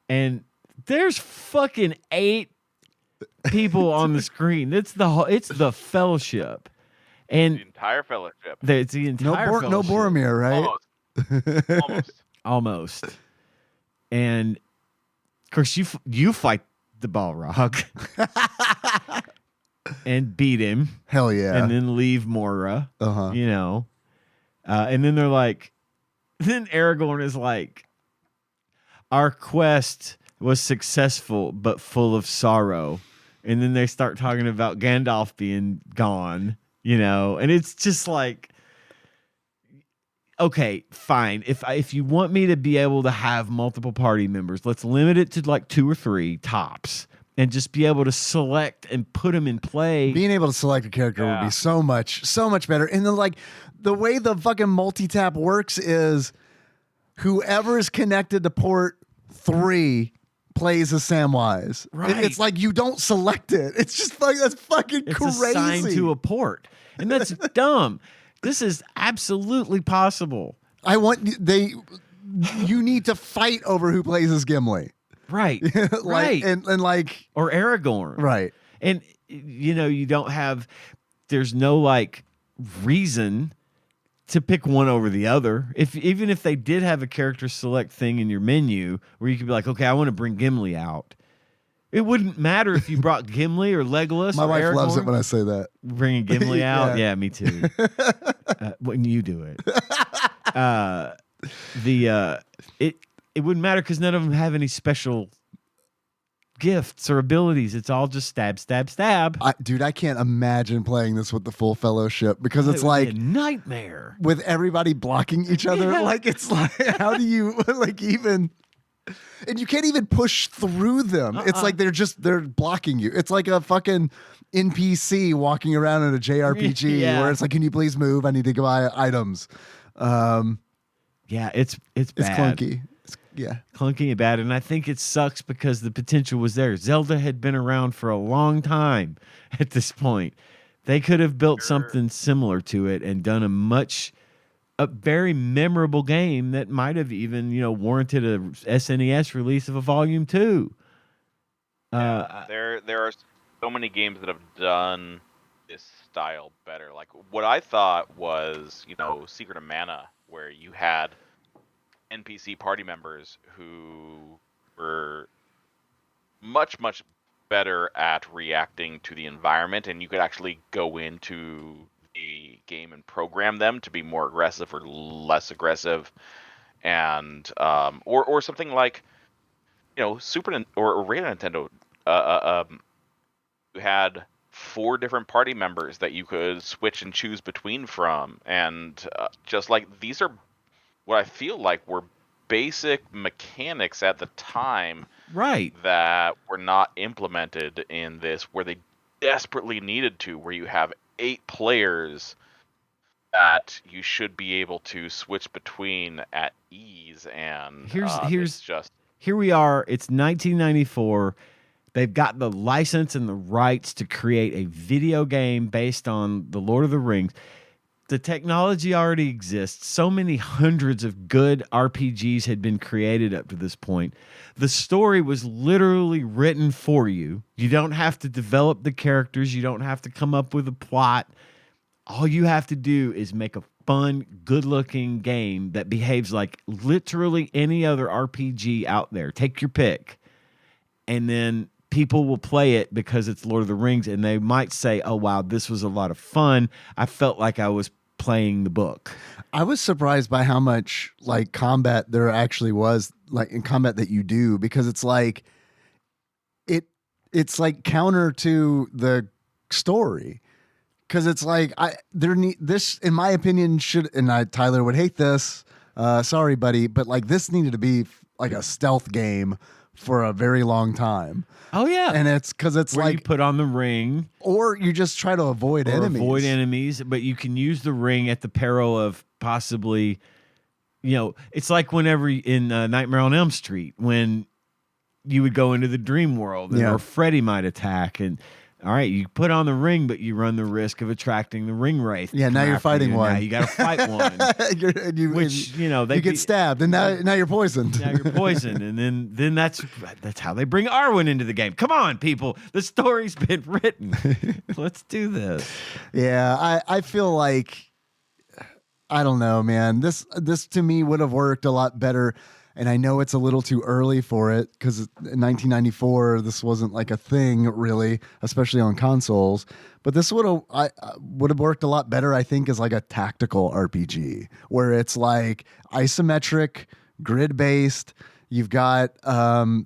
and there's fucking 8 people on the screen. It's the fellowship. And The entire fellowship. it's the No, entire no fellowship. Boromir, right? Almost. Almost. And of course you fight the Balrog and beat him Hell yeah. and then leave Mora, Uh-huh. you know. And then they're like, then Aragorn is like, our quest was successful but full of sorrow. And then they start talking about Gandalf being gone, you know, and it's just like, okay, fine. If you want me to be able to have multiple party members, let's limit it to like 2 or 3 tops and just be able to select and put them in play. Being able to select a character would be so much better. And then like the way the fucking multi-tap works is whoever is connected to port 3 plays as Samwise. Right. It's like you don't select it. It's just like that's fucking It's crazy. assigned to a port. And that's dumb. This is absolutely possible. You need to fight over who plays as Gimli. Right. Like, right. and like Or Aragorn. right. And you know, there's no like reason to pick one over the other. Even if they did have a character select thing in your menu where you could be like, okay, I want to bring Gimli out. It wouldn't matter if you brought Gimli or Legolas. My or wife Aragorn. loves it when I say that. Bringing Gimli out. Yeah. Yeah, me too. When you do it, it wouldn't matter because none of them have any special gifts or abilities. It's all just stab, stab, stab. Dude, I can't imagine playing this with the full fellowship because it's It would like be a nightmare. with everybody blocking each other. Yeah. Like it's like how do you like even and you can't even push through them. It's like they're blocking you. It's like a fucking NPC walking around in a JRPG Yeah. where it's like, can you please move? I need to go buy items. Yeah, it's It's bad. clunky. Yeah. Clunky and bad. And I think it sucks because the potential was there. Zelda had been around for a long time at this point. They could have built something similar to it and done a very memorable game that might have even, warranted a SNES release of a volume 2. There are so many games that have done this style better. Like what I thought was, Secret of Mana, where you had NPC party members who were much, much better at reacting to the environment, and you could actually go into the game and program them to be more aggressive or less aggressive, and or something like or regular Nintendo you had 4 different party members that you could switch and choose between from, and just like these are what I feel like were basic mechanics at the time, Right. that were not implemented in this, where they desperately needed to, where you have 8 players that you should be able to switch between at ease. And it's just here we are. It's 1994. They've got the license and the rights to create a video game based on the Lord of the Rings. The technology already exists. So many hundreds of good RPGs had been created up to this point. The story was literally written for you. You don't have to develop the characters. You don't have to come up with a plot. All you have to do is make a fun, good-looking game that behaves like literally any other RPG out there. Take your pick. And then people will play it because it's Lord of the Rings, and they might say, oh, wow, this was a lot of fun. I felt like I was playing the book. I was surprised by how much like combat there actually was, like in combat that you do, because it's like it's like counter to the story. Because it's like this, in my opinion, should, and Tyler would hate this. Sorry, buddy, but like this needed to be like a stealth game for a very long time. Oh yeah, and it's because it's where like you put on the ring, or you just try to avoid enemies. But you can use the ring at the peril of possibly, it's like whenever in Nightmare on Elm Street when you would go into the dream world, or Freddy might attack, and all right, you put on the ring, but you run the risk of attracting the ring wraith. Yeah, now you're fighting one. Now you got to fight one. You get stabbed, and now you're poisoned. Now you're poisoned, and then that's how they bring Arwen into the game. Come on, people, the story's been written. Let's do this. Yeah, I feel like, I don't know, man. This to me would have worked a lot better. And I know it's a little too early for it because in 1994, this wasn't like a thing really, especially on consoles. But this would have worked a lot better, I think, as like a tactical RPG where it's like isometric, grid-based. You've got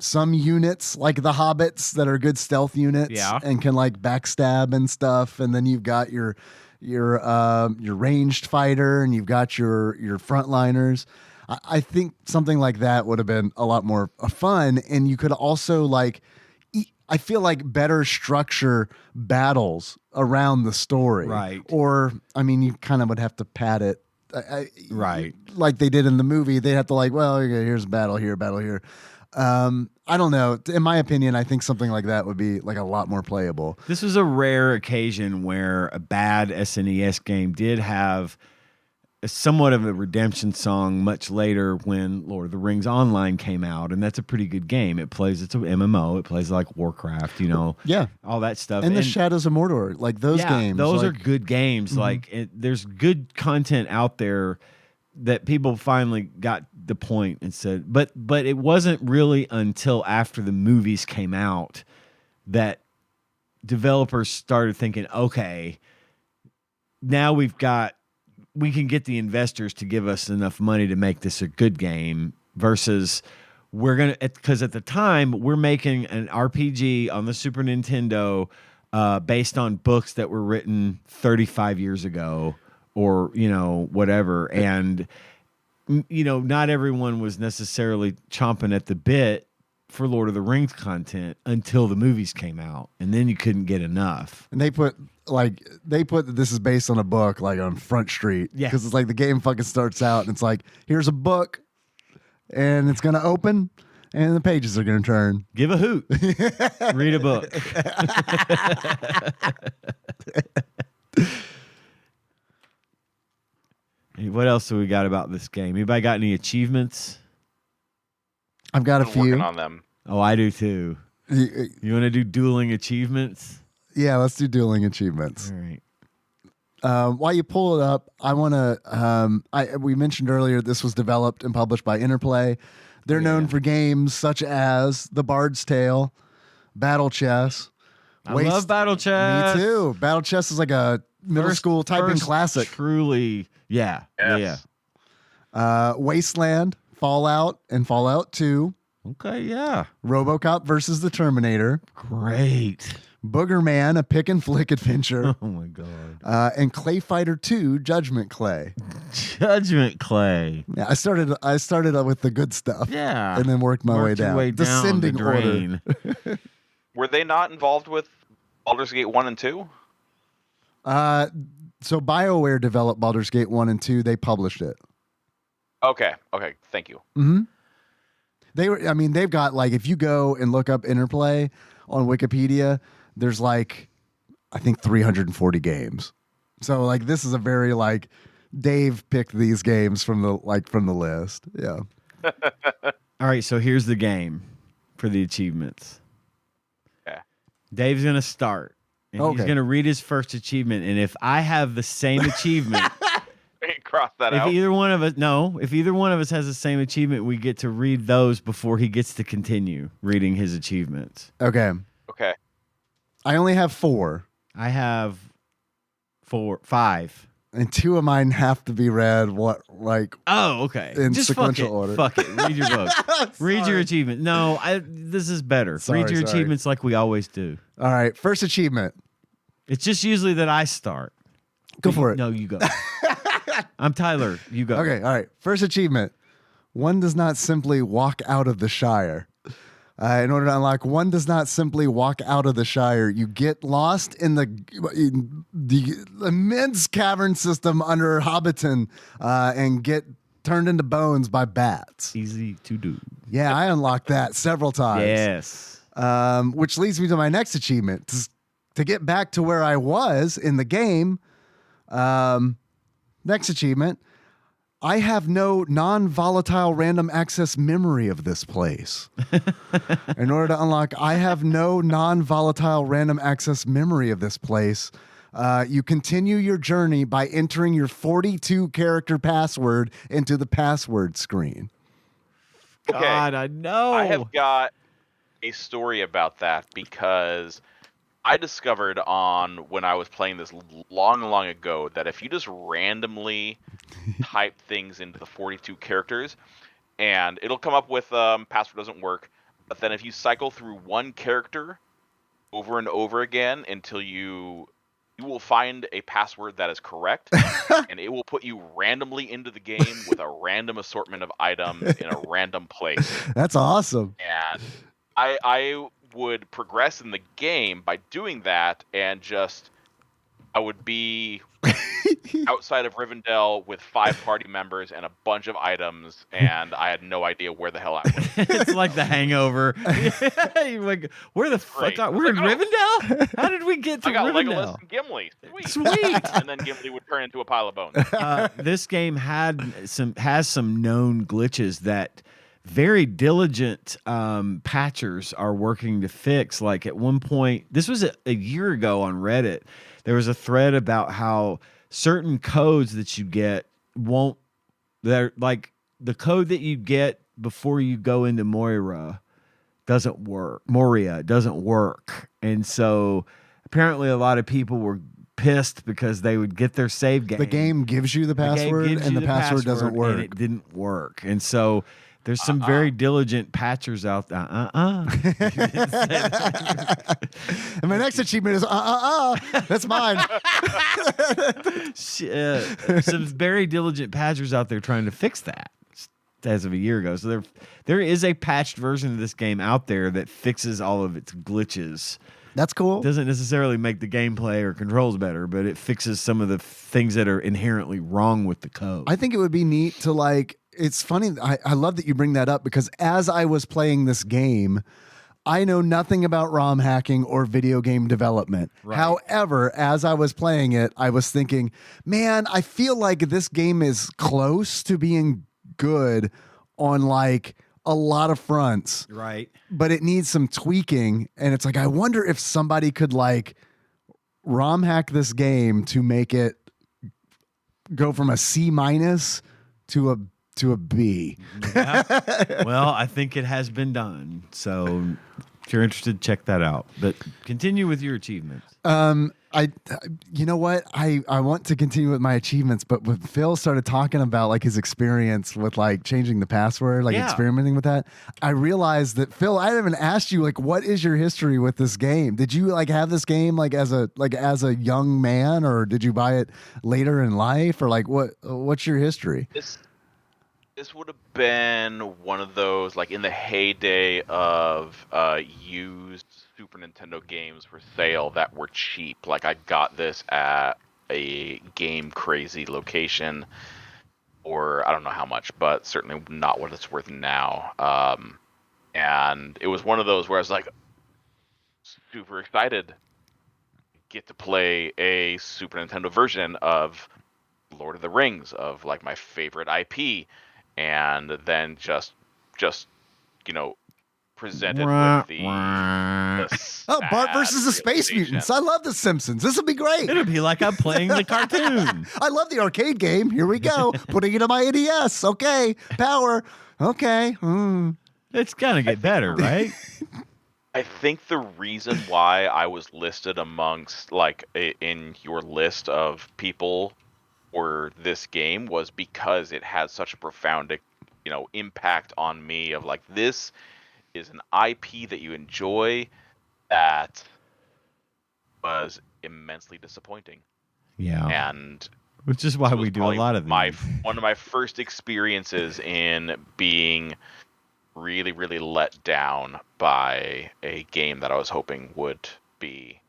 some units like the Hobbits that are good stealth units and can like backstab and stuff. And then you've got your ranged fighter and you've got your frontliners. I think something like that would have been a lot more fun. And you could also like, I feel like better structure battles around the story. Right. Or, I mean, you kind of would have to pad it. Right. Like they did in the movie. They'd have to like, well, here's battle here, battle here. I don't know. In my opinion, I think something like that would be like a lot more playable. This was a rare occasion where a bad SNES game did have somewhat of a redemption song much later when Lord of the Rings Online came out, and that's a pretty good game. It's an MMO. It plays like Warcraft, all that stuff. And the Shadows of Mordor, like those games. Those are good games. Mm-hmm. Like there's good content out there that people finally got the point and said, but it wasn't really until after the movies came out that developers started thinking, okay, now we can get the investors to give us enough money to make this a good game versus because at the time we're making an RPG on the Super Nintendo based on books that were written 35 years ago or, whatever. And, not everyone was necessarily chomping at the bit for Lord of the Rings content until the movies came out, and then you couldn't get enough. And they put that this is based on a book like on Front Street. Yeah. Because it's like the game fucking starts out and it's like, here's a book and it's going to open and the pages are going to turn. Give a hoot. Read a book. What else do we got about this game? Anybody got any achievements? I've got a few. Working on them. Oh, I do too. You want to do dueling achievements? Yeah, let's do dueling achievements. All right. While you pull it up, I want to. We mentioned earlier this was developed and published by Interplay. They're known for games such as The Bard's Tale, Battle Chess. I love Battle Chess. Me too. Battle Chess is like a middle school typing classic. Truly, yeah. Yes. Yeah. Wasteland, Fallout, and Fallout 2. Okay, yeah. RoboCop versus the Terminator. Great. Booger Man, a pick and flick adventure. Oh my god. And Clay Fighter 2, Judgment Clay. Judgment Clay. Yeah, I started with the good stuff. Yeah. And then worked my way down. Descending order. Were they not involved with Baldur's Gate 1 and 2? So BioWare developed Baldur's Gate 1 and 2. They published it. Okay. Thank you. Mm-hmm. They've got like, if you go and look up Interplay on Wikipedia, there's like, I think 340 games. So like this is a very like Dave picked these games from the list. Yeah. All right, so here's the game for the achievements. Okay. Dave's going to start, and he's Okay. going to read his first achievement. And if I have the same achievement, Cross that if out. either one of us has the same achievement, we get to read those before he gets to continue reading his achievements. Okay. Okay. I only have 4. I have 5. And 2 of mine have to be read Oh, okay. in Just sequential order. Fuck it. Read your book. Read your achievement. No, this is better. Read your achievements like we always do. All right. First achievement. It's just usually that I start. Go for it. No, you go. I'm Tyler. You go. Okay. All right. First achievement. One does not simply walk out of the Shire. In order to unlock, one does not simply walk out of the Shire. You get lost in the immense cavern system under Hobbiton and get turned into bones by bats. Easy to do. Yeah, I unlocked that several times. Yes. Which leads me to my next achievement. To get back to where I was in the game, next achievement, I have no non-volatile random access memory of this place. In order to unlock, I have no non-volatile random access memory of this place. You continue your journey by entering your 42-character password into the password screen. Okay. God, I know. I have got a story about that because I discovered when I was playing this long ago that if you just randomly type things into the 42 characters, and it'll come up with password doesn't work, but then if you cycle through one character over and over again until you will find a password that is correct, and it will put you randomly into the game with a random assortment of items in a random place. That's awesome. And I would progress in the game by doing that, and I would be outside of Rivendell with 5 party members and a bunch of items, and I had no idea where the hell I was. It's like The Hangover. You're like, where the fuck are we're in Rivendell? How did we get to I got Rivendell? Legolas and Gimli. Sweet. And then Gimli would turn into a pile of bones. This game has some known glitches that very diligent patchers are working to fix. Like at one point, this was a year ago on Reddit, there was a thread about how certain codes that you get they're like the code that you get before you go into Moria doesn't work. And so apparently a lot of people were pissed because they would get their save game. The game gives you the password and the password doesn't work. And it didn't work. And so there's some very diligent patchers out there. And my next achievement is That's mine. Some very diligent patchers out there trying to fix that as of a year ago. So there is a patched version of this game out there that fixes all of its glitches. That's cool. It doesn't necessarily make the gameplay or controls better, but it fixes some of the things that are inherently wrong with the code. I think it would be neat to it's funny. I love that you bring that up because as I was playing this game, I know nothing about ROM hacking or video game development. Right. However, as I was playing it, I was thinking, man, I feel like this game is close to being good on a lot of fronts. Right. But it needs some tweaking. And it's I wonder if somebody could ROM hack this game to make it go from a C- to a B. Yeah. Well, I think it has been done. So if you're interested, check that out. But continue with your achievements. You know what? I want to continue with my achievements, but when Phil started talking about his experience with changing the password, experimenting with that, I realized that Phil, I haven't asked you what is your history with this game? Did you have this game as a young man, or did you buy it later in life, or what's your history? This would have been one of those in the heyday of used Super Nintendo games for sale that were cheap. I got this at a Game Crazy location, or I don't know how much, but certainly not what it's worth now. And it was one of those where I was super excited. get to play a Super Nintendo version of Lord of the Rings, of like my favorite IP, and then just presented Wah, with the wah. Oh, Bart sad versus the Space realization. Mutants. I love The Simpsons. This will be great. It'll be like I'm playing the cartoon. I love the arcade game. Here we go. Putting it on my NES. Okay. Power. Okay. It's gonna get better, right? I think the reason why I was listed amongst in your list of people for this game was because it had such a profound, impact on me of like, this is an IP that you enjoy that was immensely disappointing. Yeah. And Which is why this was we do a probably lot of these. one of my first experiences in being really, really let down by a game that I was hoping would be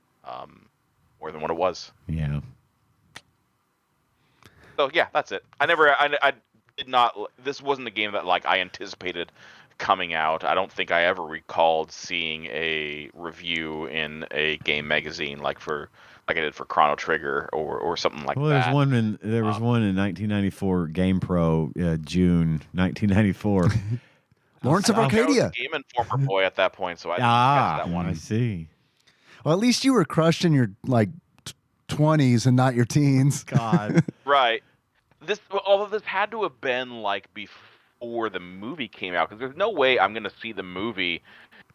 more than what it was. Yeah. So yeah, that's it. I did not. This wasn't a game that like I anticipated coming out. I don't think I ever recalled seeing a review in a game magazine like I did for Chrono Trigger or something like Well, that. there was one in 1994 Game Pro, June 1994. Lawrence of I think I was Arcadia. a Game Informer boy at that point, so I didn't catch that one. I see. Well, at least you were crushed in your 20s and not your teens. God. Right. Although this had to have been like before the movie came out, because there's no way I'm going to see the movie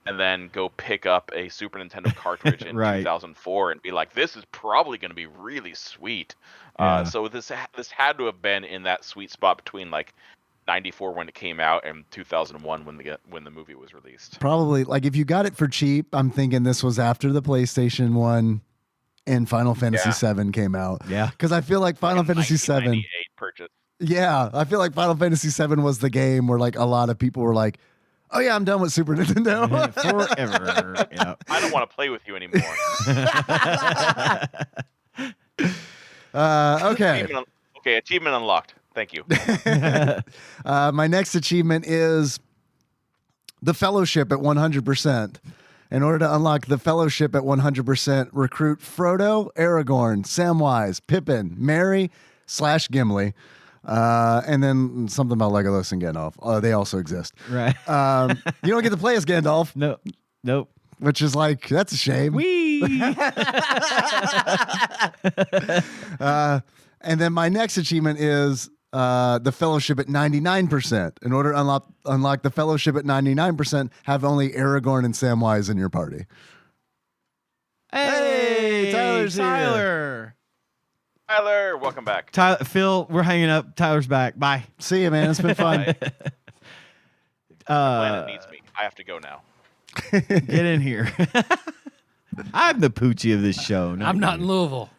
and then go pick up a Super Nintendo cartridge in Right. 2004 and be like, this is probably going to be really sweet. Yeah. So this had to have been in that sweet spot between like 94 when it came out and 2001 when the movie was released. Probably, like, if you got it for cheap, I'm thinking this was after the PlayStation 1 and Final Fantasy VII came out. Yeah. Because I feel like Final Fantasy VII. 1998 purchase. Yeah, I feel like Final Fantasy VII was the game where like a lot of people were like, "Oh yeah, I'm done with Super Nintendo Forever. Yep. I don't want to play with you anymore. Okay. Achievement unlocked. Thank you. My next achievement is the Fellowship at 100%. In order to unlock the Fellowship at 100%, recruit Frodo, Aragorn, Samwise, Pippin, Merry / Gimli, and then something about Legolas and Gandalf. They also exist. Right. You don't get to play as Gandalf, No. Nope. which is like, that's a shame. Wee. And then my next achievement is the Fellowship at 99%. In order to unlock the Fellowship at 99%, have only Aragorn and Samwise in your party. Hey, Tyler's here. Tyler, welcome back. Phil, we're hanging up. Tyler's back. Bye. See you, man. It's been fun. Planet needs me. I have to go now. Get in here. I'm the poochie of this show. I'm not in Louisville.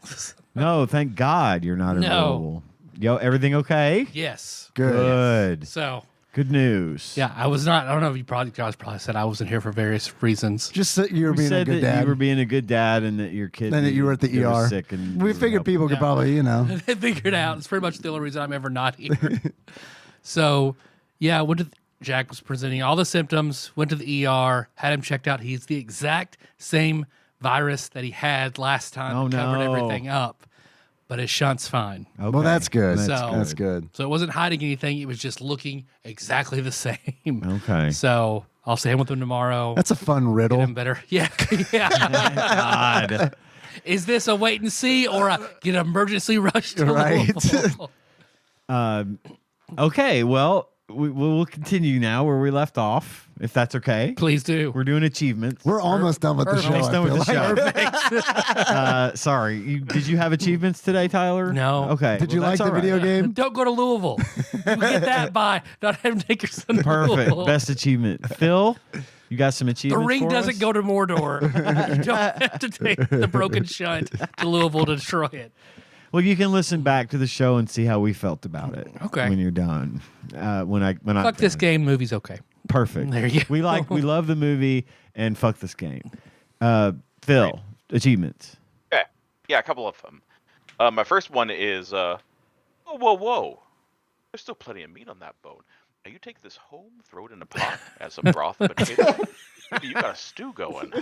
No, thank God you're not in No. Louisville. Yo, everything okay? Yes. Good. So, Good news. yeah, I was not. I don't know if you guys probably said I wasn't here for various reasons. Just that you were You being a said good that dad. you were being a good dad and that your kid and that you were at the was ER. sick and We you were figured helping. people could probably, They figured out. It's pretty much the only reason I'm ever not here. So, yeah, Jack was presenting all the symptoms, went to the ER, had him checked out. He's the exact same virus that he had last time. Oh, Covered no. everything up. But his shunt's fine. Okay. Well, that's good. That's good. So it wasn't hiding anything. It was just looking exactly the same. Okay. So I'll stay in with him tomorrow. That's a fun Get riddle. him better. Yeah. Yeah. God. Is this a wait and see or a get an emergency rush to Right. Louisville? Okay, well, we'll continue now where we left off, if that's okay. Please do. We're doing achievements. We're almost done with the show. Almost I done feel with the like. show. Sorry. Did you have achievements today, Tyler? No. Okay. Did you well, like that's the all video right. game? Don't go to Louisville. You get that by not having to take your son to Perfect. Louisville. Best achievement. Phil, you got some The achievements ring for doesn't us? go to Mordor. You don't have to take the broken shunt to Louisville to destroy it. Well, you can listen back to the show and see how we felt about it. Okay. When you're done. Fuck this game. Movie's okay. Perfect. There you We love the movie and fuck this game. Phil, achievements. Okay. Yeah, a couple of them. My first one is, whoa. There's still plenty of meat on that bone. Now you take this home, throw it in a pot, add some broth and potatoes. Maybe you got a stew going.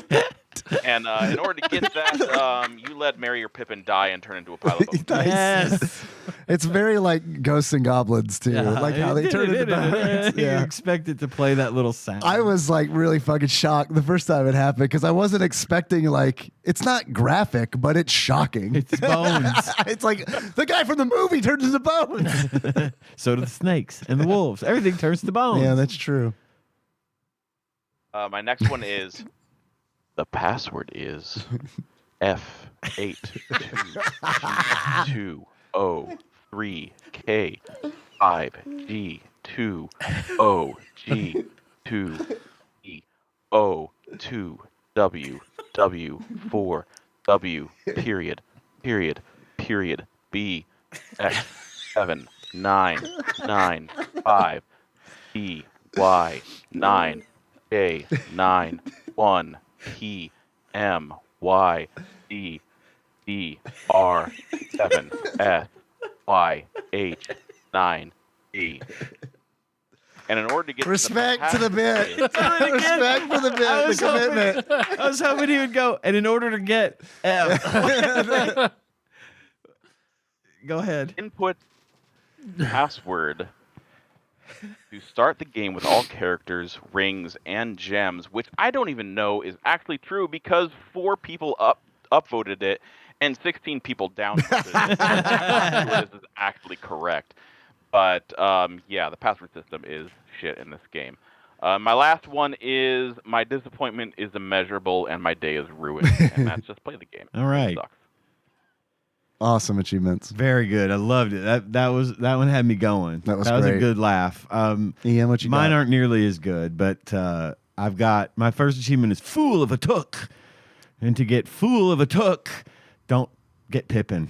And in order to get that, you let Merry or Pippin die and turn into a pile of bones. Yes. It's very like Ghosts and Goblins too, like how they turn into bones. You Yeah. expect it to play that little sound. I was like really fucking shocked the first time it happened because I wasn't expecting like it's not graphic, but it's shocking. It's bones. It's like the guy from the movie turns into bones. So do the snakes and the wolves. Everything turns to bones. Yeah, that's true. My next one is the password is F822O3K5G2O2W4W B X7 9 5 B Y 9 K 9 1 P M Y D D R 7 S Y H 9 E. And in order to get Respect to the bit. again. Respect for the bit. The commitment. I was hoping he would go, and in order to get F. Go ahead. Input password to start the game with all characters, rings, and gems, which I don't even know is actually true because 4 people upvoted it and 16 people downvoted it. I'm not sure this is actually correct. But yeah, the password system is shit in this game. My last one is my disappointment is immeasurable and my day is ruined. And that's just play the game. All right. It sucks. Awesome achievements. Very good. I loved it. That one had me going. That was a great. good laugh. Ian, what you Mine got? aren't nearly as good, but I've got my first achievement is Fool of a Took. And to get Fool of a Took, don't get Pippin.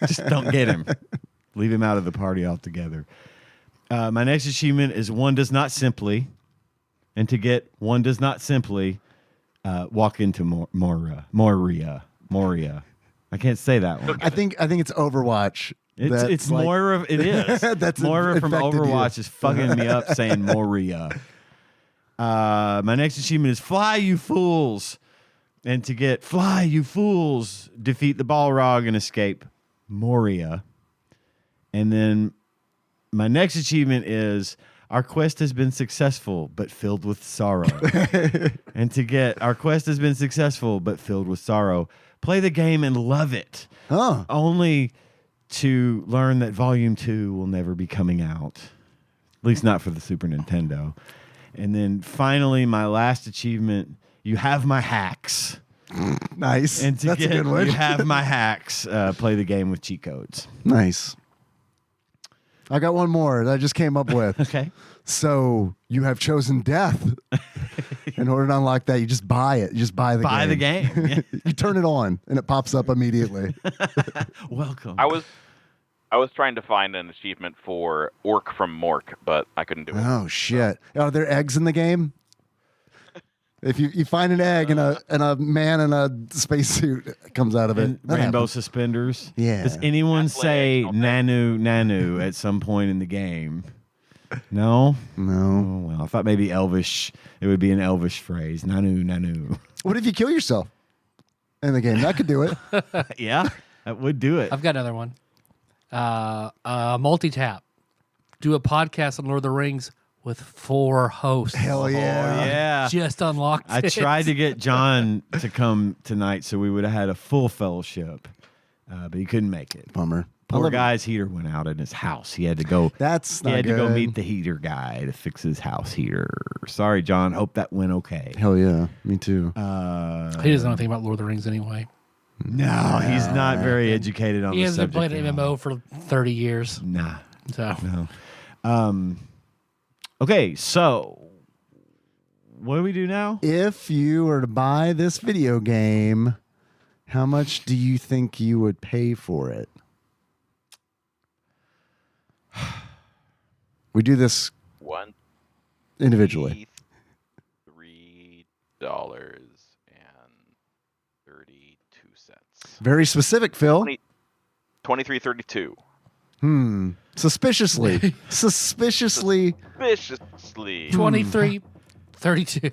just don't get him. Leave him out of the party altogether. My next achievement is One Does Not Simply. And to get One Does Not Simply, walk into Moria. I can't say that one. I think it's Overwatch. It's like- Moira. It is. That's Moira from infected Overwatch you. is fucking me up saying Moria. My next achievement is Fly, You Fools. And to get Fly, You Fools, defeat the Balrog and escape Moria. And then my next achievement is Our quest has been successful, but filled with sorrow. And to get Our quest has been successful, but filled with sorrow, play the game and love it. Oh. Only to learn that Volume 2 will never be coming out. At least not for the Super Nintendo. And then finally, my last achievement, You Have My Hacks. Nice. And to That's get a good one. You Have My Hacks, play the game with cheat codes. Nice. I got one more that I just came up with. Okay. So you have chosen death. In order to unlock that, you just buy it. You just buy the game. Buy the game. You turn it on, and it pops up immediately. Welcome. I was trying to find an achievement for Orc from Mork, but I couldn't do it. Oh shit! Are there eggs in the game? If you find an egg and a man in a spacesuit comes out of it, And that rainbow happens. suspenders. Yeah. Does anyone That's say like- nanu at some point in the game? No? No. Oh, well, I thought maybe Elvish. It would be an Elvish phrase. Nanu. What if you kill yourself in the game? That could do it. Yeah, that would do it. I've got another one. Multi-tap. Do a podcast on Lord of the Rings with 4 hosts. Hell yeah. Yeah. Just unlocked I it. tried to get John to come tonight so we would have had a full fellowship, but he couldn't make it. Bummer. Poor guy's heater went out in his house. He had to go. That's He not had to go good. meet the heater guy to fix his house heater. Sorry, John. Hope that went okay. Hell yeah. Me too. He doesn't know anything about Lord of the Rings anyway. No, he's not very educated on He the hasn't subject. played an at all. MMO for 30 years. Nah, So no. Okay, so what do we do now? If you were to buy this video game, how much do you think you would pay for it? We do this $1 individually. $3.32. Very specific, Phil. 23.32. Suspiciously. Suspiciously. Viciously. 23, 32.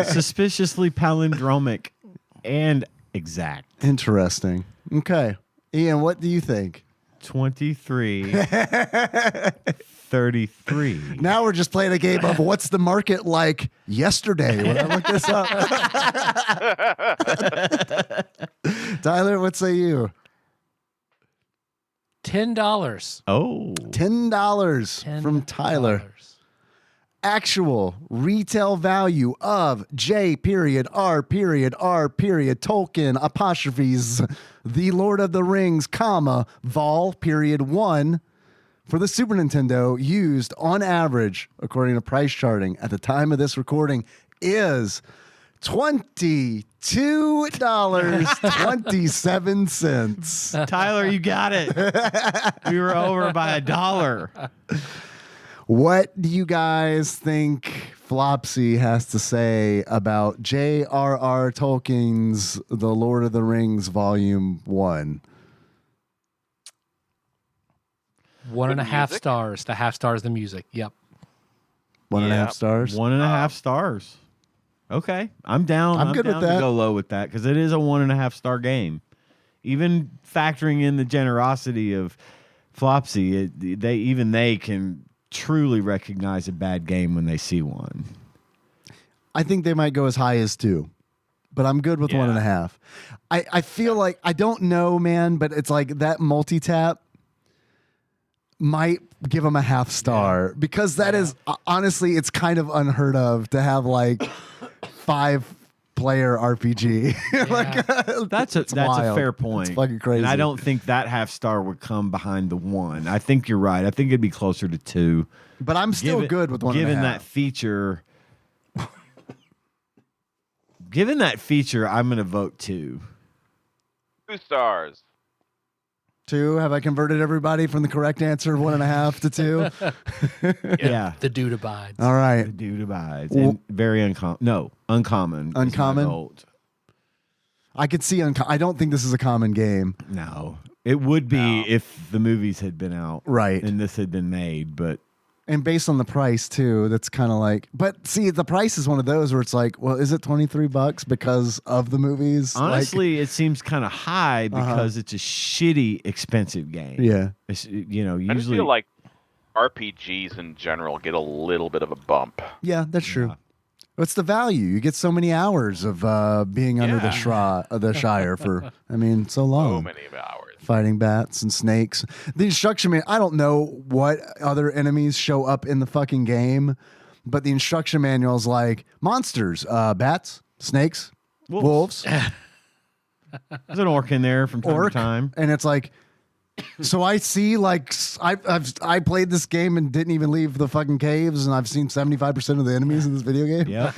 Suspiciously palindromic. and exact. Interesting. Okay. Ian, what do you think? 23, 33. Now we're just playing a game of what's the market like yesterday when I look this up. Tyler, what say you? $10. Oh. $10 from Tyler. Actual retail value of J.R.R. Tolkien apostrophes The Lord of the Rings, comma, Vol. 1 for the Super Nintendo used on average, according to price charting at the time of this recording, is $22.27. Tyler, you got it. We were over by $1. What do you guys think Flopsy has to say about J.R.R. Tolkien's The Lord of the Rings Volume 1? 1.5 stars. The half stars, the music. Yep. 1.5 stars? 1.5 stars. Okay. I'm down. I'm good down with that. to go low with that because it is a 1.5 star game. Even factoring in the generosity of Flopsy, they can truly recognize a bad game when they see one. I think they might go as high as 2, but I'm good with 1.5. I feel like, I don't know, man, but it's like that multi-tap might give them a half star because that is, honestly, it's kind of unheard of to have like 5-player RPG. That's a fair point. It's fucking crazy. And I don't think that half star would come behind the 1. I think you're right. I think it'd be closer to 2. But I'm still good with 1.5. Given that feature, I'm going to vote 2. 2 stars. 2. Have I converted everybody from the correct answer of 1.5 to 2? Yeah. The dude abides. All right. The dude abides. And very uncommon. No, uncommon. Uncommon? I could see I don't think this is a common game. No. It would be if the movies had been out. Right. And this had been made, but And based on the price too, that's kind of like, but see, the price is one of those where it's like, well, is it $23 because of the movies? Honestly, it seems kind of high because it's a shitty, expensive game. Yeah. It's, usually I just feel like RPGs in general get a little bit of a bump. Yeah, that's true. What's the value? You get so many hours of being under the Shire for, so long. So many hours. Fighting bats and snakes. The instruction manual, I don't know what other enemies show up in the fucking game, but the instruction manual is like monsters, bats, snakes, wolves. There's an orc in there from time to time. And it's like, so I see like, I played this game and didn't even leave the fucking caves, and I've seen 75% of the enemies in this video game. Yep.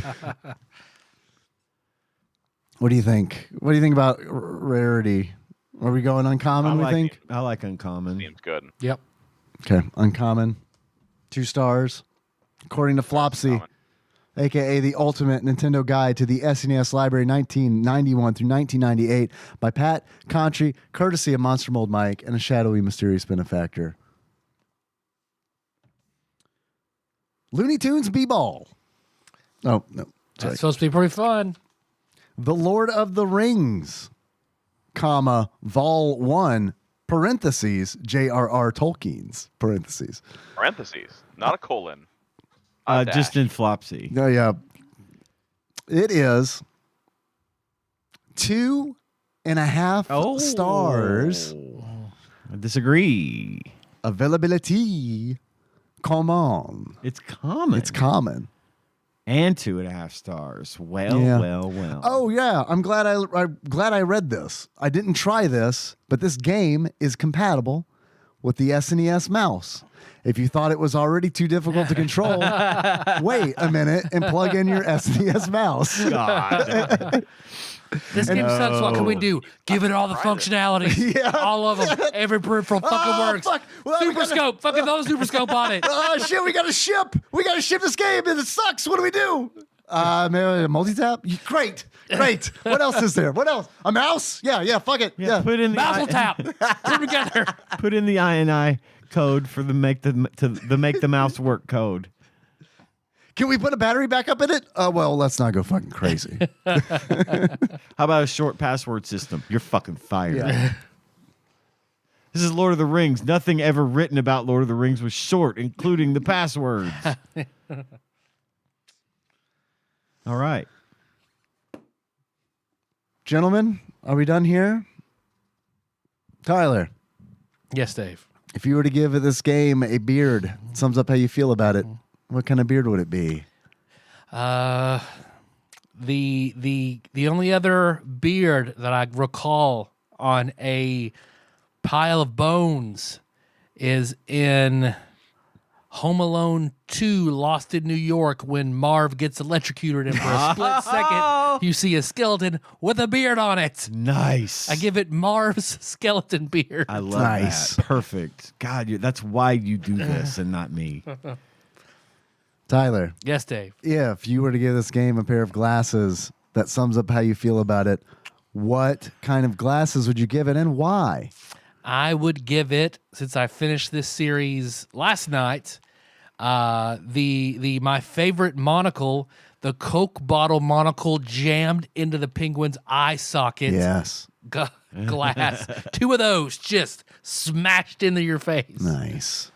What do you think? What do you think about rarity? Are we going uncommon, we think? I like uncommon. Seems good. Yep. Okay, uncommon. 2 stars. According to Flopsy, a.k.a. the ultimate Nintendo guide to the SNES library 1991 through 1998 by Pat Contri, courtesy of Monster Mold Mike and a shadowy, mysterious benefactor. Looney Tunes B-Ball. Oh, no. Sorry. That's supposed to be pretty fun. The Lord of the Rings, comma, Vol. 1, parentheses, J.R.R. Tolkien's, parentheses. Parentheses, not a colon. Just in Flopsy. No, yeah. It is 2.5 stars. I disagree. Availability, common. It's common. It's common. And 2.5 stars. Well. Oh yeah, I'm glad I read this. I didn't try this, but this game is compatible with the SNES mouse. If you thought it was already too difficult to control, wait a minute and plug in your SNES mouse. God. This game sucks. What can we do? Give it all the functionality. Yeah. All of them. Every peripheral fucking works. Fuck. Well, Super Scope. Fucking throw the Super Scope on it. Oh shit, we gotta ship this game and it sucks. What do we do? Maybe a multi-tap? Great. What else is there? What else? A mouse? Yeah, fuck it. Yeah. Put in the Mouse will tap. Put them together. Put in the INI code for the make the mouse work code. Can we put a battery backup in it? Well, let's not go fucking crazy. How about a short password system? You're fucking fired. Yeah. This is Lord of the Rings. Nothing ever written about Lord of the Rings was short, including the passwords. All right. Gentlemen, are we done here? Tyler, Yes, Dave. if you were to give this game a beard, sums up how you feel about it, what kind of beard would it be? The only other beard that I recall on a pile of bones is in Home Alone 2, Lost in New York, when Marv gets electrocuted and for a split second you see a skeleton with a beard on it. Nice. I give it Marv's skeleton beard. I love Nice. that. Perfect. God, that's why you do this and not me. Tyler, Yes, Dave. if you were to give this game a pair of glasses that sums up how you feel about it, what kind of glasses would you give it and why? I would give it, since I finished this series last night, my favorite monocle, the Coke bottle monocle jammed into the penguin's eye socket. Yes. Glass. 2 of those just smashed into your face. Nice.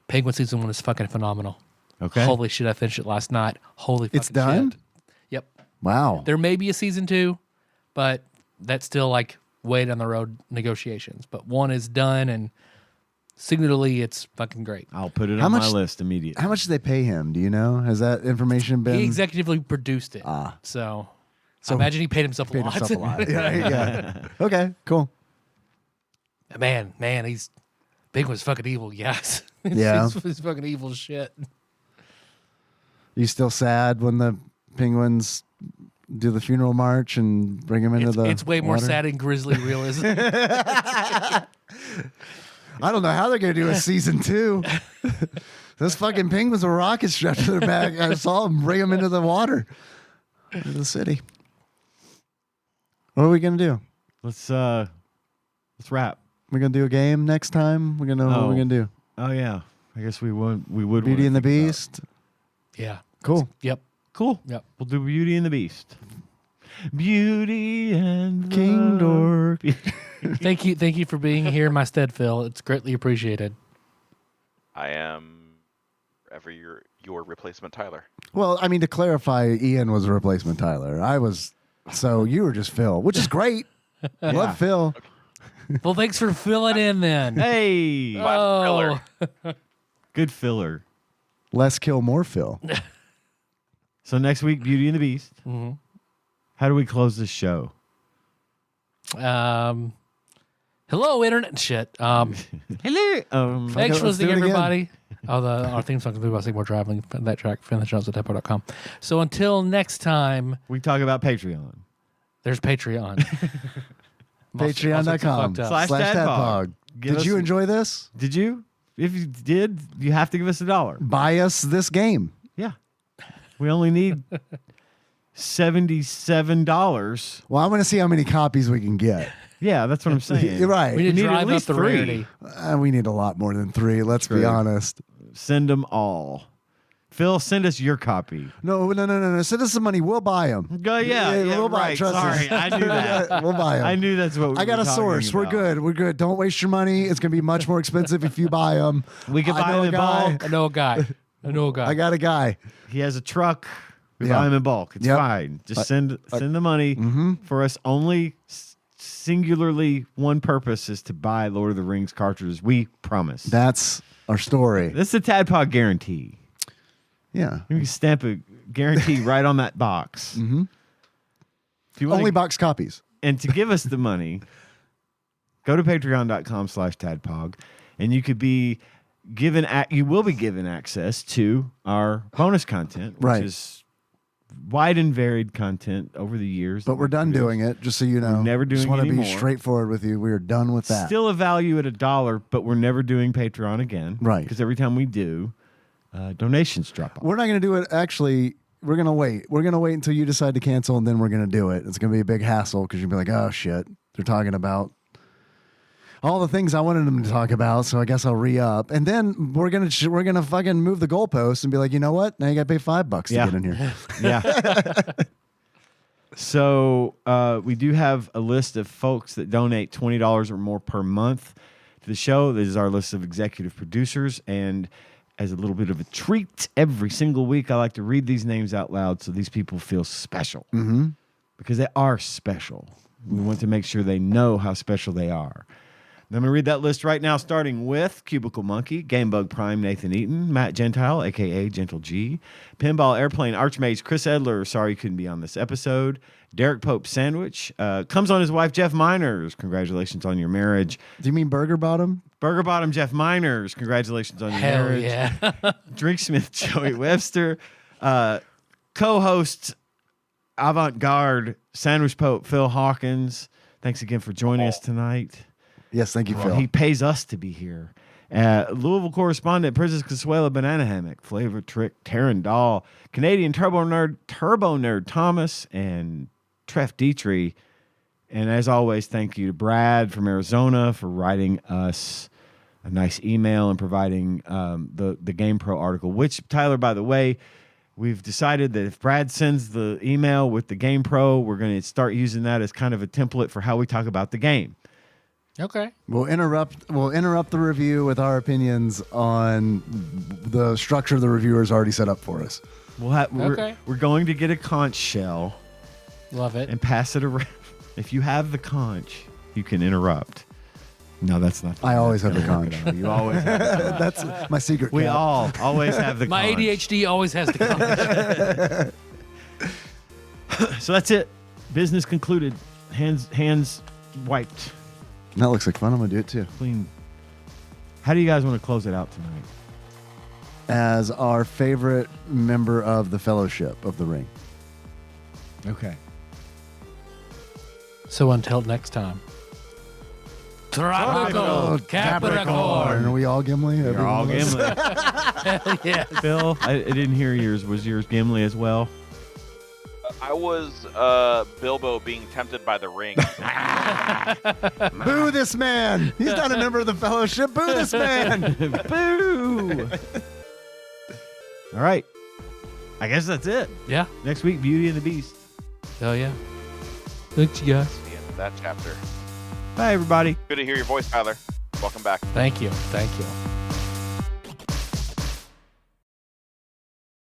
Penguin season 1 is fucking phenomenal. Okay. Holy shit, I finished it last night. Holy fucking It's done? shit. Yep. Wow. There may be a season 2, but that's still like way down the road negotiations. But 1 is done, and singularly, it's fucking great. I'll put it How on my much- list immediately. How much did they pay him? Do you know? Has that information been? He executively produced it. So I imagine he paid himself paid a lot. himself a lot. yeah. Okay, cool. Man, he's Penguin's fucking evil, yes. Yeah. he's fucking evil as shit. You still sad when the penguins do the funeral march and bring him into It's way more water? sad and grisly realism. I don't know how they're going to do a season 2. Those fucking penguins with rockets strapped to their back. I saw them bring them into the water, into the city. What are we going to do? Let's wrap. We're going to do a game next time? We're going to know what Oh. we're going to do. Oh yeah. I guess we would. Beauty and the Beast. Yeah. Cool. Yep. Cool. Yep. We'll do Beauty and the Beast. Beauty and King the Dork. Thank you for being here in my stead, Phil. It's greatly appreciated. I am forever your replacement, Tyler. Well, I mean, to clarify, Ian was a replacement Tyler. I was, so you were just Phil, which is great. Love Phil. Well, thanks for filling in then. Hey, Oh, good filler. Less kill, more Phil. So next week, Beauty and the Beast. Mm-hmm. How do we close this show? hello, internet shit. Hello. Thanks for let's do listening, it again. everybody. Our theme song is about Seymour Traveling. That track, find the shows at TADPOG.com. So until next time, We talk about Patreon. there's Patreon. Patreon.com fucked up. /TADPOG. /TADPOG. Give Did us- you enjoy this? Did you? If you did, you have to give us $1. Buy us this game. Yeah. We only need $77. Well, I want to see how many copies we can get. Yeah, that's what I'm saying. You're right. We need to need at drive up least the 3. rarity. We need a lot more than 3. Let's be True. honest. Send them all. Phil, send us your copy. No. Send us some money. We'll buy them. Yeah, we'll buy. right. Trust Sorry, us. I knew that. We'll buy them. I knew that's what we I got were a talking source. We're about. good. We're good. Don't waste your money. It's going to be much more expensive if you buy them. We can I buy know them a in guy. bulk. I know a guy. I got a guy. He has a truck. We Yeah. buy him in bulk. It's Yep. fine. Just send the money Mm-hmm. for us. Only singularly one purpose is to buy Lord of the Rings cartridges. We promise. That's our story. This is a TADPOG guarantee. Yeah. You can stamp a guarantee right on that box. Mm-hmm. If you wanna- Only box copies. and to give us the money, go to patreon.com/TADPOG, and you could be given. You will be given access to our bonus content, which Right. is wide and varied content over the years. But we're done doing it, just so you know. We're never doing Just want to it be anymore. straightforward with you. We're done with that. Still a value at $1, but we're never doing Patreon again. Right. Because every time we do, donations drop off. We're not going to do it. Actually, we're going to wait. We're going to wait until you decide to cancel, and then we're going to do it. It's going to be a big hassle because you'll be like, oh, shit. They're talking about. all the things I wanted him to talk about, so I guess I'll re-up. And then we're gonna fucking move the goalposts and be like, you know what? Now you got to pay $5 to get in here. Yeah. So we do have a list of folks that donate $20 or more per month to the show. This is our list of executive producers, and as a little bit of a treat, every single week I like to read these names out loud so these people feel special. Mm-hmm. Because they are special. We want to make sure they know how special they are. I'm going to read that list right now, starting with Cubicle Monkey, Gamebug Prime, Nathan Eaton, Matt Gentile, a.k.a. Gentle G, Pinball Airplane Archmage Chris Edler, sorry you couldn't be on this episode, Derek Pope Sandwich, comes on his wife Jeff Miners, congratulations on your marriage. Do you mean Burger Bottom? Burger Bottom Jeff Miners, congratulations on your marriage. Yeah. Drinksmith Joey Webster, co-host Avant-Garde Sandwich Pope Phil Hawkins, thanks again for joining us tonight. Yes, thank you, Phil. He pays us to be here. Louisville correspondent Princess Consuela Banana Hammock, Flavor Trick, Taryn Dahl, Canadian Turbo Nerd Thomas, and Treff Dietrich. And as always, thank you to Brad from Arizona for writing us a nice email and providing the GamePro article, which, Tyler, by the way, we've decided that if Brad sends the email with the GamePro, we're going to start using that as kind of a template for how we talk about the game. Okay. We'll interrupt the review with our opinions on the structure the reviewer's already set up for us. We're going to get a conch shell. Love it. And pass it around. If you have the conch, you can interrupt. No, that's not. I always have the conch. You always have the conch. That's my secret. We all always have the My conch. ADHD always has the conch. So that's it. Business concluded. Hands wiped. That looks like fun. I'm going to do it too. Clean. How do you guys want to close it out tonight? As our favorite member of the Fellowship of the Ring. Okay. So until next time. Tropical Capricorn. Are we all Gimli? You're all Gimli. Hell yeah. Phil, I didn't hear yours. Was yours Gimli as well? I was Bilbo being tempted by the ring. Boo this man! He's not a member of the Fellowship. Boo this man! Boo! All right. I guess that's it. Yeah. Next week, Beauty and the Beast. Hell yeah. Thanks, you guys. The end of that chapter. Bye, everybody. Good to hear your voice, Tyler. Welcome back. Thank you. Thank you.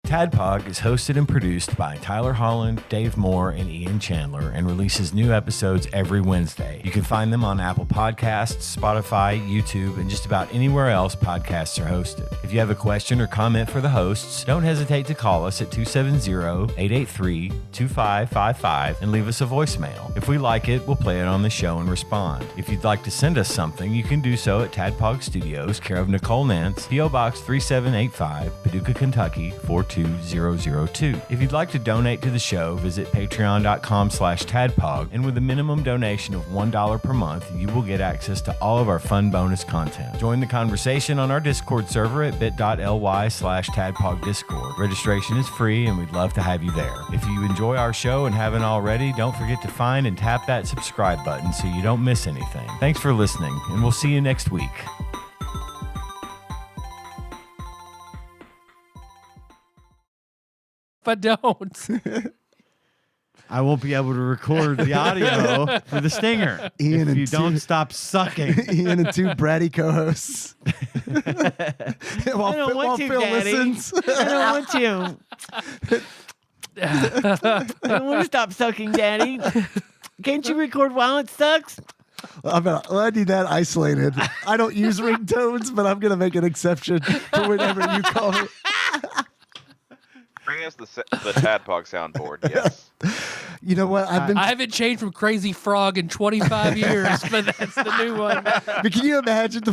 TADPOG is hosted and produced by Tyler Holland, Dave Moore, and Ian Chandler, and releases new episodes every Wednesday. You can find them on Apple Podcasts, Spotify, YouTube, and just about anywhere else podcasts are hosted. If you have a question or comment for the hosts, don't hesitate to call us at 270-883-2555 and leave us a voicemail. If we like it, we'll play it on the show and respond. If you'd like to send us something, you can do so at TADPOG Studios, care of Nicole Nance, P.O. Box 3785, Paducah, Kentucky 42002. If you'd like to donate to the show, visit patreon.com/tadpog, and with a minimum donation of $1 per month, you will get access to all of our fun bonus content. Join the conversation on our Discord server at bit.ly/tadpog Discord. Registration is free, and we'd love to have you there. If you enjoy our show and haven't already, don't forget to find and tap that subscribe button so you don't miss anything. Thanks for listening, and we'll see you next week. But don't. I won't be able to record the audio for the stinger Ian if you and don't stop sucking. Ian and two bratty co-hosts. While I don't want Phil to, Daddy. listens. I don't want to. I don't want to stop sucking, Daddy. Can't you record while it sucks? I need that isolated. I don't use ringtones, but I'm going to make an exception for whenever you call me. Bring us the Tadpog soundboard, yes. You know what? I haven't changed from Crazy Frog in 25 years, but that's the new one. But can you imagine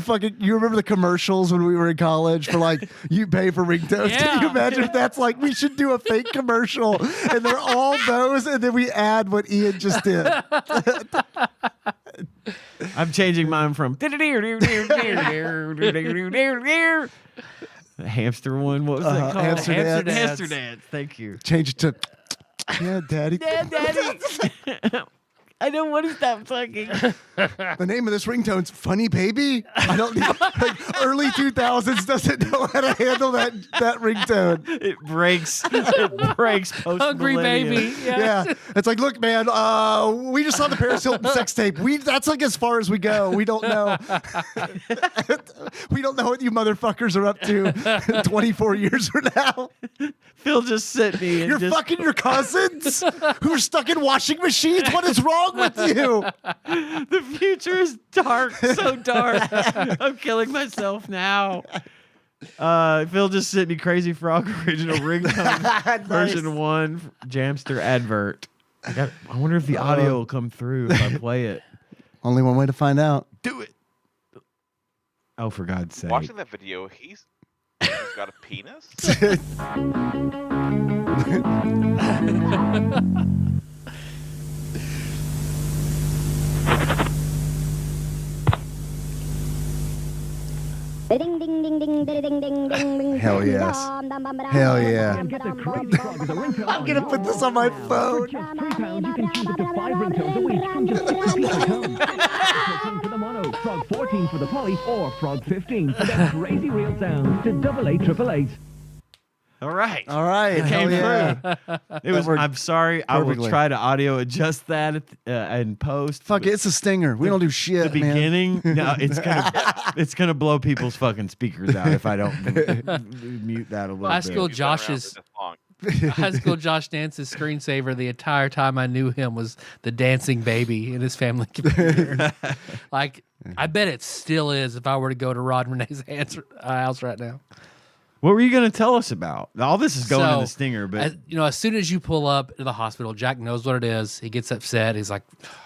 you remember the commercials when we were in college for like, you pay for ringtones? Yeah. Can you imagine if that's like, we should do a fake commercial and they're all those and then we add what Ian just did. I'm changing mine from the hamster one. What was that called? Hamster Dance. Thank you. Change it to, yeah, Daddy. Yeah, Daddy. I don't want to stop fucking. The name of this ringtone's Funny Baby. I don't need, like, early 2000s doesn't know how to handle that ringtone. It breaks post Hungry baby. Yeah. It's like, look, man, we just saw the Paris Hilton sex tape. That's like as far as we go. We don't know. We don't know what you motherfuckers are up to 24 years from now. Phil just sent me. And You're fucking your cousins who are stuck in washing machines. What is wrong with you? The future is dark, so dark. I'm killing myself now. Phil just sent me Crazy Frog original ringtone version 1 Jamster advert. I wonder if the audio will come through if I play it. Only one way to find out. Do it. Oh, for God's sake. Watching that video, he's got a penis? Ding ding ding ding ding ding ding ding. Hell yes. Hell yeah. I'm I'm gonna put this on my phone. Just £3, you can choose up to 5 ringtones a week from just £15 at home. 13 for the mono, Frog 14 for the poly, or Frog 15 for that crazy real sound to 88888. All right. All right. It came hell through. yeah. It was. worked I'm sorry. I will perfectly. try to audio adjust that and post. Fuck it, it's a stinger. We don't do shit, The man. beginning, no, it's gonna blow people's fucking speakers out if I don't mute that a little High bit. school He's been around for Josh's this long. high school Josh Dance's screensaver the entire time I knew him was the dancing baby in his family computer. Like, I bet it still is if I were to go to Rod and Renee's house right now. What were you gonna tell us about? All this is going in the stinger, but as soon as you pull up to the hospital, Jack knows what it is. He gets upset. He's like,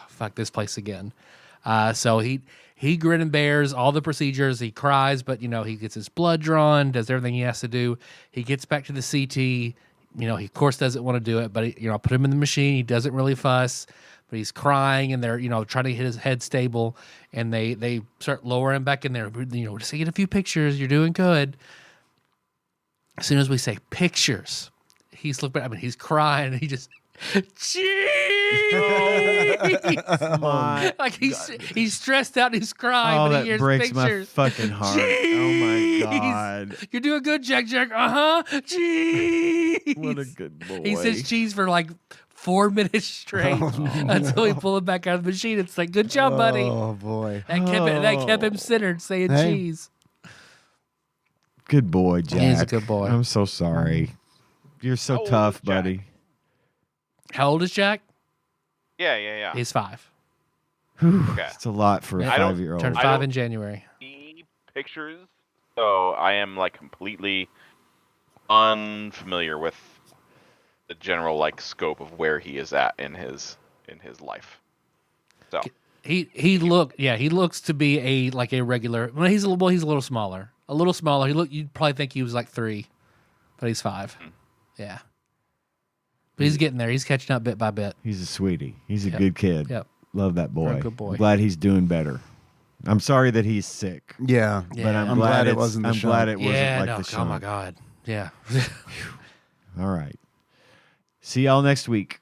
"Fuck this place again." So he grin and bears all the procedures. He cries, but he gets his blood drawn, does everything he has to do. He gets back to the CT. He of course doesn't want to do it, but I put him in the machine. He doesn't really fuss, but he's crying, and they're trying to get his head stable, and they start lowering him back in there. Just get a few pictures. You're doing good. As soon as we say pictures, he's looking. He's crying. And he just, my like he's stressed out. And he's crying. oh, but that he hears breaks pictures. my fucking heart. Oh my God! You're doing good, Jack. Jeez. What a good boy. He says cheese for like 4 minutes straight until we pull him back out of the machine. It's like, good job, buddy. Oh boy. That kept him centered, saying Hey. cheese. Good boy, Jack. He's a good boy. I'm so sorry. You're so How old tough, is Jack? buddy. How old is Jack? Yeah. He's 5. Okay. It's a lot for a Yeah. I don't- 5-year-old. Turned I 5 don't- in January. See pictures, so I am like completely unfamiliar with the general scope of where he is at in his life. So He looks to be a regular. Well, he's a little smaller. A little smaller. You'd probably think he was like 3, but he's 5. Yeah, but he's getting there. He's catching up bit by bit. He's a sweetie. He's a Yep. good kid. Yep. Love that boy. Real good boy. I'm glad he's doing better. I'm sorry that he's sick, Yeah. but I'm, I'm glad it it's- wasn't the I'm show. glad it wasn't Yeah, like no. the show. Oh my God. Yeah. All right. See y'all next week.